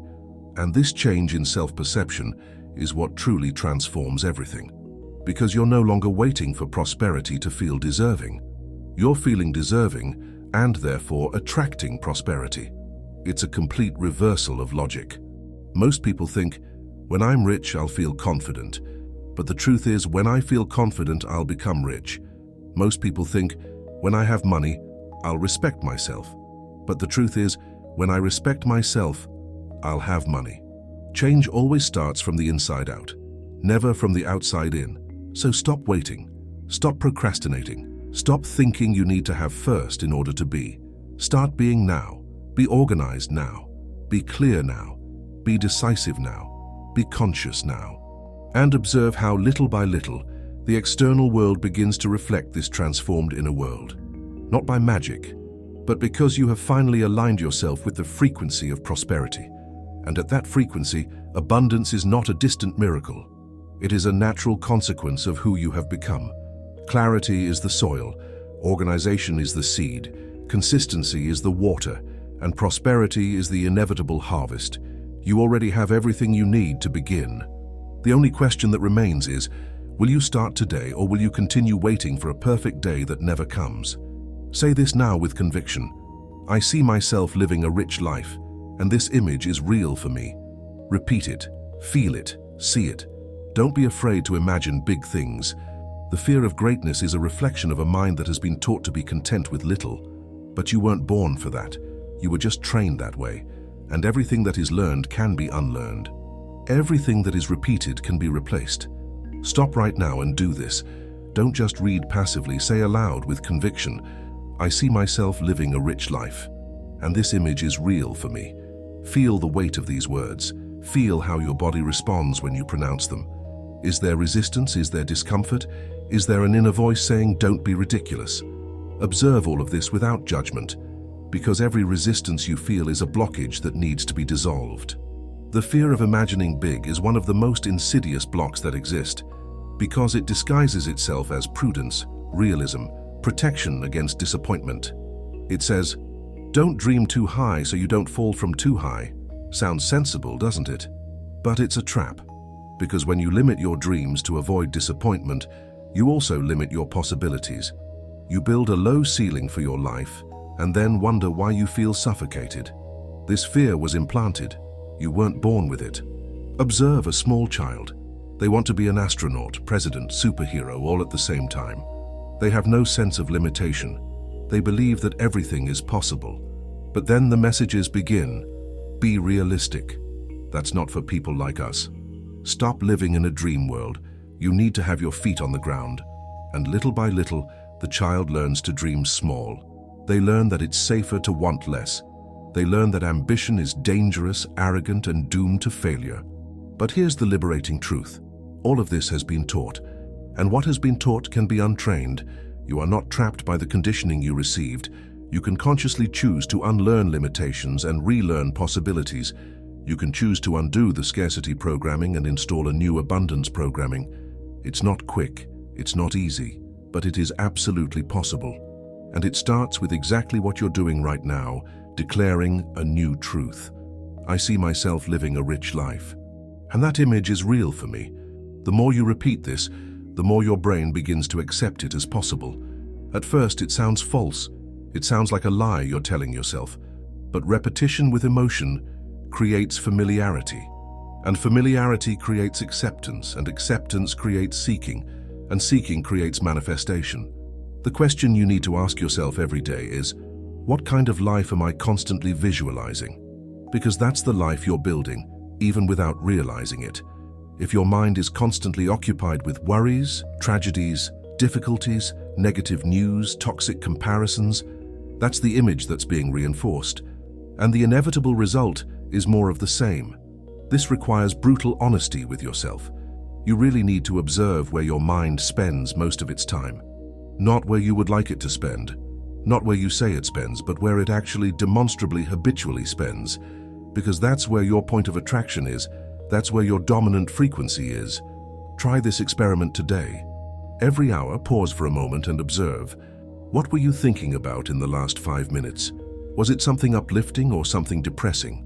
And this change in self-perception is what truly transforms everything. Because you're no longer waiting for prosperity to feel deserving. You're feeling deserving and therefore attracting prosperity. It's a complete reversal of logic. Most people think, when I'm rich, I'll feel confident. But the truth is, when I feel confident, I'll become rich. Most people think, when I have money, I'll respect myself. But the truth is, when I respect myself, I'll have money. Change always starts from the inside out, never from the outside in. So stop waiting. Stop procrastinating. Stop thinking you need to have first in order to be. Start being now. Be organized now. Be clear now. Be decisive now. Be conscious now. And observe how little by little, the external world begins to reflect this transformed inner world. Not by magic, but because you have finally aligned yourself with the frequency of prosperity. And at that frequency, abundance is not a distant miracle. It is a natural consequence of who you have become. Clarity is the soil, organization is the seed, consistency is the water, and prosperity is the inevitable harvest. You already have everything you need to begin. The only question that remains is, will you start today or will you continue waiting for a perfect day that never comes? Say this now with conviction. I see myself living a rich life, and this image is real for me. Repeat it, feel it, see it. Don't be afraid to imagine big things. The fear of greatness is a reflection of a mind that has been taught to be content with little. But you weren't born for that. You were just trained that way. And everything that is learned can be unlearned. Everything that is repeated can be replaced. Stop right now and do this. Don't just read passively, say aloud with conviction. I see myself living a rich life, and this image is real for me. Feel the weight of these words. Feel how your body responds when you pronounce them. Is there resistance? Is there discomfort? Is there an inner voice saying, don't be ridiculous? Observe all of this without judgment, because every resistance you feel is a blockage that needs to be dissolved. The fear of imagining big is one of the most insidious blocks that exist, because it disguises itself as prudence, realism, protection against disappointment. It says, don't dream too high so you don't fall from too high. Sounds sensible, doesn't it? But it's a trap, because when you limit your dreams to avoid disappointment, you also limit your possibilities. You build a low ceiling for your life and then wonder why you feel suffocated. This fear was implanted. You weren't born with it. Observe a small child. They want to be an astronaut, president, superhero, all at the same time. They have no sense of limitation. They believe that everything is possible. But then the messages begin. Be realistic. That's not for people like us. Stop living in a dream world. You need to have your feet on the ground. And little by little, the child learns to dream small. They learn that it's safer to want less. They learn that ambition is dangerous, arrogant, and doomed to failure. But here's the liberating truth. All of this has been taught. And what has been taught can be untrained. You are not trapped by the conditioning you received. You can consciously choose to unlearn limitations and relearn possibilities. You can choose to undo the scarcity programming and install a new abundance programming. It's not quick. It's not easy, but it is absolutely possible. And it starts with exactly what you're doing right now, declaring a new truth. I see myself living a rich life. And that image is real for me. The more you repeat this, the more your brain begins to accept it as possible. At first, it sounds false. It sounds like a lie you're telling yourself. But repetition with emotion creates familiarity. And familiarity creates acceptance, and acceptance creates seeking, and seeking creates manifestation. The question you need to ask yourself every day is, what kind of life am I constantly visualizing? Because that's the life you're building, even without realizing it. If your mind is constantly occupied with worries, tragedies, difficulties, negative news, toxic comparisons, that's the image that's being reinforced. And the inevitable result is more of the same. This requires brutal honesty with yourself. You really need to observe where your mind spends most of its time. Not where you would like it to spend, not where you say it spends, but where it actually demonstrably habitually spends. Because that's where your point of attraction is, that's where your dominant frequency is. Try this experiment today. Every hour, pause for a moment and observe. What were you thinking about in the last 5 minutes? Was it something uplifting or something depressing?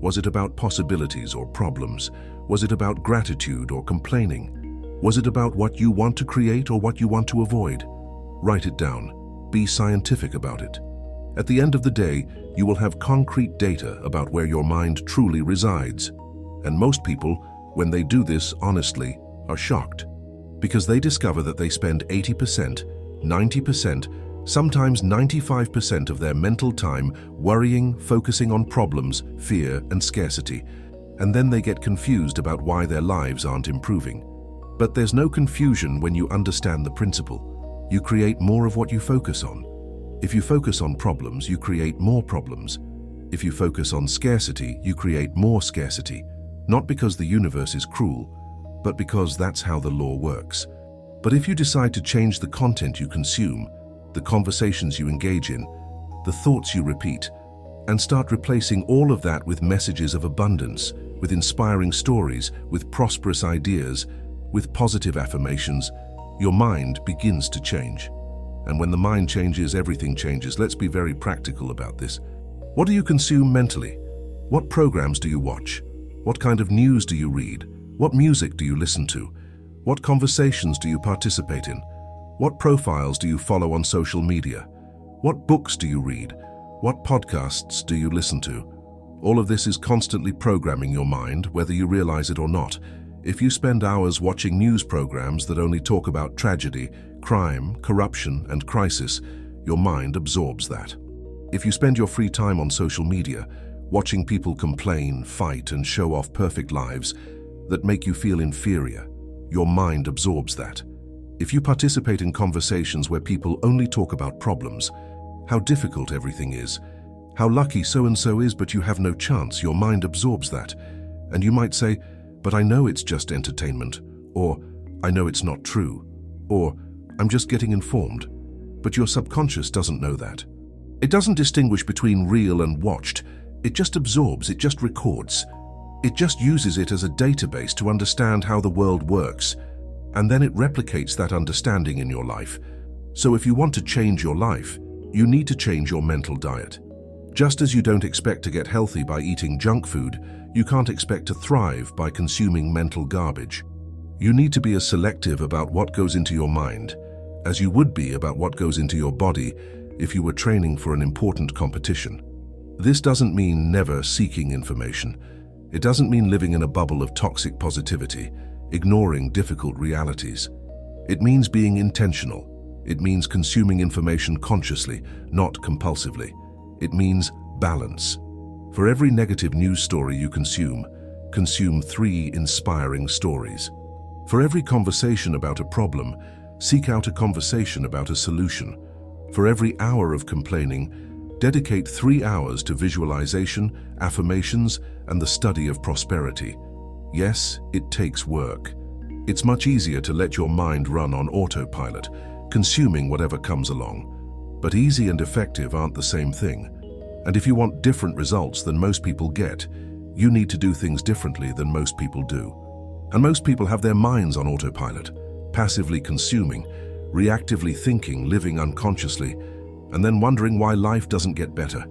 Was it about possibilities or problems? Was it about gratitude or complaining? Was it about what you want to create or what you want to avoid? Write it down. Be scientific about it. At the end of the day, you will have concrete data about where your mind truly resides. And most people, when they do this honestly, are shocked. Because they discover that they spend 80%, 90%, sometimes 95% of their mental time worrying, focusing on problems, fear, and scarcity. And then they get confused about why their lives aren't improving. But there's no confusion when you understand the principle. You create more of what you focus on. If you focus on problems, you create more problems. If you focus on scarcity, you create more scarcity. Not because the universe is cruel, but because that's how the law works. But if you decide to change the content you consume, the conversations you engage in, the thoughts you repeat, and start replacing all of that with messages of abundance, with inspiring stories, with prosperous ideas, with positive affirmations, your mind begins to change. And when the mind changes, everything changes. Let's be very practical about this. What do you consume mentally? What programs do you watch? What kind of news do you read? What music do you listen to? What conversations do you participate in? What profiles do you follow on social media? What books do you read? What podcasts do you listen to? All of this is constantly programming your mind, whether you realize it or not. If you spend hours watching news programs that only talk about tragedy, crime, corruption, and crisis, your mind absorbs that. If you spend your free time on social media, watching people complain, fight, and show off perfect lives that make you feel inferior, your mind absorbs that. If you participate in conversations where people only talk about problems, how difficult everything is, how lucky so-and-so is but you have no chance, your mind absorbs that. And you might say, but I know it's just entertainment, or I know it's not true, or I'm just getting informed. But your subconscious doesn't know that. It doesn't distinguish between real and watched. It just absorbs, it just records. It just uses it as a database to understand how the world works. And then it replicates that understanding in your life. So if you want to change your life, you need to change your mental diet. Just as you don't expect to get healthy by eating junk food, you can't expect to thrive by consuming mental garbage. You need to be as selective about what goes into your mind as you would be about what goes into your body if you were training for an important competition. This doesn't mean never seeking information. It doesn't mean living in a bubble of toxic positivity, ignoring difficult realities. It means being intentional. It means consuming information consciously, not compulsively. It means balance. For every negative news story you consume 3 inspiring stories. For every conversation about a problem, seek out a conversation about a solution. For every hour of complaining, dedicate 3 hours to visualization, affirmations, and the study of prosperity. Yes, it takes work. It's much easier to let your mind run on autopilot, consuming whatever comes along. But easy and effective aren't the same thing. And if you want different results than most people get, you need to do things differently than most people do. And most people have their minds on autopilot. passively consuming, reactively thinking, living unconsciously, and then wondering why life doesn't get better.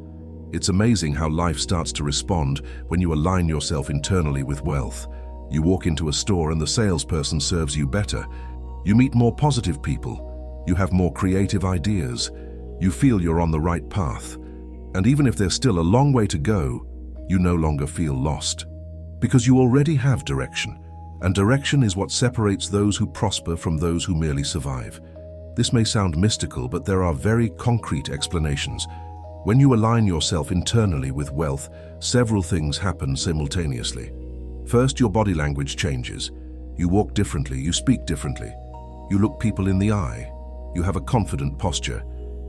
It's amazing how life starts to respond when you align yourself internally with wealth. You walk into a store and the salesperson serves you better. You meet more positive people. You have more creative ideas. You feel you're on the right path. And even if there's still a long way to go, you no longer feel lost. Because you already have direction. And direction is what separates those who prosper from those who merely survive. This may sound mystical, but there are very concrete explanations. When you align yourself internally with wealth, several things happen simultaneously. First, your body language changes. You walk differently, you speak differently. You look people in the eye. You have a confident posture,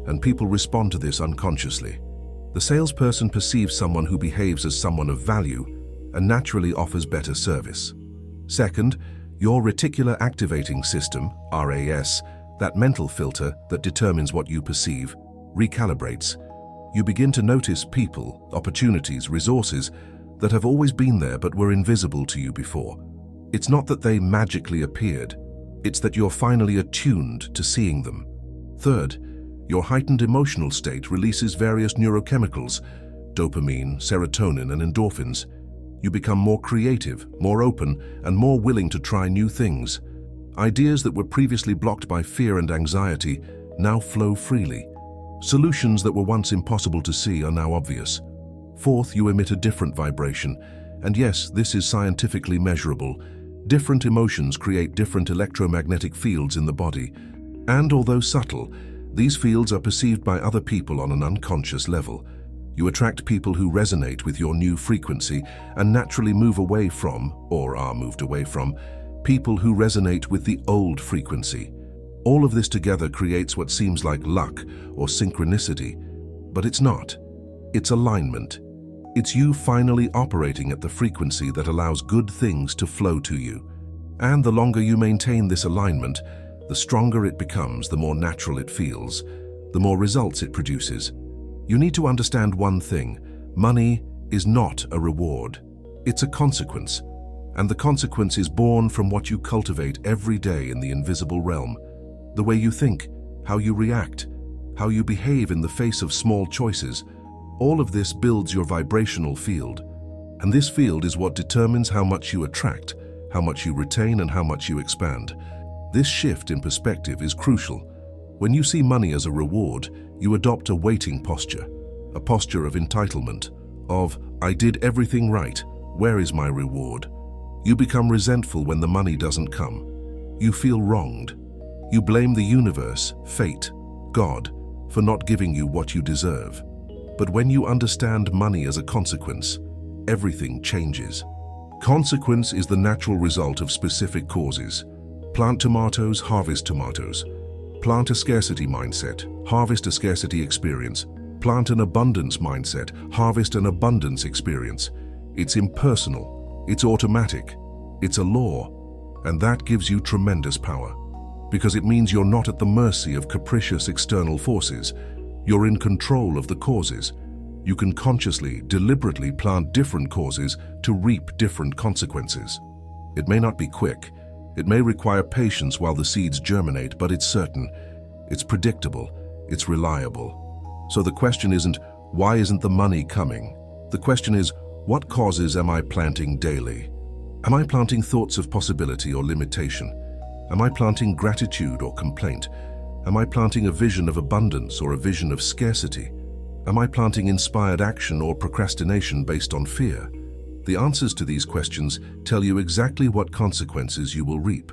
and people respond to this unconsciously. The salesperson perceives someone who behaves as someone of value and naturally offers better service. Second, your reticular activating system, RAS, that mental filter that determines what you perceive, recalibrates. You begin to notice people, opportunities, resources that have always been there but were invisible to you before. It's not that they magically appeared, it's that you're finally attuned to seeing them. Third, your heightened emotional state releases various neurochemicals, dopamine, serotonin, and endorphins. You become more creative, more open, and more willing to try new things. Ideas that were previously blocked by fear and anxiety now flow freely. Solutions that were once impossible to see are now obvious. Fourth, you emit a different vibration. And yes, this is scientifically measurable. Different emotions create different electromagnetic fields in the body. And although subtle, these fields are perceived by other people on an unconscious level. You attract people who resonate with your new frequency and naturally move away from, or are moved away from, people who resonate with the old frequency. All of this together creates what seems like luck or synchronicity, but it's not. It's alignment. It's you finally operating at the frequency that allows good things to flow to you. And the longer you maintain this alignment, the stronger it becomes, the more natural it feels, the more results it produces. You need to understand one thing: money is not a reward. It's a consequence. And the consequence is born from what you cultivate every day in the invisible realm. The way you think, how you react, how you behave in the face of small choices, all of this builds your vibrational field. And this field is what determines how much you attract, how much you retain, and how much you expand. This shift in perspective is crucial. When you see money as a reward, you adopt a waiting posture, a posture of entitlement, of, I did everything right, where is my reward? You become resentful when the money doesn't come. You feel wronged. You blame the universe, fate, God, for not giving you what you deserve. But when you understand money as a consequence, everything changes. Consequence is the natural result of specific causes. Plant tomatoes, harvest tomatoes. Plant a scarcity mindset, harvest a scarcity experience. Plant an abundance mindset, harvest an abundance experience. It's impersonal, it's automatic, it's a law, and that gives you tremendous power. Because it means you're not at the mercy of capricious external forces. You're in control of the causes. You can consciously, deliberately plant different causes to reap different consequences. It may not be quick. It may require patience while the seeds germinate, but it's certain. It's predictable. It's reliable. So the question isn't, why isn't the money coming? The question is, what causes am I planting daily? Am I planting thoughts of possibility or limitation? Am I planting gratitude or complaint? Am I planting a vision of abundance or a vision of scarcity? Am I planting inspired action or procrastination based on fear? The answers to these questions tell you exactly what consequences you will reap.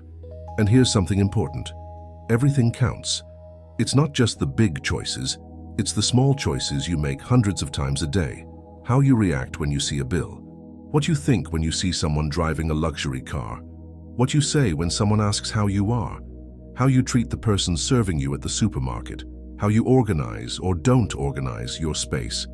And here's something important. Everything counts. It's not just the big choices, it's the small choices you make hundreds of times a day. How you react when you see a bill. What you think when you see someone driving a luxury car. What you say when someone asks how you are. How you treat the person serving you at the supermarket. How you organize or don't organize your space.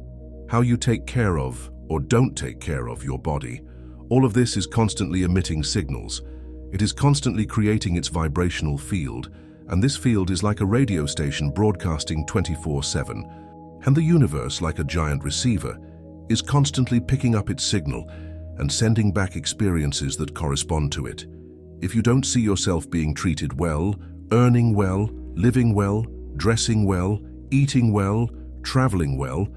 How you take care of or don't take care of your body. All of this is constantly emitting signals. It is constantly creating its vibrational field, and this field is like a radio station broadcasting 24/7. And the universe, like a giant receiver, is constantly picking up its signal and sending back experiences that correspond to it. If you don't see yourself being treated well, earning well, living well, dressing well, eating well, traveling well,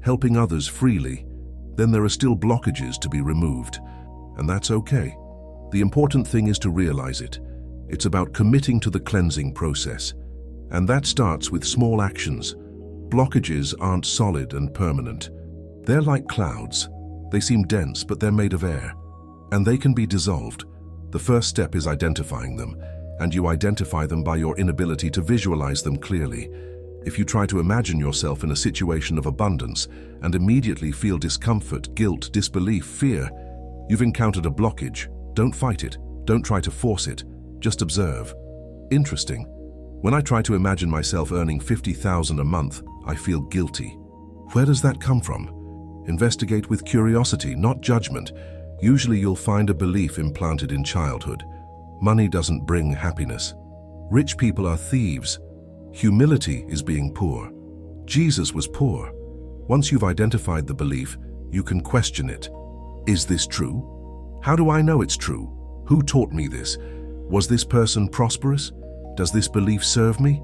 helping others freely, then there are still blockages to be removed. And that's okay. The important thing is to realize it. It's about committing to the cleansing process. And that starts with small actions. Blockages aren't solid and permanent. They're like clouds. They seem dense, but they're made of air. And they can be dissolved. The first step is identifying them, and you identify them by your inability to visualize them clearly. If you try to imagine yourself in a situation of abundance and immediately feel discomfort, guilt, disbelief, fear, you've encountered a blockage. Don't fight it. Don't try to force it. Just observe. Interesting. When I try to imagine myself earning $50,000 a month, I feel guilty. Where does that come from? Investigate with curiosity, not judgment. Usually you'll find a belief implanted in childhood. Money doesn't bring happiness. Rich people are thieves. Humility is being poor. Jesus was poor. Once you've identified the belief, you can question it. Is this true? How do I know it's true? Who taught me this? Was this person prosperous? Does this belief serve me?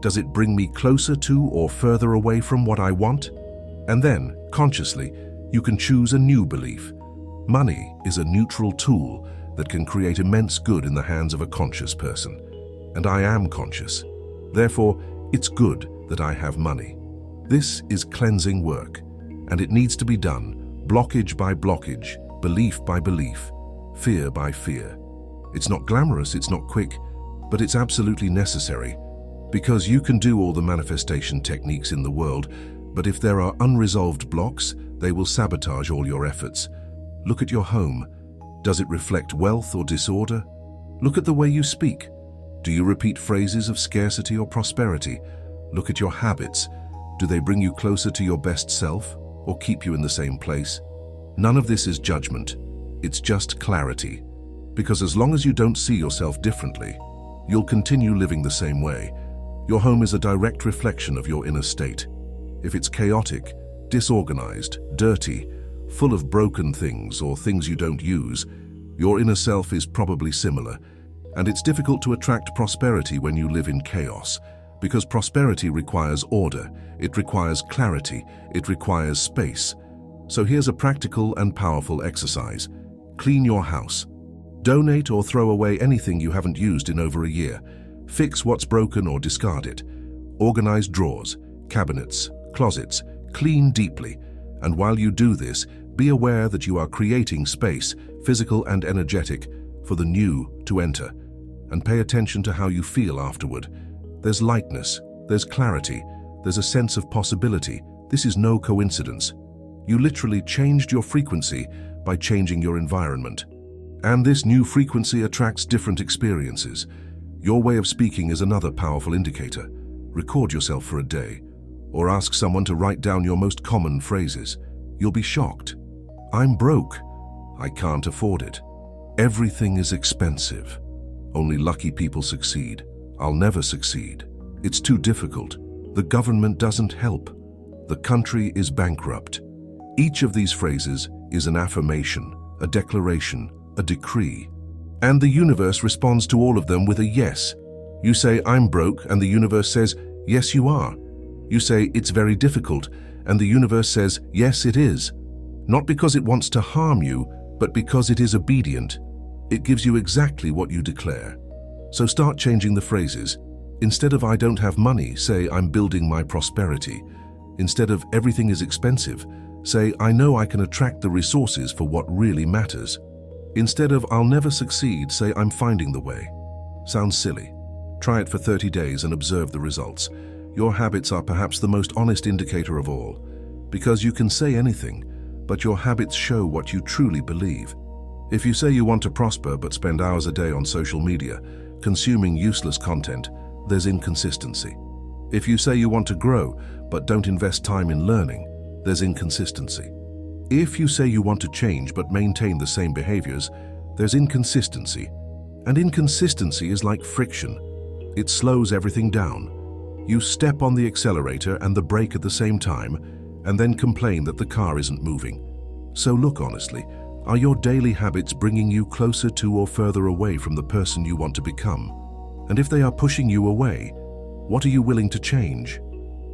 Does it bring me closer to or further away from what I want? And then, consciously, you can choose a new belief. Money is a neutral tool that can create immense good in the hands of a conscious person. And I am conscious. Therefore, it's good that I have money. This is cleansing work, and it needs to be done blockage by blockage, belief by belief, fear by fear. It's not glamorous, it's not quick, but it's absolutely necessary, because you can do all the manifestation techniques in the world, but if there are unresolved blocks, they will sabotage all your efforts. Look at your home. Does it reflect wealth or disorder? Look at the way you speak. Do you repeat phrases of scarcity or prosperity? Look at your habits. Do they bring you closer to your best self or keep you in the same place? None of this is judgment. It's just clarity. Because as long as you don't see yourself differently, you'll continue living the same way. Your home is a direct reflection of your inner state. If it's chaotic, disorganized, dirty, full of broken things or things you don't use, your inner self is probably similar. And it's difficult to attract prosperity when you live in chaos, because prosperity requires order, it requires clarity, it requires space. So here's a practical and powerful exercise. Clean your house. Donate or throw away anything you haven't used in over a year. Fix what's broken or discard it. Organize drawers, cabinets, closets. Clean deeply. And while you do this, be aware that you are creating space, physical and energetic, for the new to enter. And pay attention to how you feel afterward. There's lightness, there's clarity, there's a sense of possibility. This is no coincidence. You literally changed your frequency by changing your environment. And this new frequency attracts different experiences. Your way of speaking is another powerful indicator. Record yourself for a day, or ask someone to write down your most common phrases. You'll be shocked. I'm broke. I can't afford it. Everything is expensive. Only lucky people succeed. I'll never succeed. It's too difficult. The government doesn't help. The country is bankrupt. Each of these phrases is an affirmation, a declaration, a decree. And the universe responds to all of them with a yes. You say, I'm broke, and the universe says, yes, you are. You say, it's very difficult, and the universe says, yes, it is. Not because it wants to harm you, but because it is obedient. It gives you exactly what you declare. So start changing the phrases. Instead of I don't have money, say I'm building my prosperity. Instead of everything is expensive, say I know I can attract the resources for what really matters. Instead of I'll never succeed, say I'm finding the way. Sounds silly. Try it for 30 days and observe the results. Your habits are perhaps the most honest indicator of all, because you can say anything, but your habits show what you truly believe. If you say you want to prosper but spend hours a day on social media, consuming useless content, there's inconsistency. If you say you want to grow but don't invest time in learning, there's inconsistency. If you say you want to change but maintain the same behaviors, there's inconsistency. And inconsistency is like friction. It slows everything down. You step on the accelerator and the brake at the same time, and then complain that the car isn't moving. So look honestly, Are your daily habits bringing you closer to or further away from the person you want to become? And if they are pushing you away, what are you willing to change?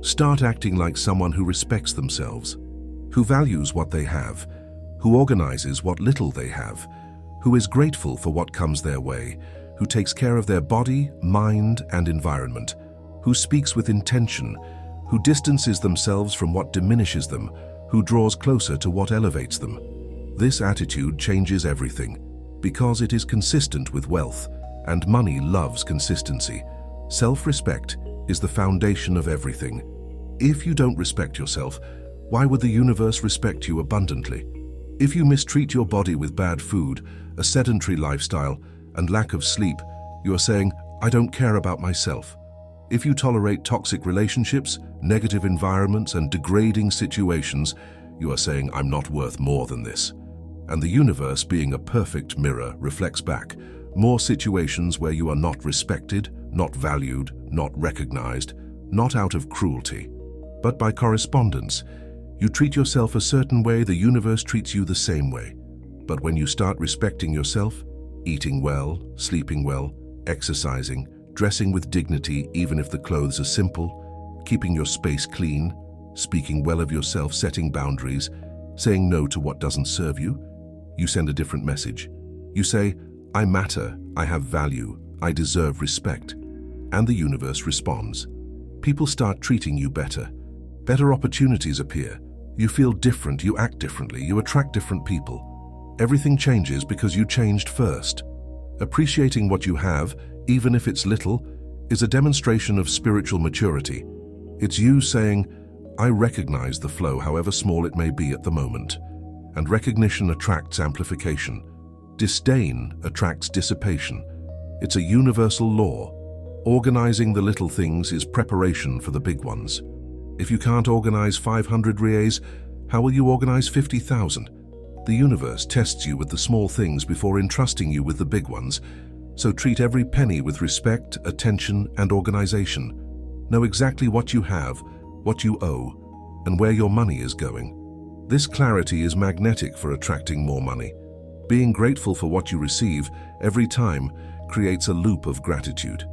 Start acting like someone who respects themselves, who values what they have, who organizes what little they have, who is grateful for what comes their way, who takes care of their body, mind, and environment, who speaks with intention, who distances themselves from what diminishes them, who draws closer to what elevates them. This attitude changes everything, because it is consistent with wealth, and money loves consistency. Self-respect is the foundation of everything. If you don't respect yourself, why would the universe respect you abundantly? If you mistreat your body with bad food, a sedentary lifestyle, and lack of sleep, you are saying, "I don't care about myself." If you tolerate toxic relationships, negative environments, and degrading situations, you are saying, "I'm not worth more than this." And the universe, being a perfect mirror, reflects back more situations where you are not respected, not valued, not recognized, not out of cruelty, but by correspondence. You treat yourself a certain way, the universe treats you the same way. But when you start respecting yourself, eating well, sleeping well, exercising, dressing with dignity even if the clothes are simple, keeping your space clean, speaking well of yourself, setting boundaries, saying no to what doesn't serve you, you send a different message. You say, "I matter, I have value, I deserve respect." And the universe responds. People start treating you better. Better opportunities appear. You feel different, you act differently, you attract different people. Everything changes because you changed first. Appreciating what you have, even if it's little, is a demonstration of spiritual maturity. It's you saying, "I recognize the flow, however small it may be at the moment." And recognition attracts amplification. Disdain attracts dissipation. It's a universal law. Organizing the little things is preparation for the big ones. If you can't organize 500 riés, how will you organize 50,000? The universe tests you with the small things before entrusting you with the big ones, so treat every penny with respect, attention, and organization. Know exactly what you have, what you owe, and where your money is going. This clarity is magnetic for attracting more money. Being grateful for what you receive every time creates a loop of gratitude.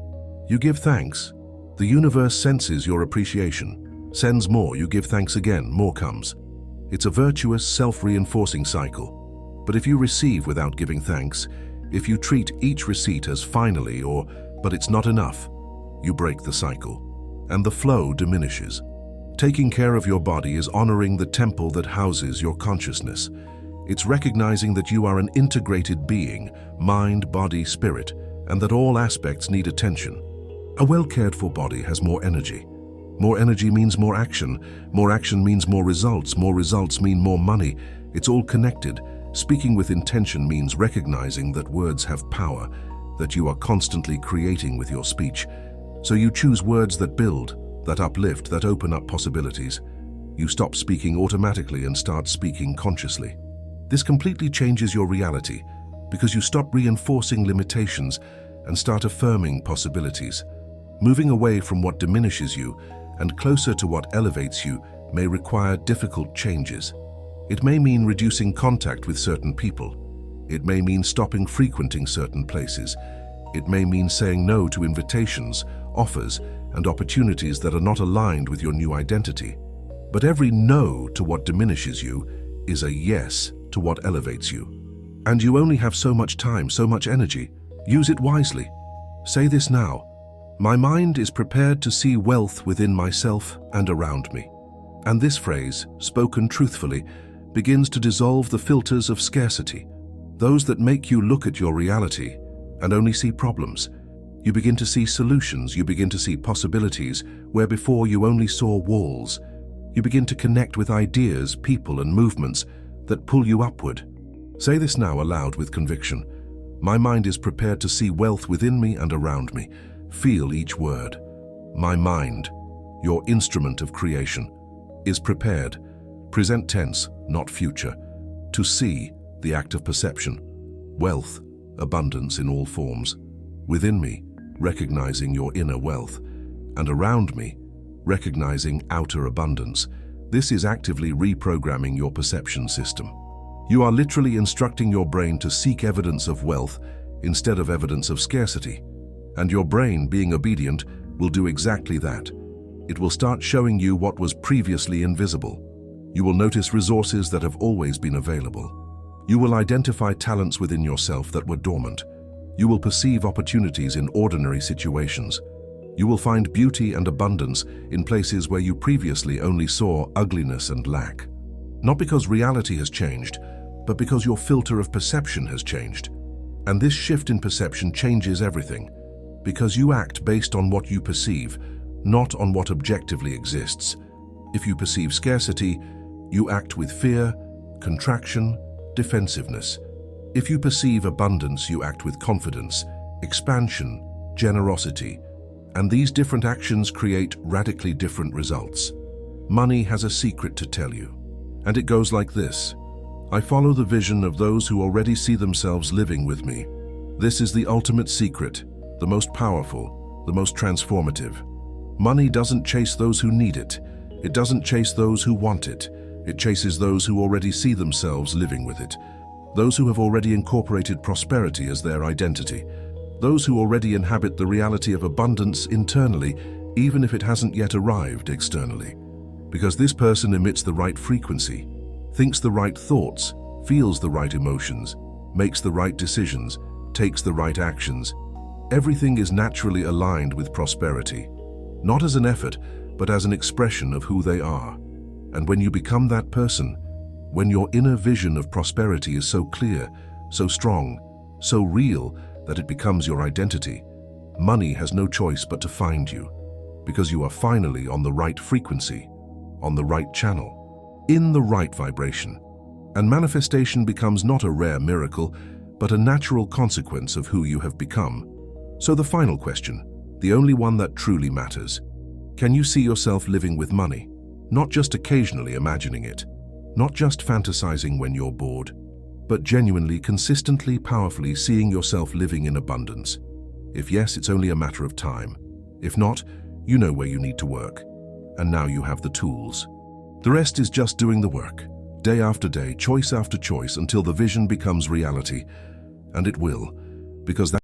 You give thanks. The universe senses your appreciation. Sends more, you give thanks again, more comes. It's a virtuous, self-reinforcing cycle. But if you receive without giving thanks, if you treat each receipt as finally or, "but it's not enough," you break the cycle, and the flow diminishes. Taking care of your body is honoring the temple that houses your consciousness. It's recognizing that you are an integrated being, mind, body, spirit, and that all aspects need attention. A well-cared-for body has more energy. More energy means more action means more results mean more money. It's all connected. Speaking with intention means recognizing that words have power, that you are constantly creating with your speech. So you choose words that build, that uplift, that open up possibilities. You stop speaking automatically and start speaking consciously. This completely changes your reality because you stop reinforcing limitations and start affirming possibilities. Moving away from what diminishes you and closer to what elevates you may require difficult changes. It may mean reducing contact with certain people. It may mean stopping frequenting certain places. It may mean saying no to invitations, offers, and opportunities that are not aligned with your new identity. But every no to what diminishes you is a yes to what elevates you. And you only have so much time, so much energy. Use it wisely. Say this now. My mind is prepared to see wealth within myself and around me. And this phrase, spoken truthfully, begins to dissolve the filters of scarcity, those that make you look at your reality and only see problems. You begin to see solutions, you begin to see possibilities where before you only saw walls. You begin to connect with ideas, people, and movements that pull you upward. Say this now aloud with conviction. My mind is prepared to see wealth within me and around me. Feel each word. My mind, your instrument of creation, is prepared, present tense, not future, to see, the act of perception, wealth, abundance in all forms. Within me, recognizing your inner wealth, and around me, recognizing outer abundance. This is actively reprogramming your perception system. You are literally instructing your brain to seek evidence of wealth instead of evidence of scarcity. And your brain, being obedient, will do exactly that. It will start showing you what was previously invisible. You will notice resources that have always been available. You will identify talents within yourself that were dormant. You will perceive opportunities in ordinary situations. You will find beauty and abundance in places where you previously only saw ugliness and lack. Not because reality has changed, but because your filter of perception has changed. And this shift in perception changes everything, because you act based on what you perceive, not on what objectively exists. If you perceive scarcity, you act with fear, contraction, defensiveness. If you perceive abundance, you act with confidence, expansion, generosity. And these different actions create radically different results. Money has a secret to tell you, and it goes like this. I follow the vision of those who already see themselves living with me. This is the ultimate secret, the most powerful, the most transformative. Money doesn't chase those who need it. It doesn't chase those who want it. It chases those who already see themselves living with it. Those who have already incorporated prosperity as their identity. Those who already inhabit the reality of abundance internally, even if it hasn't yet arrived externally. Because this person emits the right frequency, thinks the right thoughts, feels the right emotions, makes the right decisions, takes the right actions. Everything is naturally aligned with prosperity, not as an effort, but as an expression of who they are. And when you become that person, when your inner vision of prosperity is so clear, so strong, so real that it becomes your identity, money has no choice but to find you, because you are finally on the right frequency, on the right channel, in the right vibration. And manifestation becomes not a rare miracle, but a natural consequence of who you have become. So the final question, the only one that truly matters. Can you see yourself living with money? Not just occasionally imagining it, not just fantasizing when you're bored, but genuinely, consistently, powerfully seeing yourself living in abundance. If yes, it's only a matter of time. If not, you know where you need to work. And now you have the tools. The rest is just doing the work, day after day, choice after choice, until the vision becomes reality. And it will, because